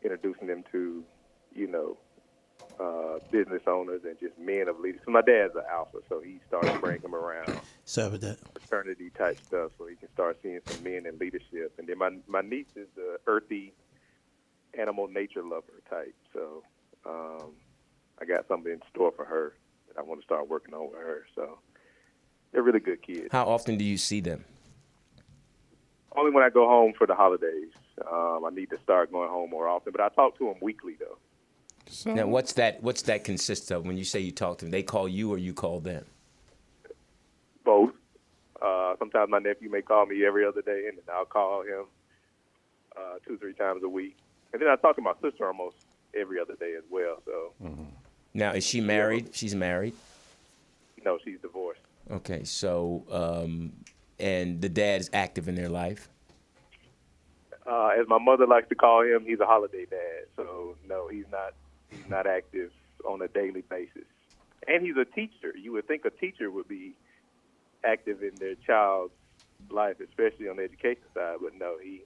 introducing them to, business owners and just men of leadership. So my dad's an alpha, so he started bringing him around fraternity type stuff so he can start seeing some men in leadership. And then my niece is the earthy animal nature lover type. So I got something in store for her that I want to start working on with her. So they're really good kids. How often do you see them? Only when I go home for the holidays. I need to start going home more often, but I talk to them weekly though. So, now, what's that consist of? When you say you talk to them, they call you or you call them? Both. Sometimes my nephew may call me every other day, and then I'll call him 2-3 times a week. And then I talk to my sister almost every other day as well. So. Now, is she married? She's married? No, she's divorced. Okay, so, and the dad is active in their life? As my mother likes to call him, he's a holiday dad. So, no, he's not active on a daily basis. And he's a teacher. You would think a teacher would be active in their child's life, especially on the education side, but no, he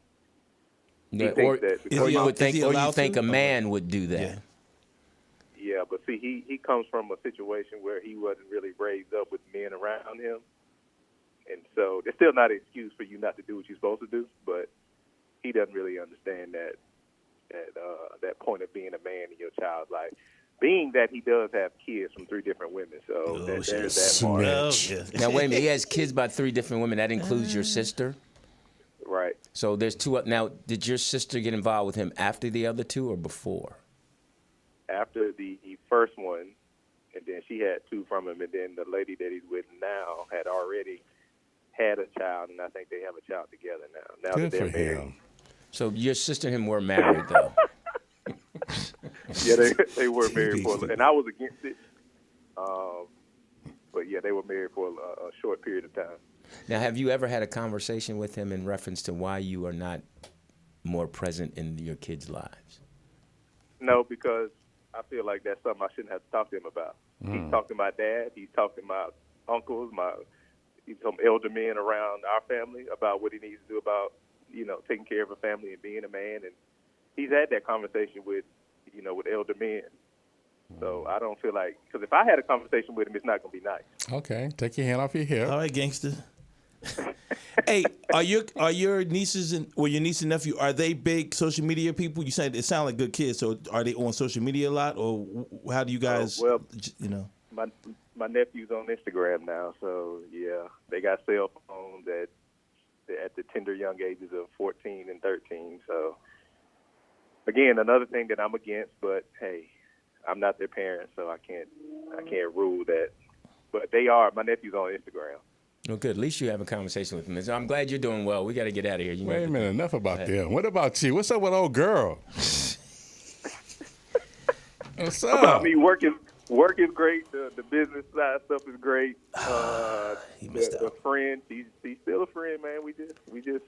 thinks that. Or you would think a man would do that. Yeah, but see, he comes from a situation where he wasn't really raised up with men around him. And so it's still not an excuse for you not to do what you're supposed to do, but he doesn't really understand that point of being a man in your child's life. Being that he does have kids from 3 different women, so there's that part. Now, wait a minute. He has kids by 3 different women. That includes your sister? Right. So there's 2. Now, did your sister get involved with him after the other 2 or before? After the first one, and then she had 2 from him, and then the lady that he's with now had already had a child, and I think they have a child together now. Now Good that they're for married. him. So your sister and him were married, though? Yeah, they were married and I was against it. But yeah, they were married for a short period of time. Now, have you ever had a conversation with him in reference to why you are not more present in your kids' lives? No, because I feel like that's something I shouldn't have to talk to him about. He's talking to my dad. He's talking to my uncles, some elder men around our family about what he needs to do about, taking care of a family and being a man. And he's had that conversation with elder men. So I don't feel like, because if I had a conversation with him, it's not going to be nice. Okay, take your hand off your hip. All right, gangster. Hey, are your nieces or your niece and nephew, are they big social media people? You said it sound like good kids, so are they on social media a lot, or how do you guys? My nephew's on Instagram now, so yeah, they got cell phones at the tender young ages of 14 and 13. So again, another thing that I'm against, but hey, I'm not their parent, so I can't rule that. But they are. My nephew's on Instagram. Well, good. At least you have a conversation with them. So I'm glad you're doing well. We got to get out of here. Wait a minute. Enough about them. What about you? What's up with old girl? What's up? I mean, work is great. The business side stuff is great. The friend, she's still a friend, man. We just,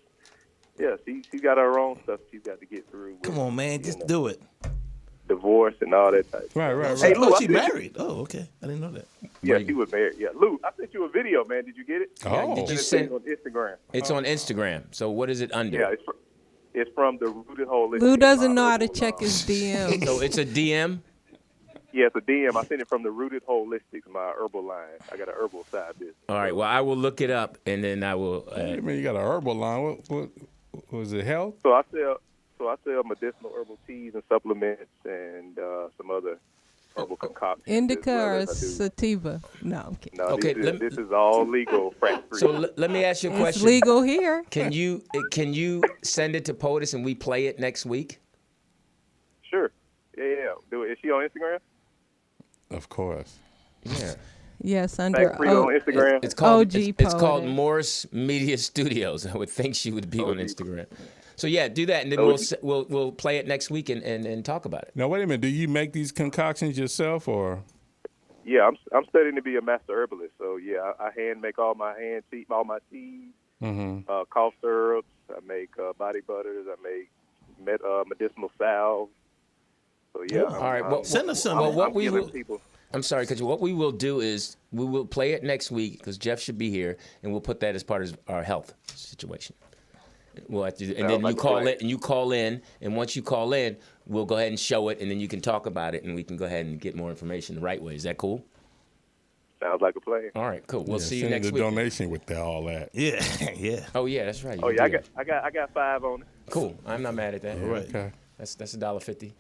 she's got her own stuff she's got to get through. With, come on, man, just do it. Divorce and all that type. Right. Hey, Lou, she married. Oh, okay. I didn't know that. Yeah, she was married. Yeah, Lou, I sent you a video, man. Did you get it? Oh, did you send it on Instagram? It's on Instagram. So what is it under? Yeah, it's from the Rooted Holistic. Lou doesn't know how to check his DM. So it's a DM. Yeah, it's a DM. I sent it from the Rooted Holistics, my herbal line. I got an herbal side business. All right. Well, I will look it up, and then I will. I mean, you got a herbal line. What was it? Health? So I sell medicinal herbal teas and supplements and some other herbal concoctions. Indica or sativa? No, I'm kidding. No, okay, this is all legal, free. So let me ask you a question. It's legal here. Can you send it to POTUS and we play it next week? Sure. Yeah. Do it. Is she on Instagram? Of course. Yeah. Yes, under on Instagram. It's called OG it's called Morris Media Studios. I would think she would be on Instagram. So yeah, do that, and then we'll play it next week and talk about it. Now wait a minute. Do you make these concoctions yourself, or? Yeah, I'm studying to be a master herbalist. So yeah, I hand make all my teas, cough syrups. I make body butters. I make medicinal salve. So yeah. All right. Well, send us some. Well, what we will. I'm sorry, because what we will do is we will play it next week because Jeff should be here, and we'll put that as part of our health situation. We'll have to, and then you call in, and once you call in, we'll go ahead and show it, and then you can talk about it, and we can go ahead and get more information the right way. Is that cool? Sounds like a plan. All right, cool. We'll see you next week. Send the donation with all that. Yeah, yeah. Oh yeah, that's right. Oh yeah, I got $5 on it. Cool. I'm not mad at that. All right. Okay. That's $1.50.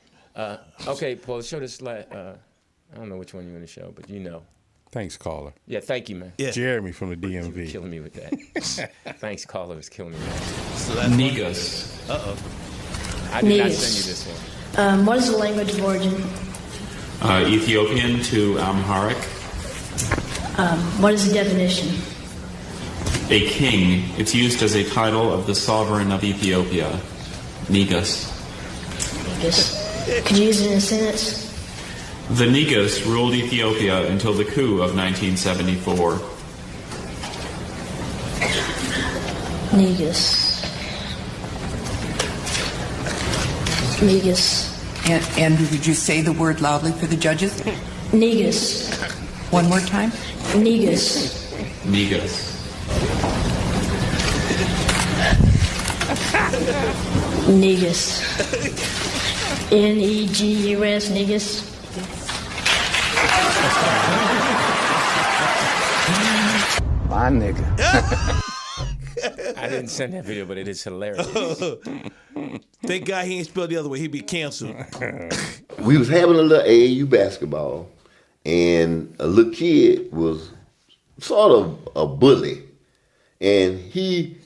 Okay, Paul, show this. I don't know which one you want to show, but you know. Thanks, caller. Yeah, thank you, man. Yeah. Jeremy from the DMV. You're killing me with that. Thanks, caller, was killing me. Negus. Uh-oh. I did not send you this one. What is the language of origin? Ethiopian to Amharic. What is the definition? A king. It's used as a title of the sovereign of Ethiopia. Negus. Negus. Could you use it in a sentence? The Negus ruled Ethiopia until the coup of 1974. Negus. Negus. Andrew, would you say the word loudly for the judges? Negus. One more time. Negus. Negus. Negus. Negus. Negus. My nigga. I didn't send that video, but it is hilarious. Thank God he ain't spelled the other way. He'd be canceled. We was having a little AAU basketball, and a little kid was sort of a bully, and he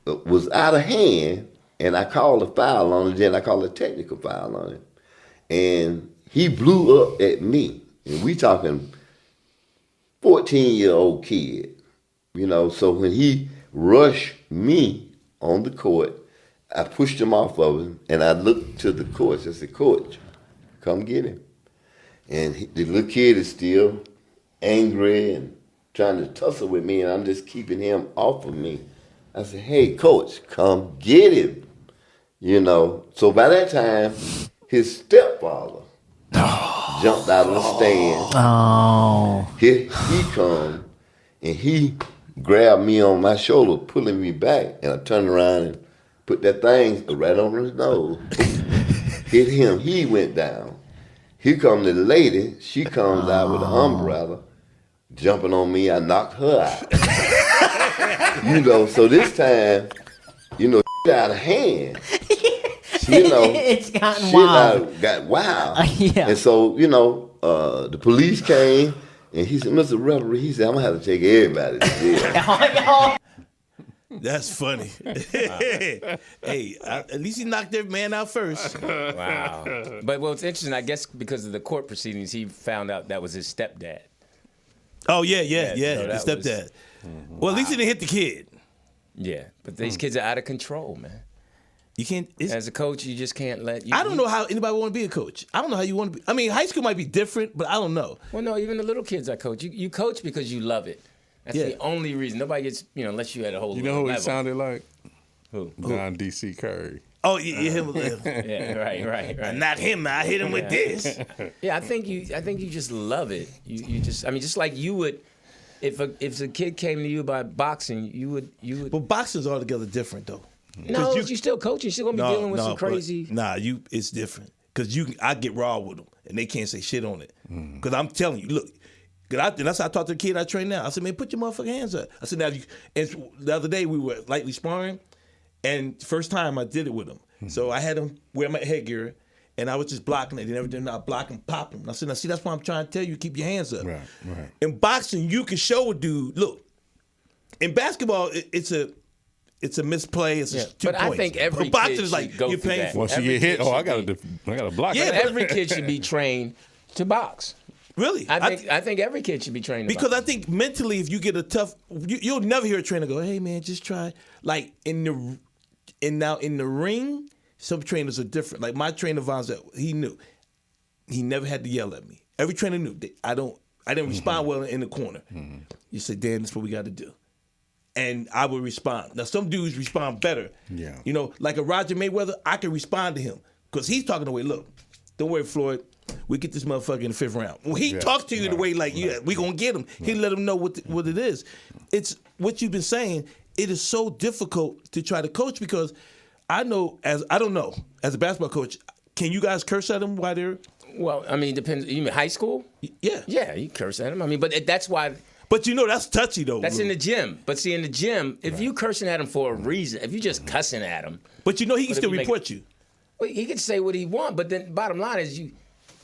was out of hand, and I called a foul on him, then I called a technical foul on him, and he blew up at me, and we talking 14-year-old kid, you know, so when he rushed me on the court, I pushed him off of him, and I looked to the coach. I said, "Coach, come get him." And the little kid is still angry and trying to tussle with me, and I'm just keeping him off of me. I said, "Hey, Coach, come get him." You know, so by that time, his stepfather jumped out of the stand. Oh. He come, and he grabbed me on my shoulder, pulling me back, and I turned around and put that thing right on his nose. Hit him. He went down. Here comes the lady. She comes out with an umbrella, jumping on me. I knocked her out. You know, so this time, you know, out of hand. You know, it's gotten shit wild. got wild. Yeah. And so, you know, the police came and he said, Mr. Reverie, he said, I'm gonna have to take everybody to jail. That's funny. Hey, at least he knocked that man out first. Wow. But what's interesting, I guess because of the court proceedings, he found out that was his stepdad. Oh, yeah, so his that stepdad. was- Well, at least he didn't hit the kid. Yeah, but these kids are out of control, man. You can't. As a coach, you just can't let. I don't know how anybody want to be a coach. I don't know how you want to be. I mean, high school might be different, but I don't know. Well, no, even the little kids I coach, you coach because you love it. That's Yeah. the only reason. Nobody gets, unless you had a whole. You know who level. it sounded like? Who? John D.C. Curry. Oh, yeah, him. Yeah, right. Not him. I hit him with this. Yeah, I think you just love it. You just, just like you would, if a kid came to you by boxing, you would. But boxing's altogether different, though. No, you still coaching. You're still gonna be dealing with some crazy. It's different because I get raw with them and they can't say shit on it. Because I'm telling you, look, and that's how I talk to the kid I train now. I said, man, put your motherfucking hands up. I said, now, and the other day we were lightly sparring, and first time I did it with him. So I had him wear my headgear, and I was just blocking it. And everything I block and pop him. I said, now see, that's why I'm trying to tell you, keep your hands up. Right. In boxing, you can show a dude, look, in basketball, it's a misplay. It's 2 points. But I think every but boxing kid is like should go you're through paying that. for. Once you get hit, I gotta block. Yeah, it. every kid should be trained to box. Really? I think every kid should be trained to Because box. I think mentally, if you get a tough, you'll never hear a trainer go, "Hey man, just try." Like in the ring, some trainers are different. Like my trainer Vonzell, he knew. He never had to yell at me. Every trainer knew. I didn't respond well in the corner. You say, "Dan, this is what we got to do." And I would respond. Now, some dudes respond better. Yeah. You know, like a Roger Mayweather, I can respond to him because he's talking the way, look, don't worry, Floyd, we get this motherfucker in the 5th round. When he talks to you the way like, yeah, we going to get him, he let him know what it is. It's what you've been saying. It is so difficult to try to coach because I don't know, as a basketball coach, can you guys curse at them while they're... Well, I mean, it depends. You mean high school? Yeah. Yeah, you curse at them. I mean, but that's why... But that's touchy though. That's in the gym. But see, in the gym, if you cursing at him for a reason, if you just cussing at him, but he can still report you. Well, he can say what he wants. But then, bottom line is,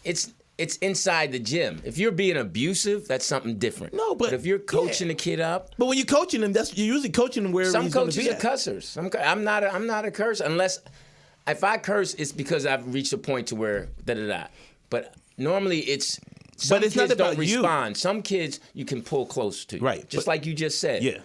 it's inside the gym. If you're being abusive, that's something different. No, but if you're coaching the kid up, but when you're coaching him, you're usually coaching him where some coaches are cussers. I'm not a curse unless if I curse, it's because I've reached a point to where da. But normally it's. Some it's kids not about don't respond. Some kids you can pull close to. Right. Just like you just said. Yeah.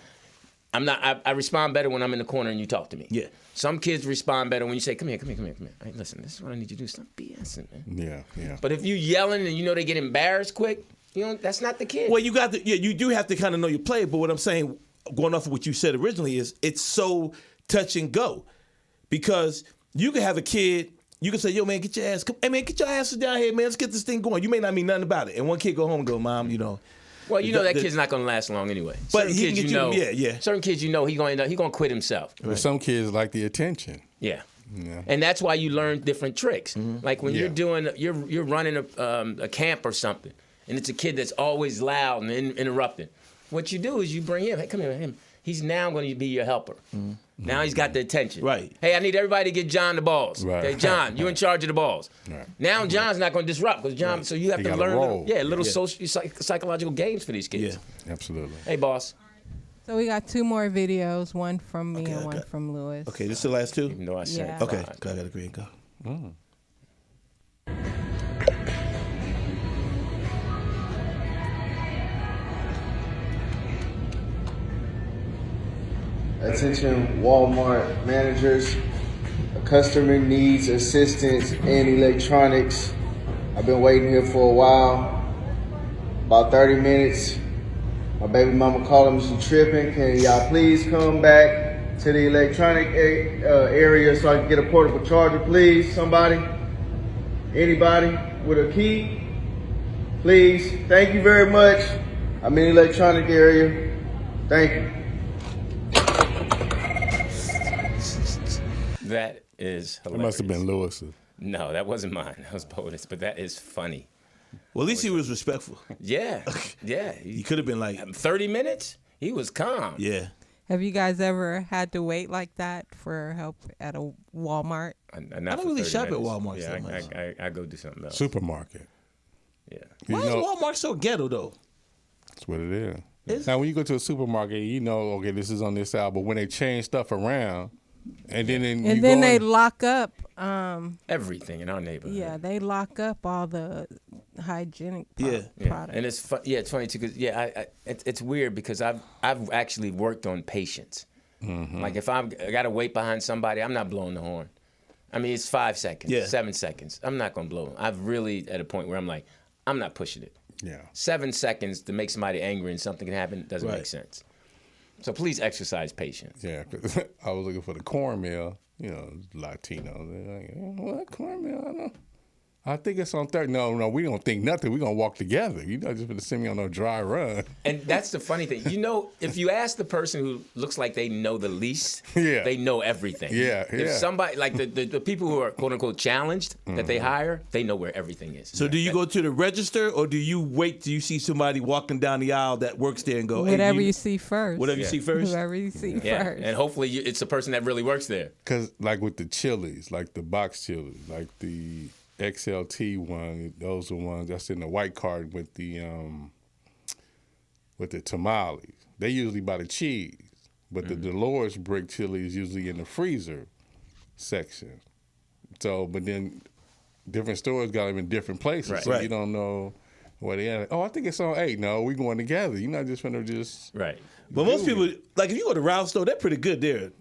I respond better when I'm in the corner and you talk to me. Yeah. Some kids respond better when you say, come here. Hey, listen, this is what I need you to do. Stop BSing, man. Yeah. But if you yelling and they get embarrassed quick, that's not the kid. Well, you do have to kind of know your play. But what I'm saying, going off of what you said originally, is it's so touch and go. Because you can have a kid... You can say, yo, man, get your asses down here, man. Let's get this thing going. You may not mean nothing about it. And one kid go home and go, Mom, Well, that kid's not going to last long anyway. But certain he kids, can get you. Certain kids, he's going to quit himself. But some kids like the attention. Yeah. And that's why you learn different tricks. Mm-hmm. Like when you're running a camp or something, and it's a kid that's always loud and interrupting. What you do is you bring him. Hey, come here, him. He's now going to be your helper. Mm-hmm. Now he's got the attention. Right. Hey, I need everybody to get John the balls. Right. Okay, John, you in charge of the balls. Right. Now John's not going to disrupt because John. Right. So you have to learn little psychological games for these kids. Yeah, absolutely. Hey, boss. So we got 2 more videos, one from me and one from Lewis. Okay, this is the last 2? Even though I said yeah. Okay, I got to agree and go. Attention Walmart managers, a customer needs assistance in electronics. I've been waiting here for a while, about 30 minutes. My baby mama calling me, she tripping. Can y'all please come back to the electronic area so I can get a portable charger, please? Somebody? Anybody with a key? Please, thank you very much. I'm in the electronic area. Thank you. That is hilarious. It must have been Lewis's. No, that wasn't mine. That was Boda's. But that is funny. Well, at least he was respectful. Yeah. Yeah. He could have been like 30 minutes? He was calm. Yeah. Have you guys ever had to wait like that for help at a Walmart? I don't really shop at Walmart so much. I go do something else. Supermarket. Yeah. Why is Walmart so ghetto though? That's what it is. Now, when you go to a supermarket, you know, okay, this is on this side, but when they change stuff around, and then they lock up everything in our neighborhood. Yeah, they lock up all the hygienic products. And it's it's funny too because it's weird because I've actually worked on patience. Mm-hmm. Like if I got to wait behind somebody, I'm not blowing the horn. I mean, it's 5 seconds, 7 seconds. I'm not gonna blow. I've really at a point where I'm like, I'm not pushing it. Yeah. 7 seconds to make somebody angry and something can happen doesn't make sense. So please exercise patience. Yeah, because I was looking for the cornmeal, you know, Latino. They're like, what cornmeal? I don't know. I think it's on third. No, we don't think nothing. We're going to walk together. You're not just going to send me on no dry run. And that's the funny thing. You know, if you ask the person who looks like they know the least, yeah, they know everything. Yeah, If somebody, like the people who are quote-unquote challenged that they hire, they know where everything is. So do you go to the register or do you wait till you see somebody walking down the aisle that works there and go, whatever you see first. Whatever you see first? Whoever you see first. And hopefully it's the person that really works there. Because like with the chilies, like the box chilies, like the XLT one, those are ones that's in the white card with the tamales. They usually buy the cheese, but the Dolores brick chili is usually in the freezer section. So, but then different stores got them in different places, so you don't know where they at. Oh, I think it's on 8. No, we going together. You're not just gonna just But most people, like if you go to Ralph's store, they're pretty good there.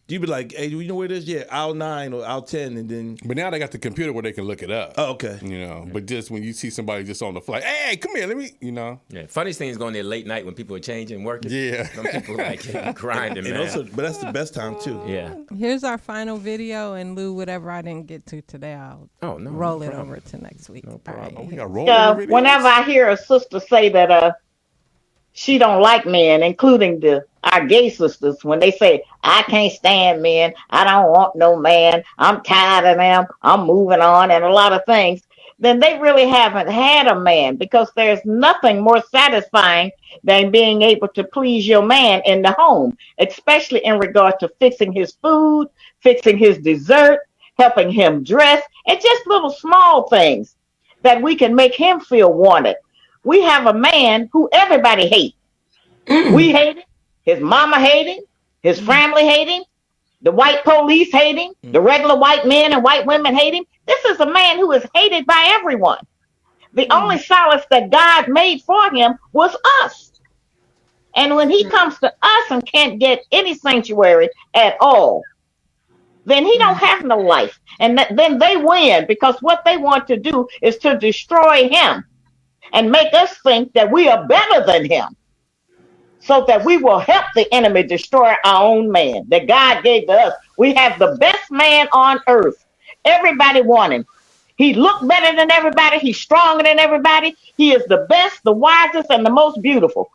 You be like, hey, do you know where it is? Yeah, aisle 9 or aisle 10, and then. But now they got the computer where they can look it up. Oh, okay. You know, but just when you see somebody just on the fly, hey, come here, let me, you know. Yeah, funniest thing is going there late night when people are changing, working. Yeah. Some people like grinding, And man. also, but that's the best time too. Yeah. Here's our final video, and Lou, whatever I didn't get to today, I'll roll it over to next week. No problem. Whenever I hear a sister say that she don't like men, including our gay sisters, when they say, I can't stand men, I don't want no man, I'm tired of them, I'm moving on, and a lot of things, then they really haven't had a man, because there's nothing more satisfying than being able to please your man in the home, especially in regard to fixing his food, fixing his dessert, helping him dress, and just little small things that we can make him feel wanted. We have a man who everybody hates. We hate him. His mama hate him. His family hate him. The white police hate him. The regular white men and white women hate him. This is a man who is hated by everyone. The only solace that God made for him was us. And when he comes to us and can't get any sanctuary at all, then he don't have no life. And then they win, because what they want to do is to destroy him and make us think that we are better than him, so that we will help the enemy destroy our own man that God gave to us. We have the best man on earth. Everybody want him. He looked better than everybody. He's stronger than everybody. He is the best, the wisest, and the most beautiful.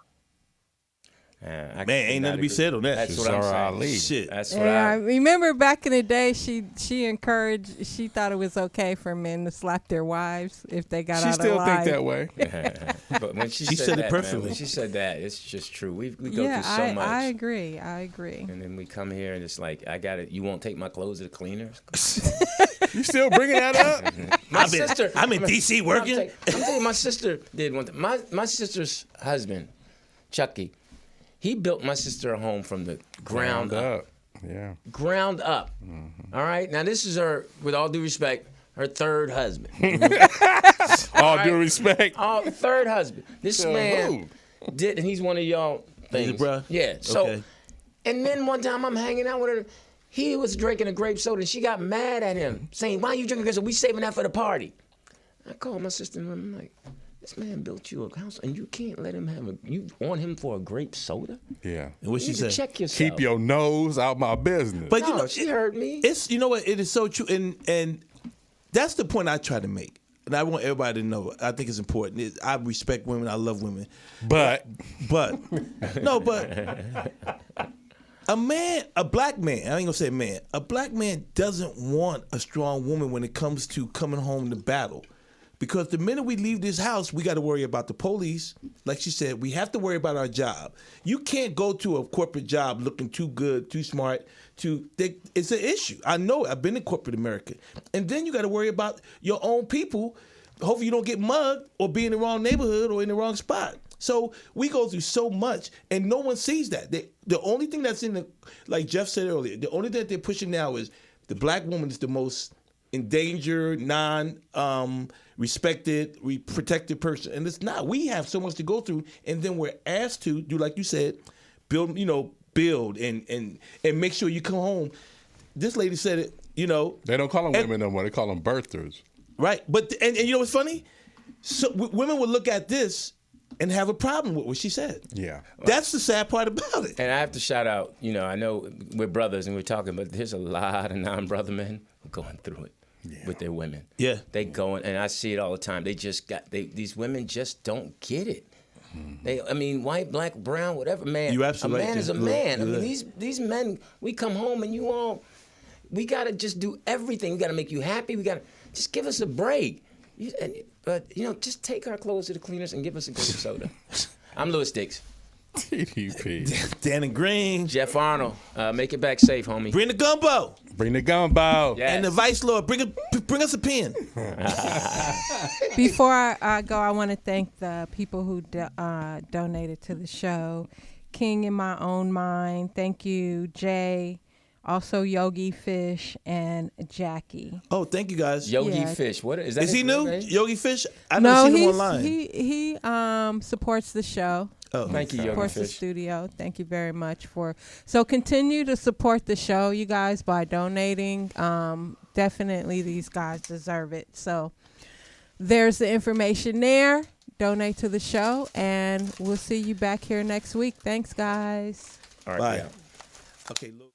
Man, ain't nothing to be said on that. That's what I'm saying. Shit. That's what I remember back in the day, she encouraged, she thought it was okay for men to slap their wives if they got out of line. She still think that way. But when she said that, it perfectly. man, when she said that, it's just true. We go through so much. I agree. And then we come here and it's like, I got it. You won't take my clothes to the cleaners? You still bringing that up? I'm in D.C. working. I'm telling you, my sister did one thing. My sister's husband, Chucky, he built my sister a home from the ground up. Yeah. Ground up. Mm-hmm. All right? Now, this is her, with all due respect, her third husband. All due respect. Third husband. This man did, and he's one of y'all things. Bruh? Yeah. So, Okay. and then one time I'm hanging out with her. He was drinking a grape soda, and she got mad at him, saying, why are you drinking grape soda? We saving that for the party. I called my sister, and I'm like, this man built you a house, and you can't let him have you want him for a grape soda? Yeah. And what she said? Check yourself. Keep your nose out my business. But No, she heard me. It's, you know what? It is so true, and that's the point I try to make. And I want everybody to know. I think it's important. I respect women. I love women. But a man, a black man, I ain't gonna say man, a black man doesn't want a strong woman when it comes to coming home to battle. Because the minute we leave this house, we got to worry about the police. Like she said, we have to worry about our job. You can't go to a corporate job looking too good, too smart. It's an issue. I know. I've been in corporate America. And then you got to worry about your own people. Hopefully you don't get mugged or be in the wrong neighborhood or in the wrong spot. So we go through so much, and no one sees that. The only thing that's like Jeff said earlier, the only thing that they're pushing now is the black woman is the most endangered, respected, protected person, and it's not. We have so much to go through, and then we're asked to do, like you said, build and make sure you come home. This lady said it. They don't call them women no more. They call them birthers. Right, but and you know what's funny? So women would look at this and have a problem with what she said. Yeah. That's the sad part about it. And I have to shout out, I know we're brothers and we're talking, but there's a lot of non-brother men going through it with their women. Yeah. They going, and I see it all the time. These women just don't get it. White, black, brown, whatever, man. You absolutely a man right, is a Jeff. man. Look. These men, we come home and we got to just do everything. We got to make you happy. We got to just give us a break. But just take our clothes to the cleaners and give us a grape soda. I'm Louis Dix. TDP. Dannon Green. Jeff Arnold. Make it back safe, homie. Bring the gumbo. Bring the gumbo. Yes. And the Vice Lord, bring us a pen. Before I go, I want to thank the people who donated to the show. King in My Own Mind. Thank you, Jay. Also, Yogi Fish and Jackie. Oh, thank you guys. Yogi Fish. What is that? Is he new? Name? Yogi Fish? I never seen him online. He supports the show. Oh, thank you, Yogi supports Fish. the studio. Thank you very much So continue to support the show, you guys, by donating. Definitely, these guys deserve it. So there's the information there. Donate to the show, and we'll see you back here next week. Thanks, guys. All right. Bye. Yeah. Okay, Lou.